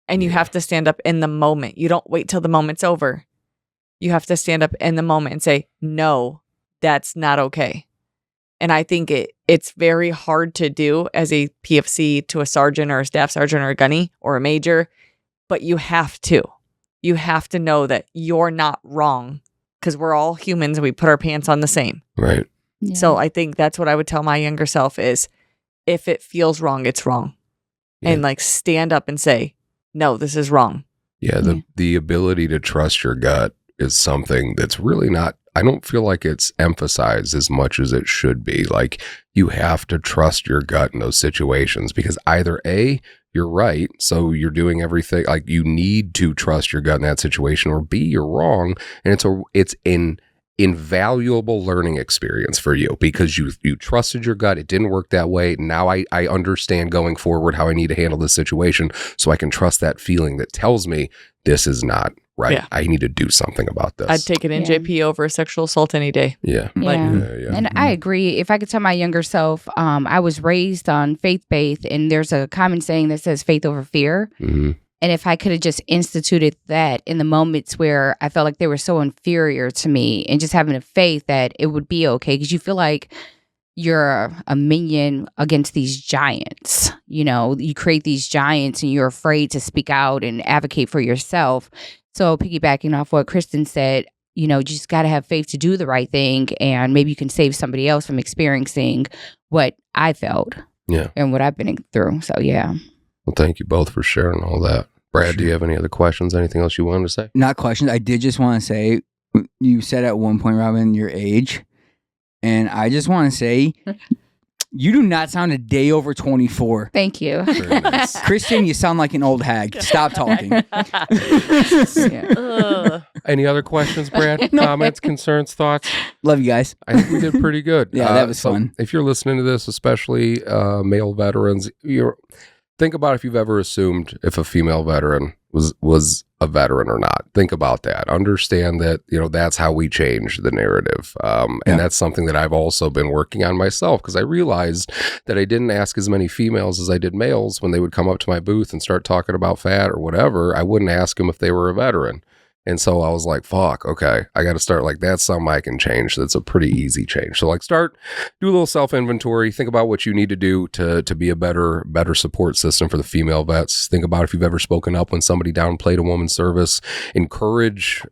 And you have to stand up in the moment. You don't wait till the moment's over. You have to stand up in the moment and say, no, that's not okay. And I think it's very hard to do as a PFC to a sergeant or a staff sergeant or a gunny or a major. But you have to. You have to know that you're not wrong, because we're all humans and we put our pants on the same. Right. Yeah. So I think that's what I would tell my younger self is, if it feels wrong, it's wrong. Yeah. And like, stand up and say, no, this is wrong. Yeah. The ability to trust your gut is something that's really not, I don't feel like it's emphasized as much as it should be. Like, you have to trust your gut in those situations, because either A, you're right, so you're doing everything, like, you need to trust your gut in that situation, or B, you're wrong, and it's an invaluable learning experience for you, because you trusted your gut. It didn't work that way. Now I understand going forward how I need to handle this situation, so I can trust that feeling that tells me this is not right. Yeah. I need to do something about this. I'd take an NJP over a sexual assault any day. Yeah. Like, Yeah. And I agree. If I could tell my younger self, I was raised on faith-based, and there's a common saying that says faith over fear. Mhm. And if I could have just instituted that in the moments where I felt like they were so inferior to me, and just having a faith that it would be okay, because you feel like you're a minion against these giants. You know, you create these giants and you're afraid to speak out and advocate for yourself. So piggybacking off what Kristen said, you know, you just got to have faith to do the right thing, and maybe you can save somebody else from experiencing what I felt and what I've been through. So, yeah. Well, thank you both for sharing all that. Brad, do you have any other questions? Anything else you wanted to say? Not questions. I did just want to say, you said at one point, Robin, your age. And I just want to say, you do not sound a day over 24. Thank you. Very nice. Kristen, you sound like an old hag. Stop talking. Any other questions, Brad? Comments, concerns, thoughts? Love you guys. I think we did pretty good. Yeah, that was fun. If you're listening to this, especially male veterans, think about if you've ever assumed if a female veteran was a veteran or not. Think about that. Understand that, that's how we change the narrative. And that's something that I've also been working on myself, because I realized that I didn't ask as many females as I did males when they would come up to my booth and start talking about fat or whatever. I wouldn't ask them if they were a veteran. And so I was like, fuck, okay, I got to start, like, that's something I can change. That's a pretty easy change. So, like, do a little self-inventory. Think about what you need to do to be a better support system for the female vets. Think about if you've ever spoken up when somebody downplayed a woman's service. Encourage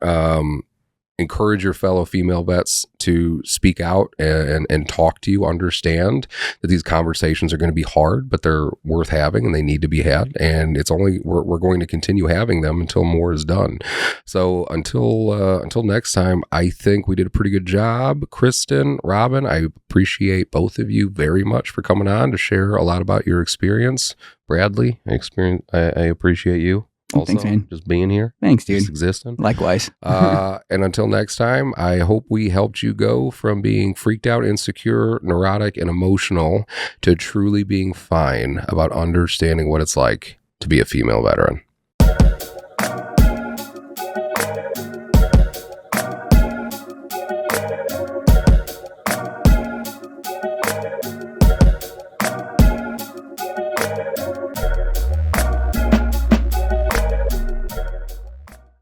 your fellow female vets to speak out and talk to you. Understand that these conversations are going to be hard, but they're worth having, and they need to be had. And we're going to continue having them until more is done. So until next time, I think we did a pretty good job. Kristen, Robin, I appreciate both of you very much for coming on to share a lot about your experience. Bradley, I appreciate you. Also, thanks, man. Just being here. Thanks, dude. Just existing. Likewise. And until next time, I hope we helped you go from being freaked out, insecure, neurotic, and emotional to truly being fine about understanding what it's like to be a female veteran.